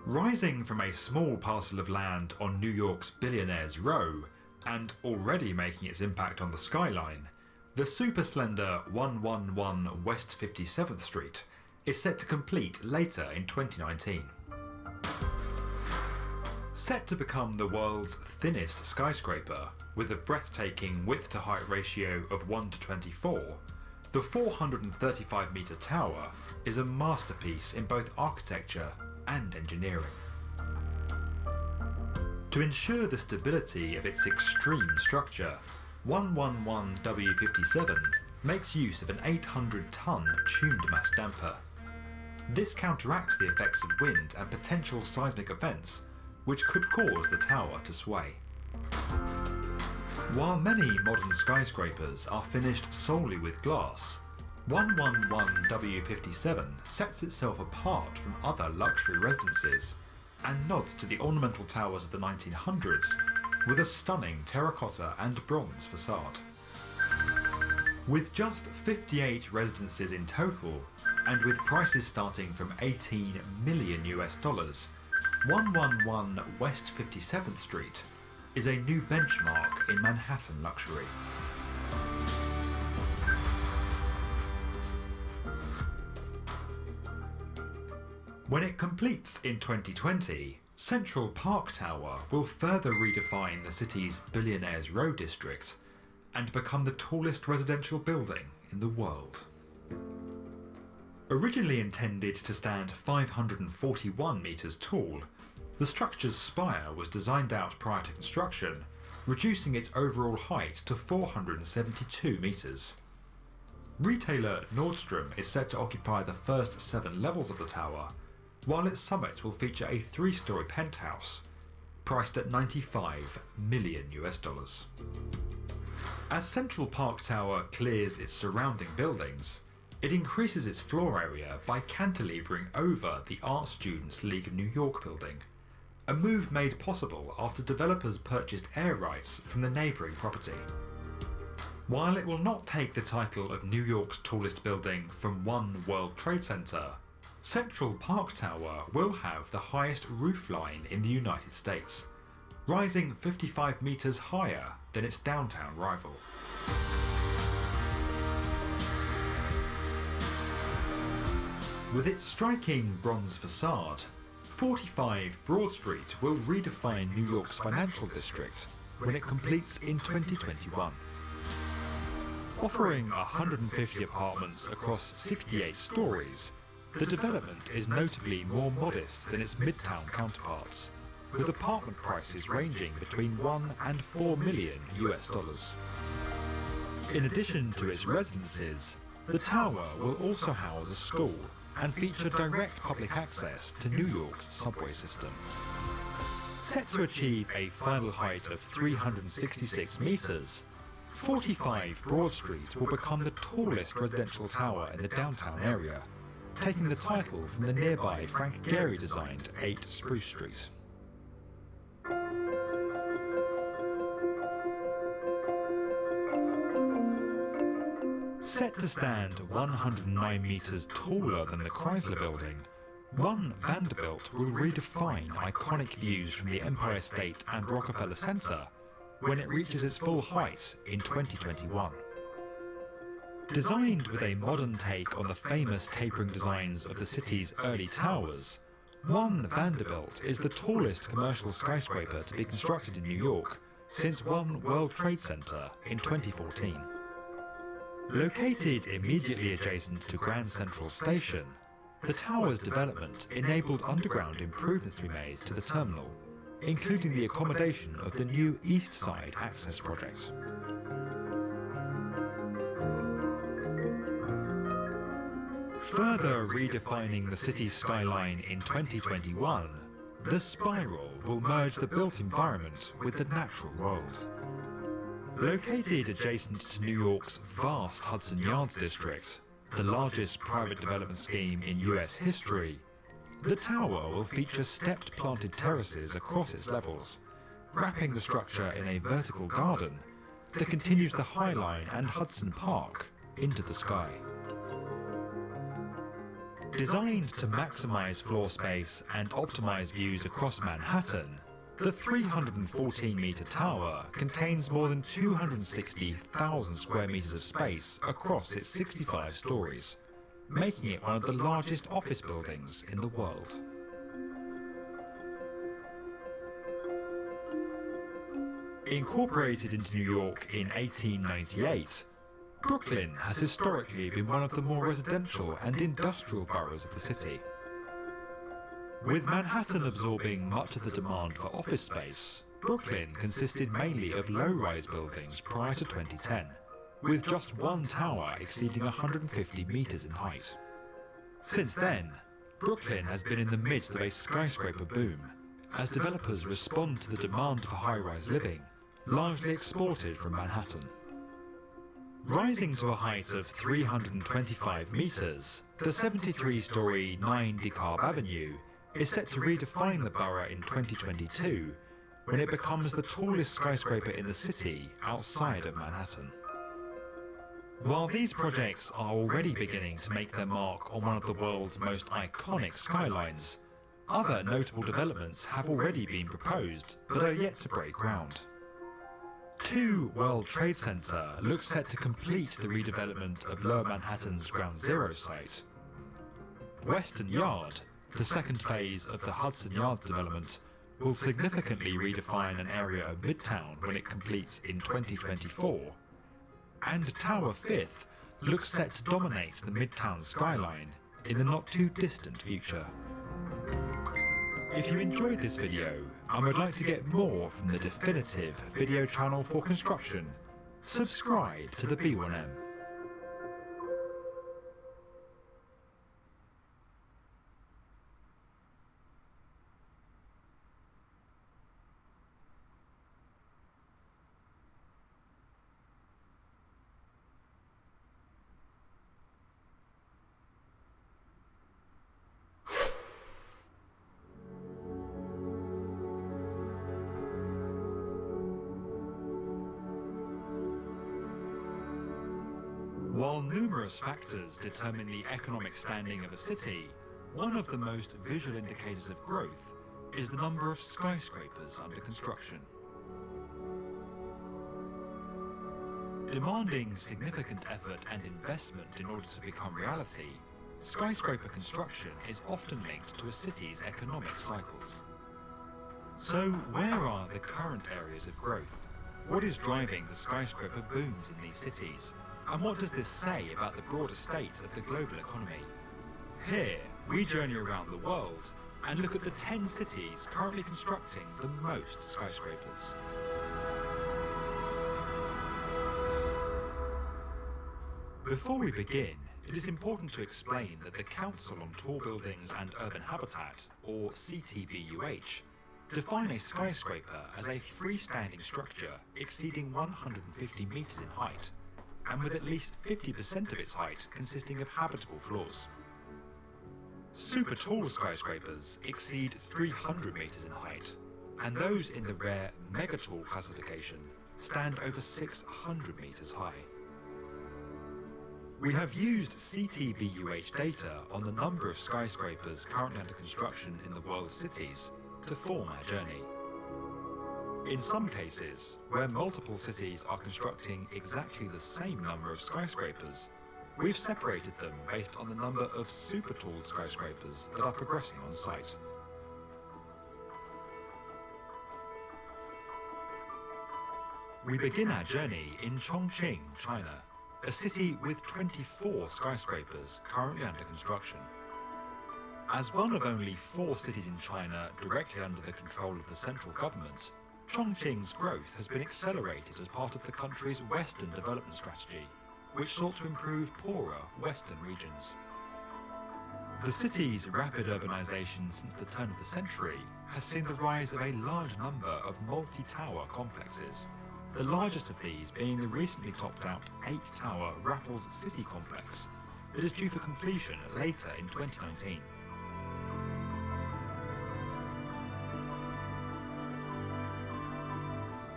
Rising from a small parcel of land on New York's Billionaires Row, and already making its impact on the skyline, the super slender 111 West 57th Street is set to complete later in 2019. Set to become the world's thinnest skyscraper, with a breathtaking width-to-height ratio of 1:24, the 435-metre tower is a masterpiece in both architecture and engineering. To ensure the stability of its extreme structure, 111W57 makes use of an 800-ton tuned mass damper. This counteracts the effects of wind and potential seismic events which could cause the tower to sway. While many modern skyscrapers are finished solely with glass, 111W57 sets itself apart from other luxury residences and nods to the ornamental towers of the 1900s with a stunning terracotta and bronze facade. With just 58 residences in total, and with prices starting from $18 million, 111 West 57th Street is a new benchmark in Manhattan luxury. When it completes in 2020, Central Park Tower will further redefine the city's Billionaires Row district and become the tallest residential building in the world. Originally intended to stand 541 metres tall, the structure's spire was designed out prior to construction, reducing its overall height to 472 metres. Retailer Nordstrom is set to occupy the first 7 levels of the tower, while its summit will feature a 3-storey penthouse, priced at $95 million. As Central Park Tower clears its surrounding buildings, It increases its floor area by cantilevering over the Art Students League of New York building, a move made possible after developers purchased air rights from the neighbouring property. While it will not take the title of New York's tallest building from One World Trade Center, Central Park Tower will have the highest roofline in the United States, rising 55 metres higher than its downtown rival. With its striking bronze facade, 45 Broad Street will redefine New York's financial district when it completes in 2021. Offering 150 apartments across 68 stories, the development is notably more modest than its Midtown counterparts, with apartment prices ranging between $1 and $4 million US. In addition to its residences, the tower will also house a school and feature direct public access to New York's subway system. Set to achieve a final height of 366 metres, 45 Broad Street will become the tallest residential tower in the downtown area, taking the title from the nearby Frank Gehry-designed 8 Spruce Street. Set to stand 109 metres taller than the Chrysler Building, One Vanderbilt will redefine iconic views from the Empire State and Rockefeller Center when it reaches its full height in 2021. Designed with a modern take on the famous tapering designs of the city's early towers, One Vanderbilt is the tallest commercial skyscraper to be constructed in New York since One World Trade Center in 2014. Located immediately adjacent to Grand Central Station, the tower's development enabled underground improvements to be made to the terminal, including the accommodation of the new East Side Access project. Further redefining the city's skyline in 2021, the Spiral will merge the built environment with the natural world. Located adjacent to New York's vast Hudson Yards district, the largest private development scheme in US history, the tower will feature stepped planted terraces across its levels, wrapping the structure in a vertical garden that continues the High Line and Hudson Park into the sky. Designed to maximize floor space and optimize views across Manhattan, the 314-meter tower contains more than 260,000 square meters of space across its 65 stories, making it one of the largest office buildings in the world. Incorporated into New York in 1898, Brooklyn has historically been one of the more residential and industrial boroughs of the city. With Manhattan absorbing much of the demand for office space, Brooklyn consisted mainly of low-rise buildings prior to 2010, with just one tower exceeding 150 meters in height. Since then, Brooklyn has been in the midst of a skyscraper boom, as developers respond to the demand for high-rise living, largely exported from Manhattan. Rising to a height of 325 meters, the 73-story 9 DeKalb Avenue is set to redefine the borough in 2022, when it becomes the tallest skyscraper in the city outside of Manhattan. While these projects are already beginning to make their mark on one of the world's most iconic skylines, other notable developments have already been proposed but are yet to break ground. 2 World Trade Center looks set to complete the redevelopment of Lower Manhattan's Ground Zero site. Western Yard, the second phase of the Hudson Yards development, will significantly redefine an area of Midtown when it completes in 2024, and Tower 5th looks set to dominate the Midtown skyline in the not-too-distant future. If you enjoyed this video and would like to get more from the definitive video channel for construction, subscribe to the B1M. While numerous factors determine the economic standing of a city, one of the most visual indicators of growth is the number of skyscrapers under construction. Demanding significant effort and investment in order to become reality, skyscraper construction is often linked to a city's economic cycles. So where are the current areas of growth? What is driving the skyscraper booms in these cities? And what does this say about the broader state of the global economy? Here, we journey around the world and look at the 10 cities currently constructing the most skyscrapers. Before we begin, it is important to explain that the Council on Tall Buildings and Urban Habitat, or CTBUH, define a skyscraper as a freestanding structure exceeding 150 meters in height, and with at least 50% of its height consisting of habitable floors. Super tall skyscrapers exceed 300 meters in height, and those in the rare megatall classification stand over 600 meters high. We have used CTBUH data on the number of skyscrapers currently under construction in the world's cities to form our journey. In some cases, where multiple cities are constructing exactly the same number of skyscrapers, we've separated them based on the number of super tall skyscrapers that are progressing on site. We begin our journey in Chongqing, China, a city with 24 skyscrapers currently under construction. As one of only 4 cities in China directly under the control of the central government, Chongqing's growth has been accelerated as part of the country's Western development strategy, which sought to improve poorer Western regions. The city's rapid urbanization since the turn of the century has seen the rise of a large number of multi-tower complexes, the largest of these being the recently topped-out 8-tower Raffles City complex that is due for completion later in 2019.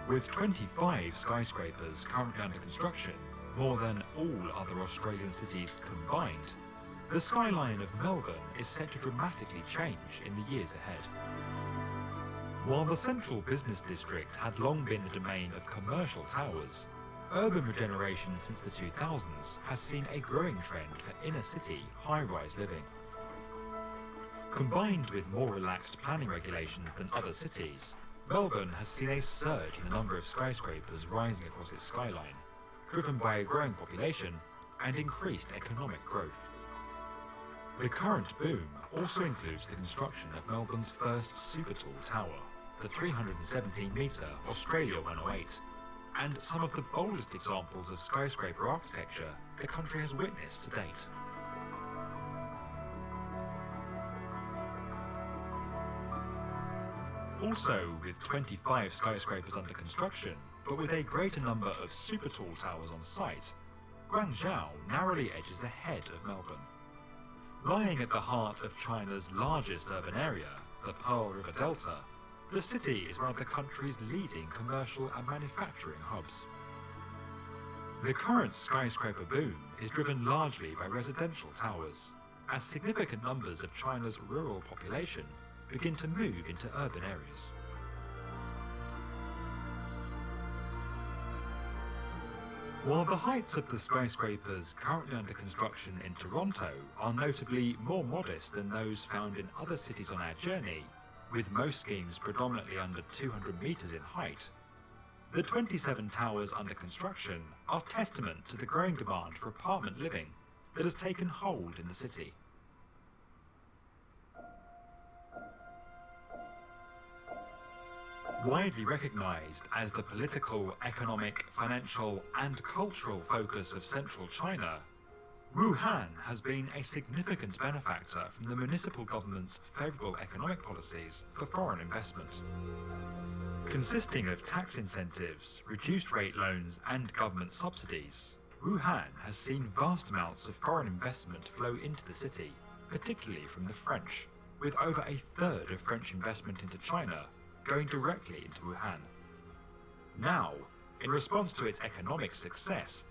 With 25 skyscrapers currently under construction, more than all other Australian cities combined, the skyline of Melbourne is set to dramatically change in the years ahead. While the central business district had long been the domain of commercial towers, urban regeneration since the 2000s has seen a growing trend for inner-city high-rise living. Combined with more relaxed planning regulations than other cities, Melbourne has seen a surge in the number of skyscrapers rising across its skyline, driven by a growing population and increased economic growth. The current boom also includes the construction of Melbourne's first super tall tower, the 317-metre Australia 108, and some of the boldest examples of skyscraper architecture the country has witnessed to date. Also, with 25 skyscrapers under construction, but with a greater number of super tall towers on site, Guangzhou narrowly edges ahead of Melbourne. Lying at the heart of China's largest urban area, the Pearl River Delta, the city is one of the country's leading commercial and manufacturing hubs. The current skyscraper boom is driven largely by residential towers, as significant numbers of China's rural population begin to move into urban areas. While the heights of the skyscrapers currently under construction in Toronto are notably more modest than those found in other cities on our journey, with most schemes predominantly under 200 meters in height, the 27 towers under construction are testament to the growing demand for apartment living that has taken hold in the city. Widely recognized as the political, economic, financial and cultural focus of central China, Wuhan has been a significant benefactor from the municipal government's favorable economic policies for foreign investment. Consisting of tax incentives, reduced rate loans and government subsidies, Wuhan has seen vast amounts of foreign investment flow into the city, particularly from the French, with over a third of French investment into China going directly into Wuhan. Now, in response to its economic success,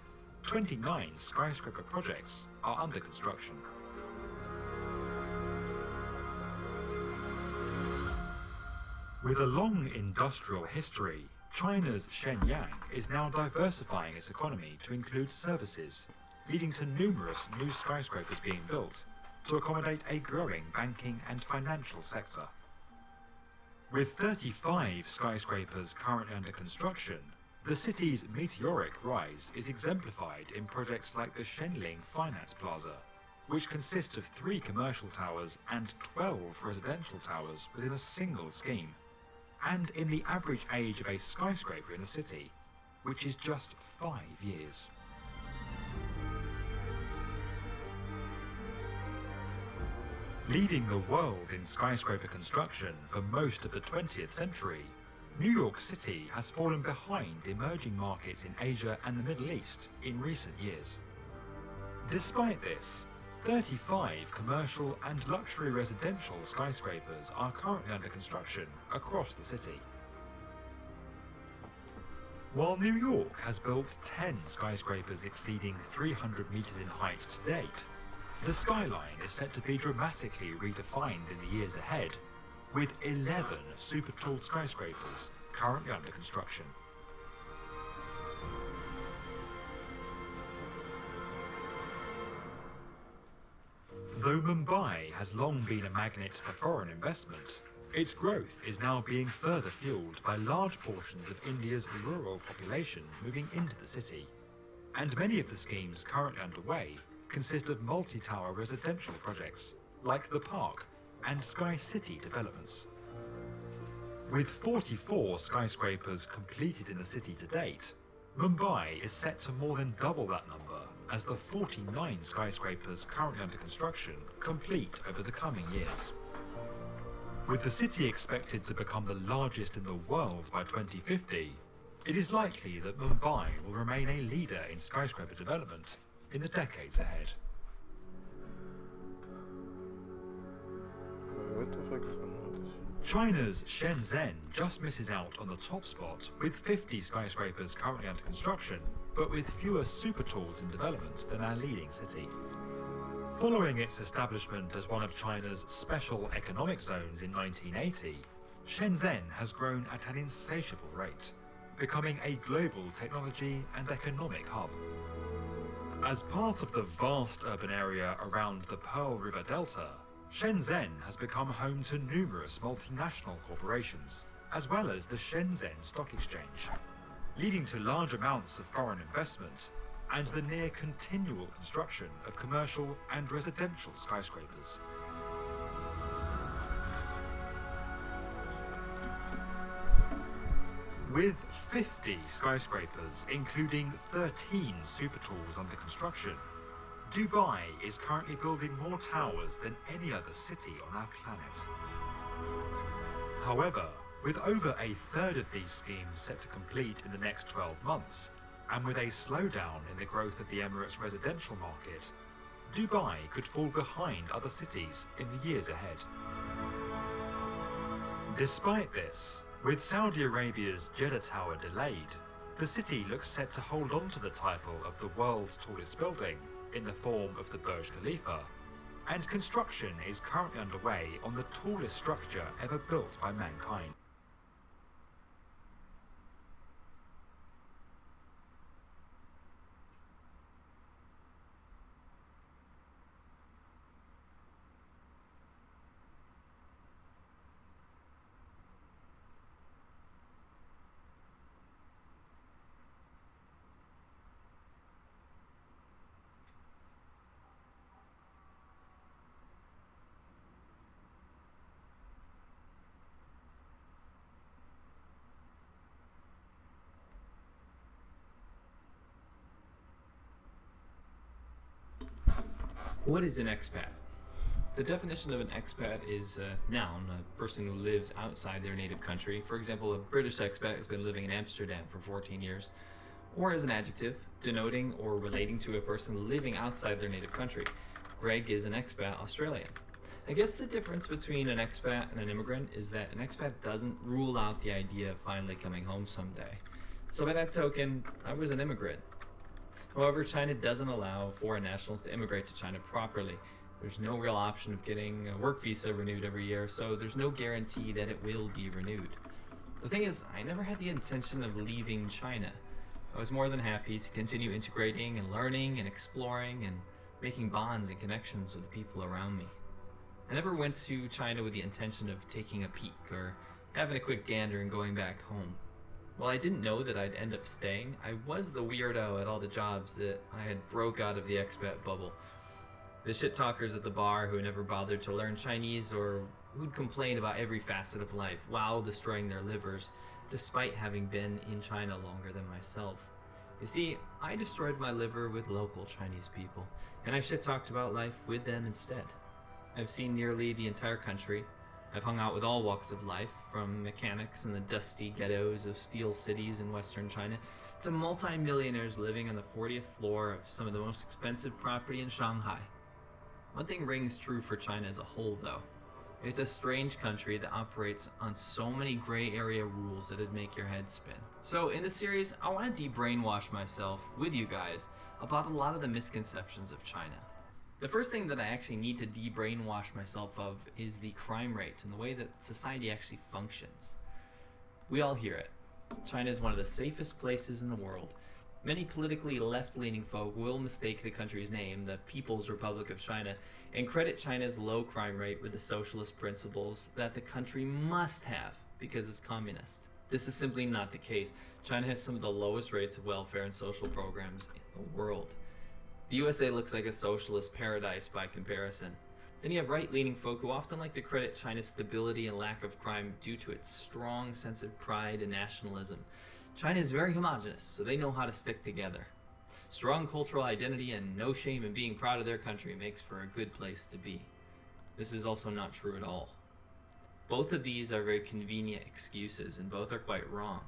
29 skyscraper projects are under construction. With a long industrial history, China's Shenyang is now diversifying its economy to include services, leading to numerous new skyscrapers being built to accommodate a growing banking and financial sector. With 35 skyscrapers currently under construction, the city's meteoric rise is exemplified in projects like the Shenling Finance Plaza, which consists of 3 commercial towers and 12 residential towers within a single scheme, and in the average age of a skyscraper in the city, which is just 5 years. Leading the world in skyscraper construction for most of the 20th century, New York City has fallen behind emerging markets in Asia and the Middle East in recent years. Despite this, 35 commercial and luxury residential skyscrapers are currently under construction across the city. While New York has built 10 skyscrapers exceeding 300 meters in height to date, the skyline is set to be dramatically redefined in the years ahead, with 11 super tall skyscrapers currently under construction. Though Mumbai has long been a magnet for foreign investment, its growth is now being further fueled by large portions of India's rural population moving into the city, and many of the schemes currently underway consist of multi-tower residential projects, like the Park and Sky City developments. With 44 skyscrapers completed in the city to date, Mumbai is set to more than double that number as the 49 skyscrapers currently under construction complete over the coming years. With the city expected to become the largest in the world by 2050, it is likely that Mumbai will remain a leader in skyscraper development in the decades ahead. What the fuck is going on with this shit? China's Shenzhen just misses out on the top spot with 50 skyscrapers currently under construction, but with fewer super talls in development than our leading city. Following its establishment as one of China's special economic zones in 1980, Shenzhen has grown at an insatiable rate, becoming a global technology and economic hub. As part of the vast urban area around the Pearl River Delta, Shenzhen has become home to numerous multinational corporations, as well as the Shenzhen Stock Exchange, leading to large amounts of foreign investment and the near continual construction of commercial and residential skyscrapers. With 50 skyscrapers, including 13 super talls under construction, Dubai is currently building more towers than any other city on our planet. However, with over a third of these schemes set to complete in the next 12 months, and with a slowdown in the growth of the Emirates residential market, Dubai could fall behind other cities in the years ahead. Despite this, with Saudi Arabia's Jeddah Tower delayed, the city looks set to hold on to the title of the world's tallest building in the form of the Burj Khalifa, and construction is currently underway on the tallest structure ever built by mankind. What is an expat? The definition of an expat is a noun, a person who lives outside their native country. For example, a British expat has been living in Amsterdam for 14 years. Or as an adjective, denoting or relating to a person living outside their native country. Greg is an expat Australian. I guess the difference between an expat and an immigrant is that an expat doesn't rule out the idea of finally coming home someday. So by that token, I was an immigrant. However, China doesn't allow foreign nationals to immigrate to China properly. There's no real option of getting a work visa renewed every year, so there's no guarantee that it will be renewed. The thing is, I never had the intention of leaving China. I was more than happy to continue integrating and learning and exploring and making bonds and connections with the people around me. I never went to China with the intention of taking a peek or having a quick gander and going back home. While I didn't know that I'd end up staying, I was the weirdo at all the jobs that I had broke out of the expat bubble. The shit talkers at the bar who never bothered to learn Chinese or who'd complain about every facet of life while destroying their livers, despite having been in China longer than myself. You see, I destroyed my liver with local Chinese people, and I shit talked about life with them instead. I've seen nearly the entire country. I've hung out with all walks of life, from mechanics in the dusty ghettos of steel cities in western China to multi-millionaires living on the 40th floor of some of the most expensive property in Shanghai. One thing rings true for China as a whole, though. It's a strange country that operates on so many gray area rules that it'd make your head spin. So in this series, I want to de-brainwash myself with you guys about a lot of the misconceptions of China. The first thing that I actually need to de-brainwash myself of is the crime rate and the way that society actually functions. We all hear it. China is one of the safest places in the world. Many politically left-leaning folk will mistake the country's name, the People's Republic of China, and credit China's low crime rate with the socialist principles that the country must have because it's communist. This is simply not the case. China has some of the lowest rates of welfare and social programs in the world. The USA looks like a socialist paradise by comparison. Then you have right-leaning folk who often like to credit China's stability and lack of crime due to its strong sense of pride and nationalism. China is very homogenous, so they know how to stick together. Strong cultural identity and no shame in being proud of their country makes for a good place to be. This is also not true at all. Both of these are very convenient excuses, and both are quite wrong.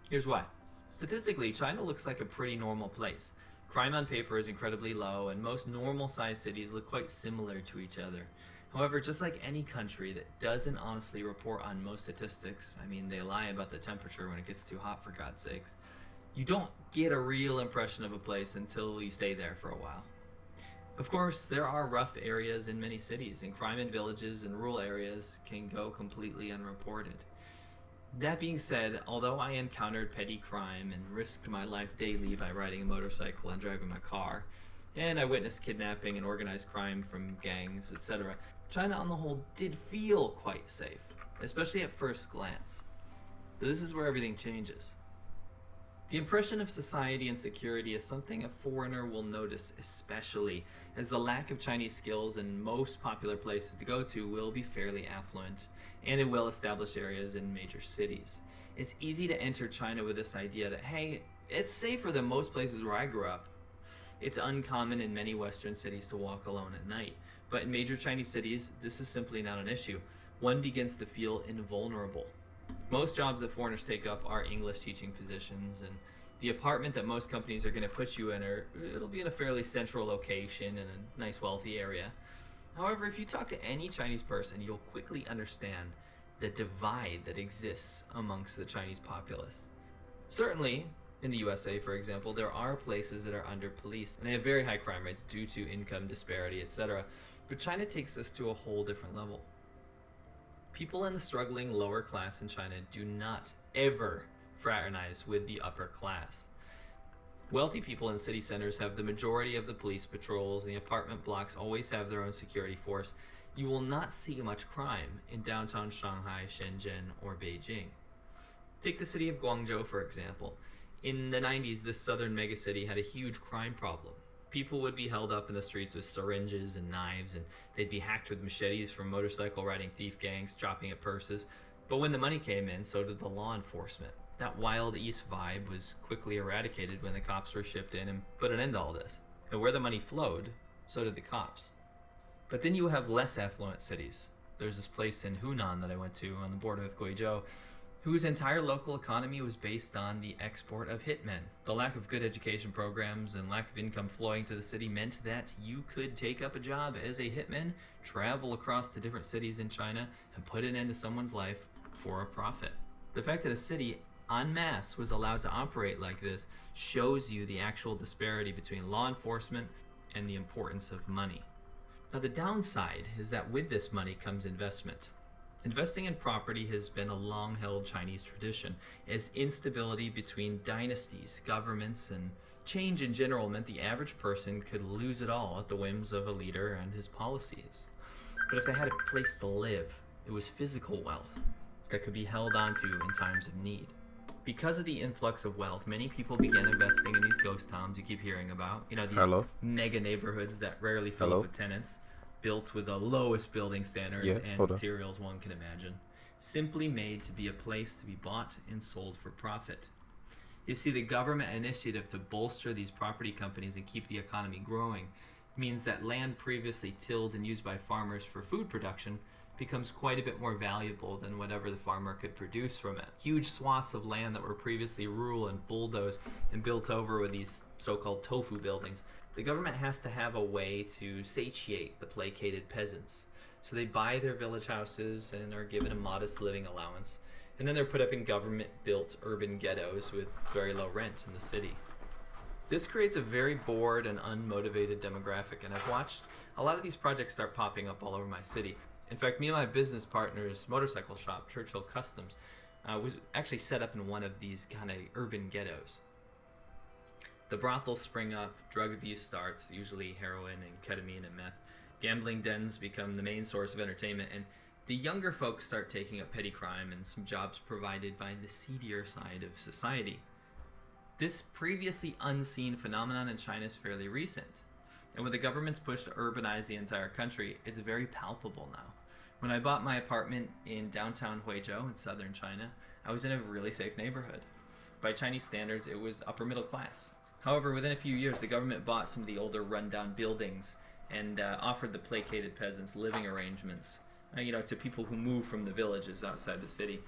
Here's why. Statistically, China looks like a pretty normal place. Crime on paper is incredibly low, and most normal-sized cities look quite similar to each other. However, just like any country that doesn't honestly report on most statistics, I mean, they lie about the temperature when it gets too hot, for God's sakes, you don't get a real impression of a place until you stay there for a while. Of course, there are rough areas in many cities, and crime in villages and rural areas can go completely unreported. That being said, although I encountered petty crime and risked my life daily by riding a motorcycle and driving my car, and I witnessed kidnapping and organized crime from gangs, etc., China on the whole did feel quite safe, especially at first glance. But this is where everything changes. The impression of society and security is something a foreigner will notice, especially as the lack of Chinese skills in most popular places to go to will be fairly affluent and in well-established areas in major cities. It's easy to enter China with this idea that, hey, it's safer than most places where I grew up. It's uncommon in many Western cities to walk alone at night, but in major Chinese cities, this is simply not an issue. One begins to feel invulnerable. Most jobs that foreigners take up are English teaching positions, and the apartment that most companies are going to put you in, it'll be in a fairly central location in a nice wealthy area. However, if you talk to any Chinese person, you'll quickly understand the divide that exists amongst the Chinese populace. Certainly, in the USA, for example, there are places that are under-policed, and they have very high crime rates due to income disparity, etc. But China takes this to a whole different level. People in the struggling lower class in China do not ever fraternize with the upper class. Wealthy people in city centers have the majority of the police patrols, and the apartment blocks always have their own security force. You will not see much crime in downtown Shanghai, Shenzhen, or Beijing. Take the city of Guangzhou, for example. In the 90s, this southern megacity had a huge crime problem. People would be held up in the streets with syringes and knives, and they'd be hacked with machetes from motorcycle riding thief gangs chopping at purses. But when the money came in, so did the law enforcement. That Wild East vibe was quickly eradicated when the cops were shipped in and put an end to all this. And where the money flowed, so did the cops. But then you have less affluent cities. There's this place in Hunan that I went to on the border with Guizhou, whose entire local economy was based on the export of hitmen. The lack of good education programs and lack of income flowing to the city meant that you could take up a job as a hitman, travel across to different cities in China, and put an end to someone's life for a profit. The fact that a city en masse was allowed to operate like this shows you the actual disparity between law enforcement and the importance of money. Now, the downside is that with this money comes investment. Investing in property has been a long-held Chinese tradition, as instability between dynasties, governments, and change in general meant the average person could lose it all at the whims of a leader and his policies. But if they had a place to live, it was physical wealth that could be held onto in times of need. Because of the influx of wealth, many people began investing in these ghost towns you keep hearing about. You know, these mega neighborhoods that rarely fill up with tenants, built with the lowest building standards and materials one can imagine, simply made to be a place to be bought and sold for profit. You see, the government initiative to bolster these property companies and keep the economy growing means that land previously tilled and used by farmers for food production becomes quite a bit more valuable than whatever the farmer could produce from it. Huge swaths of land that were previously rural and bulldozed and built over with these so-called tofu buildings. The government has to have a way to satiate the placated peasants. So they buy their village houses and are given a modest living allowance. And then they're put up in government-built urban ghettos with very low rent in the city. This creates a very bored and unmotivated demographic, and I've watched a lot of these projects start popping up all over my city. In fact, me and my business partner's motorcycle shop, Churchill Customs, was actually set up in one of these kind of urban ghettos. The brothels spring up, drug abuse starts, usually heroin and ketamine and meth. Gambling dens become the main source of entertainment, and the younger folks start taking up petty crime and some jobs provided by the seedier side of society. This previously unseen phenomenon in China is fairly recent, and with the government's push to urbanize the entire country, it's very palpable now. When I bought my apartment in downtown Huizhou in southern China, I was in a really safe neighborhood. By Chinese standards, it was upper middle class. However, within a few years, the government bought some of the older rundown buildings and offered the placated peasants living arrangements, to people who move from the villages outside the city.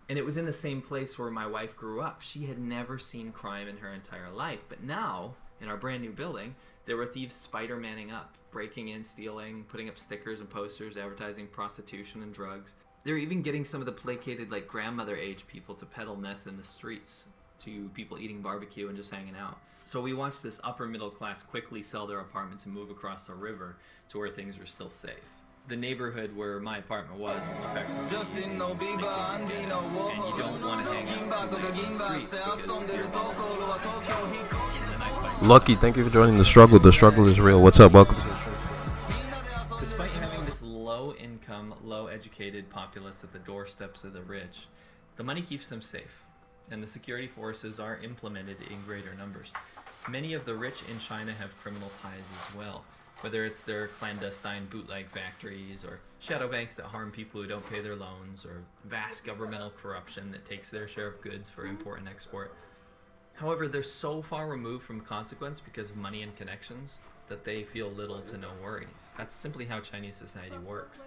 And it was in the same place where my wife grew up. She had never seen crime in her entire life. But now, in our brand new building, there were thieves Spider-Manning up, breaking in, stealing, putting up stickers and posters, advertising prostitution and drugs. They were even getting some of the placated, grandmother-age people to peddle meth in the streets to people eating barbecue and just hanging out. So we watched this upper middle class quickly sell their apartments and move across the river to where things were still safe. The neighborhood where my apartment was is in fact and you don't want to hang out in the streets because Lucky, thank you for joining the struggle. The struggle is real. What's up? Welcome to the show. Despite having this low-income, low-educated populace at the doorsteps of the rich, the money keeps them safe, and the security forces are implemented in greater numbers. Many of the rich in China have criminal ties as well, whether it's their clandestine bootleg factories or shadow banks that harm people who don't pay their loans or vast governmental corruption that takes their share of goods for import and export. However, they're so far removed from consequence because of money and connections that they feel little to no worry. That's simply how Chinese society works.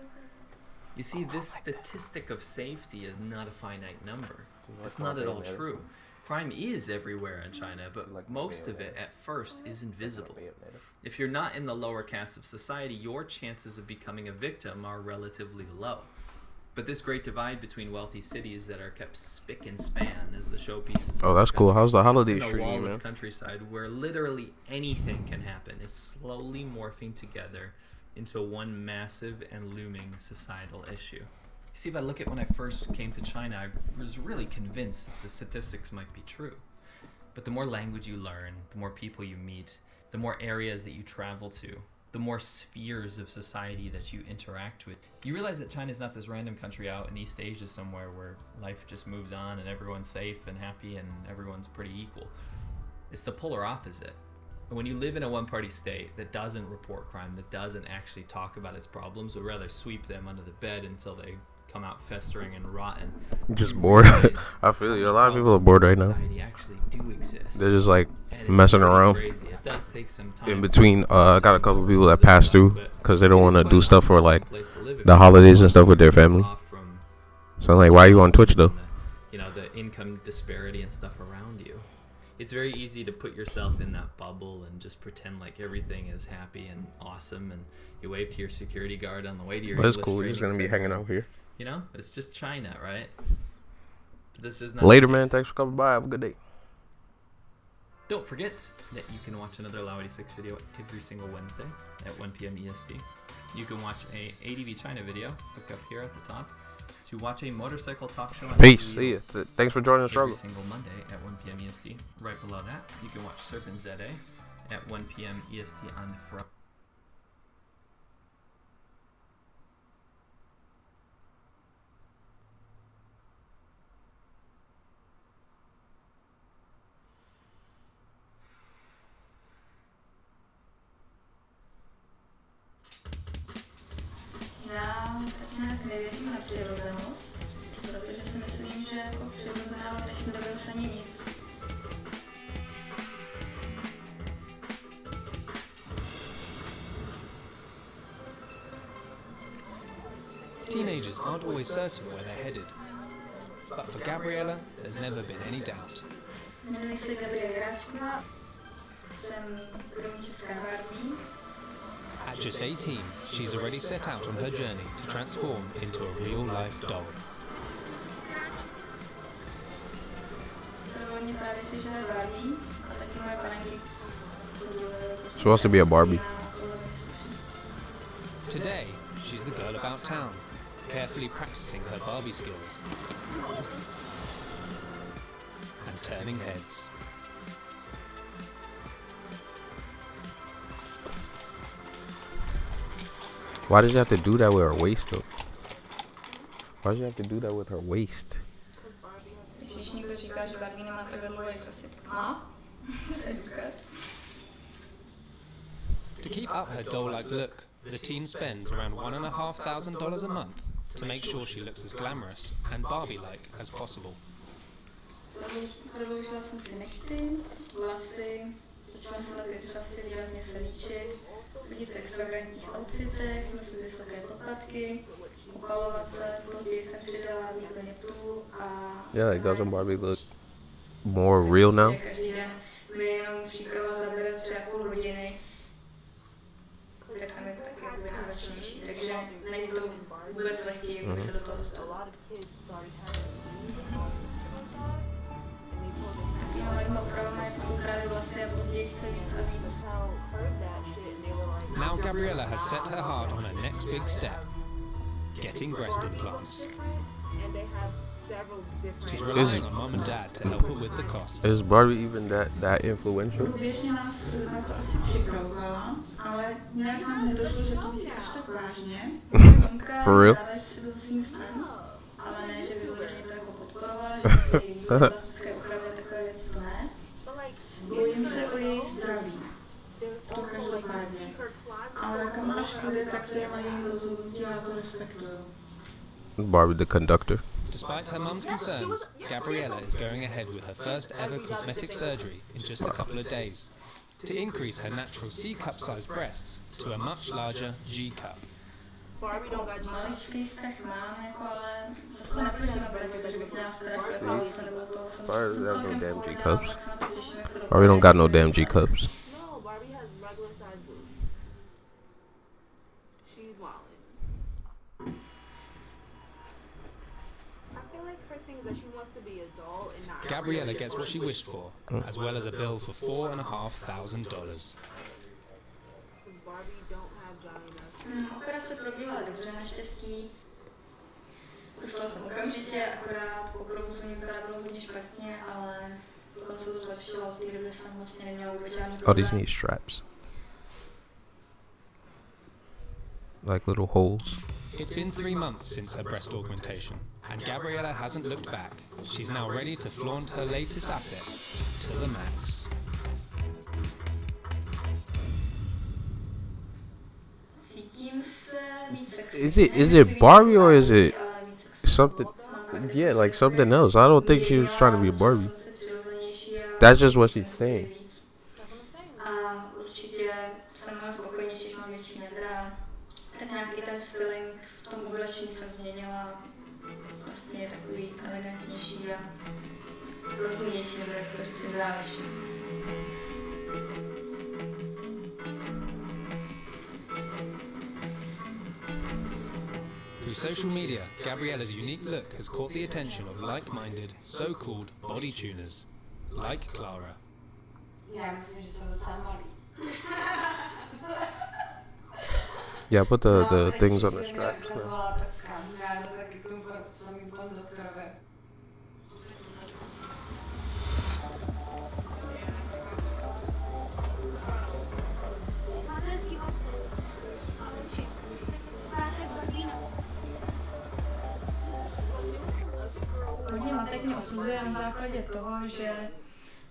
You see, this statistic of safety is not a finite number. It's not at all true. Crime is everywhere in China, but most of it at first is invisible. If you're not in the lower caste of society, your chances of becoming a victim are relatively low. But this great divide between wealthy cities that are kept spick and span as the showpieces. Oh, that's cool. How's the holiday treating stream, you, man? The countryside where literally anything can happen is slowly morphing together into one massive and looming societal issue. See, if I look at when I first came to China, I was really convinced that the statistics might be true. But the more language you learn, the more people you meet, the more areas that you travel to, the more spheres of society that you interact with, you realize that China's not this random country out in East Asia somewhere where life just moves on and everyone's safe and happy and everyone's pretty equal. It's the polar opposite. When you live in a one-party state that doesn't report crime, that doesn't actually talk about its problems, but rather sweep them under the bed until they come out festering and rotten. Just bored. I feel you. A lot of people are bored right now. Actually do exist. They're just messing around. Crazy. It does take some time. In between, I got a couple of people that pass through because they don't want to do stuff for the holidays and stuff with their family. So I'm like, why are you on Twitch though? The income disparity and stuff around you. It's very easy to put yourself in that bubble and just pretend like everything is happy and awesome, and you wave to your security guard on the way to your But it's cool. You're just gonna be hanging out here. It's just China, right? This is not Later, the man. case. Thanks for coming by. Have a good day. Don't forget that you can watch another Lao 86 video every single Wednesday at 1 p.m. EST. You can watch a ADV China video, look up here at the top, to watch a motorcycle talk show on Peace. TV See ya. Thanks for joining the every struggle. single Monday at 1 p.m. EST. Right below that, you can watch Serpent ZA at 1 p.m. EST on Friday. Já tak nějak nevěřím na přirozenost, protože si myslím, že jako přirozeného v dnešní době už není nic. Teenagers aren't always certain where they're headed. But for Gabriella, there's never been any doubt. Jmenuji se Gabriela Hráčková, jsem kroměčeská Barbie. At just 18, she's already set out on her journey to transform into a real-life doll. Provodně právě ty, že je Barbie, a taky moje panenky. She wants to be a Barbie. Today, she's the girl about town, carefully practicing her Barbie skills and turning heads. Why did you have to do that with her waist, though? Why did you have to do that with her waist? Když někdo říká, že Barbie nemá takhle dlouhé časy, tak má. To je důkaz. To keep up her doll-like look, the teen spends around $1,500 a month to make sure she looks as glamorous and Barbie-like as possible. Prodloužila jsem si nechty, vlasy, začala jsem také řasy, výrazně se líčit, chodit v extravagantních outfitech, nosit vysoké podpatky, opalovat se, později jsem přidala výplně půl a... Yeah, like doesn't Barbie look more real now? Každý den mi jenom příprava zabere 3,5 hodiny, tak tam je to také jakoby náročnější, takže není to vůbec lehký, aby se do toho dostala. Takýma malýma opravama, jako jsou právě vlasy a později chce víc a víc. Now Gabriella has set her heart on her next big step, getting breast implants. She's relying on mom and dad to help her with the costs. Is Barbie even that influential? Průběžně nás na to asi připravovala, ale nějak nám nedošlo, že to myslí až tak vážně. For real? Že si byl svým snem, ale ne, že by vyloženě to jako podporovala, že si její plastické úpravy a takové věci, to ne. Bojím se o její zdraví. To každopádně. Ale kam až půjde, tak to je na jejím rozhodnutí a já to respektuju. Barbie the conductor. Despite her mum's concerns, Gabriella is going ahead with her first ever cosmetic surgery in just a couple of days to increase her natural C-cup sized breasts to a much larger G-cup. Maličký strach mám, jako, ale zase to neprožívám tak, že bych měla strach, jako se nebo to jsem Barbie don't have no damn G-cups. tak se na to těším, jak to Barbie don't got no damn G-cups. No, Barbie has regular size boobs. She's wildin'. I feel like her things that she wants to be a doll and not. Gabriella gets what she wished for, as well as a bill for $4,500. Because Barbie don't have giant ass. Operace probíhala dobře, naštěstí. Dostala jsem okamžitě, akorát po provozu mi vypadá bylo hodně špatně, ale potom se to zlepšilo, od té doby jsem vlastně neměla vůbec žádný Oh, problém. these need straps. Like little holes. It's been 3 months since her breast augmentation, and Gabriella hasn't looked back. She's now ready to flaunt her latest asset to the max. Cítím se víc sexy. Is it Barbie or is it something? Yeah, like something else. I don't think she was trying to be a Barbie. That's just what she's saying. A určitě jsem mnohem spokojenější, když mám větší nedra. Tak nějaký ten styling v tom oblečení jsem změnila. Vlastně je takový elegantnější a rozumnější, nebo jak to říct, zdravější. Through social media, Gabriella's unique look has caught the attention of like-minded, so-called body tuners, like Clara. Yeah, put the things on the straps. Hodně matek mě odsuzuje na základě toho, že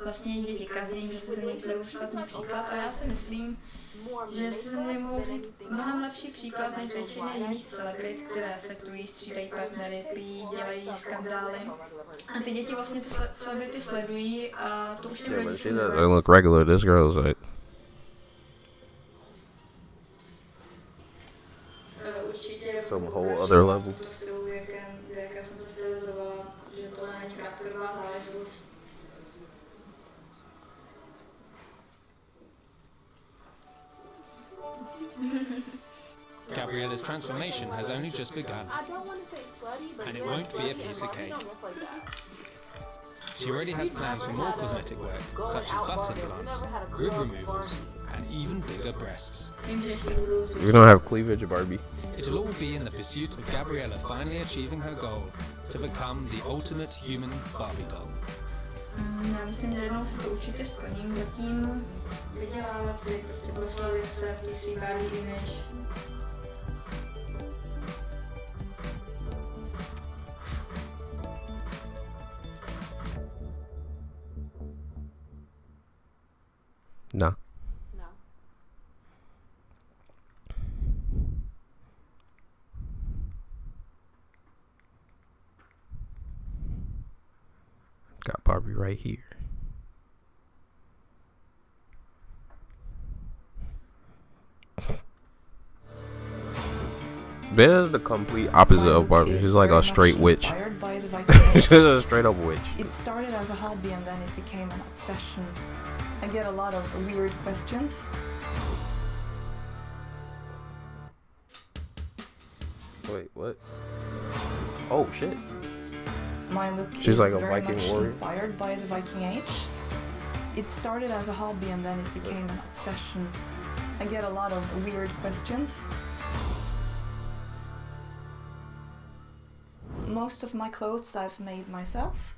vlastně děti kazím, že si ze mě berou špatný příklad, ale já si myslím, že si ze mě mohou vzít mnohem lepší příklad než většina jiných celebrit, které fetují, střídají partnery, pijí, dělají skandály. A ty děti vlastně ty celebrity sledují a to už těm rodičům doesn't look regular. This girl's like... určitě some whole other level. jaké jsem se stylizovala, že tohle není krátkodobá záležitost. Gabriella's transformation has only just begun, and it won't be a piece of cake. She already has plans for more cosmetic work, such as butt implants, rib removals, and even bigger breasts. We don't have cleavage, Barbie. It'll all be in the pursuit of Gabriella finally achieving her goal to become the ultimate human Barbie doll. Já myslím, že jednou si to určitě splním, zatím vydělávat si, prostě proslavit se v té svý Barbie image. No. No. Got Barbie right here. Ben is the complete opposite of Barbie. She's like a straight witch. She's a straight up witch. It started as a hobby and then it became an obsession. I get a lot of weird questions. Wait, what? Oh shit. My look She's is like a very Viking much warrior. inspired by the Viking Age. It started as a hobby and then it became an obsession. I get a lot of weird questions. Most of my clothes I've made myself.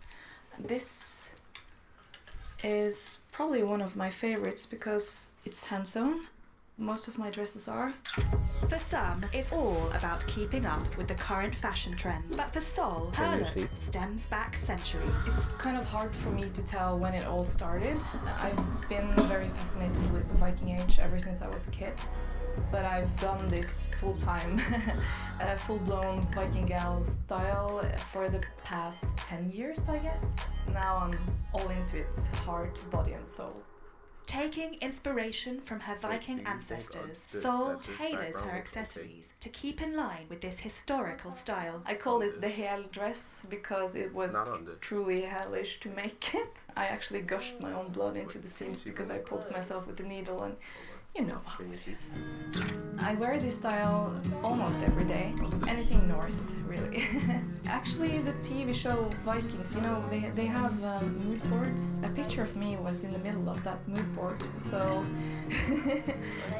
This is probably one of my favorites because it's hand-sewn. Most of my dresses are. For some, it's all about keeping up with the current fashion trend. But for Sol, her look stems back centuries. It's kind of hard for me to tell when it all started. I've been very fascinated with the Viking Age ever since I was a kid. But I've done this full-time, full-blown Viking gal style for the past 10 years, I guess. Now I'm all into it, heart, body and soul. Taking inspiration from her Viking ancestors, Sol tailors her accessories to keep in line with this historical style. I call it the hell dress because it was truly hellish to make it. I actually gushed my own blood into the seams because I poked myself with the needle and you know how it is. I wear this style almost every day. Anything Norse, really. Actually, the TV show Vikings, you know, they have mood boards. A picture of me was in the middle of that mood board, so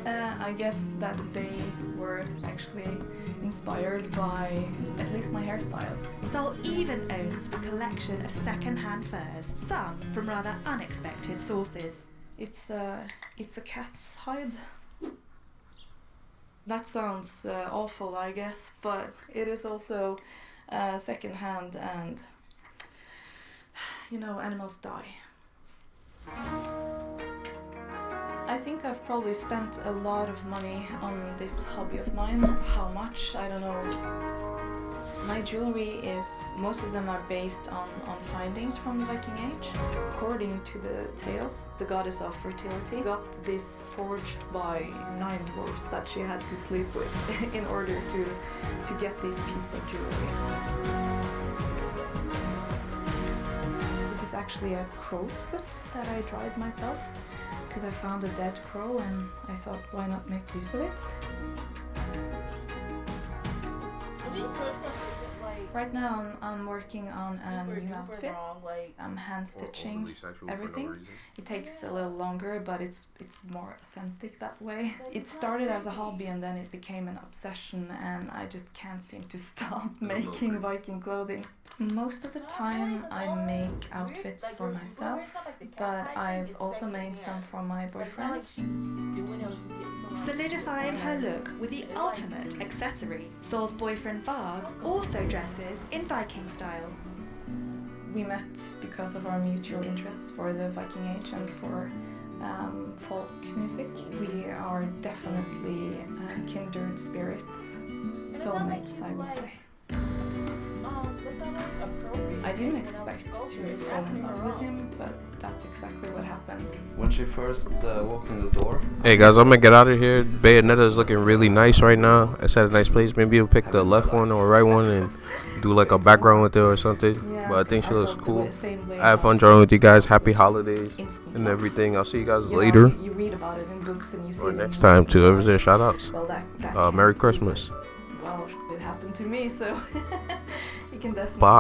I guess that they were actually inspired by at least my hairstyle. Sol even owns a collection of second-hand furs, some from rather unexpected sources. It's a cat's hide. That sounds awful, I guess, but it is also second-hand and, you know, animals die. I think I've probably spent a lot of money on this hobby of mine. How much? I don't know. My jewelry is, most of them are based on findings from the Viking Age. According to the tales, the goddess of fertility got this forged by 9 dwarves that she had to sleep with in order to get this piece of jewelry. This is actually a crow's foot that I dried myself because I found a dead crow and I thought, why not make use of it? Right now I'm working on a new outfit. I'm hand stitching everything. It takes a little longer, but it's more authentic that way. It started as a hobby and then it became an obsession, and I just can't seem to stop making Viking clothing. Most of the time I make outfits for myself, but I've also made some for my boyfriend. Solidifying her look with the ultimate accessory, Saul's boyfriend Varg also dresses in Viking style. We met because of our mutual interests for the Viking Age and for folk music. We are definitely kindred spirits, soulmates, I would say. I didn't expect to fall in love with him, but that's exactly what happened. When she first walked in the door. Hey guys, I'm gonna get out of here. Bayonetta is looking really nice right now. It's at a nice place. Maybe you'll pick the left one or right one and do like a background with it or something. Yeah, but I think she looks cool. I had fun drawing with you guys. Happy holidays and everything. I'll see you guys later. You read about it in books and you see or it next time too. Whoever's there, shout outs. Well, Merry Christmas. Well, it happened to me, so you can definitely. Bye.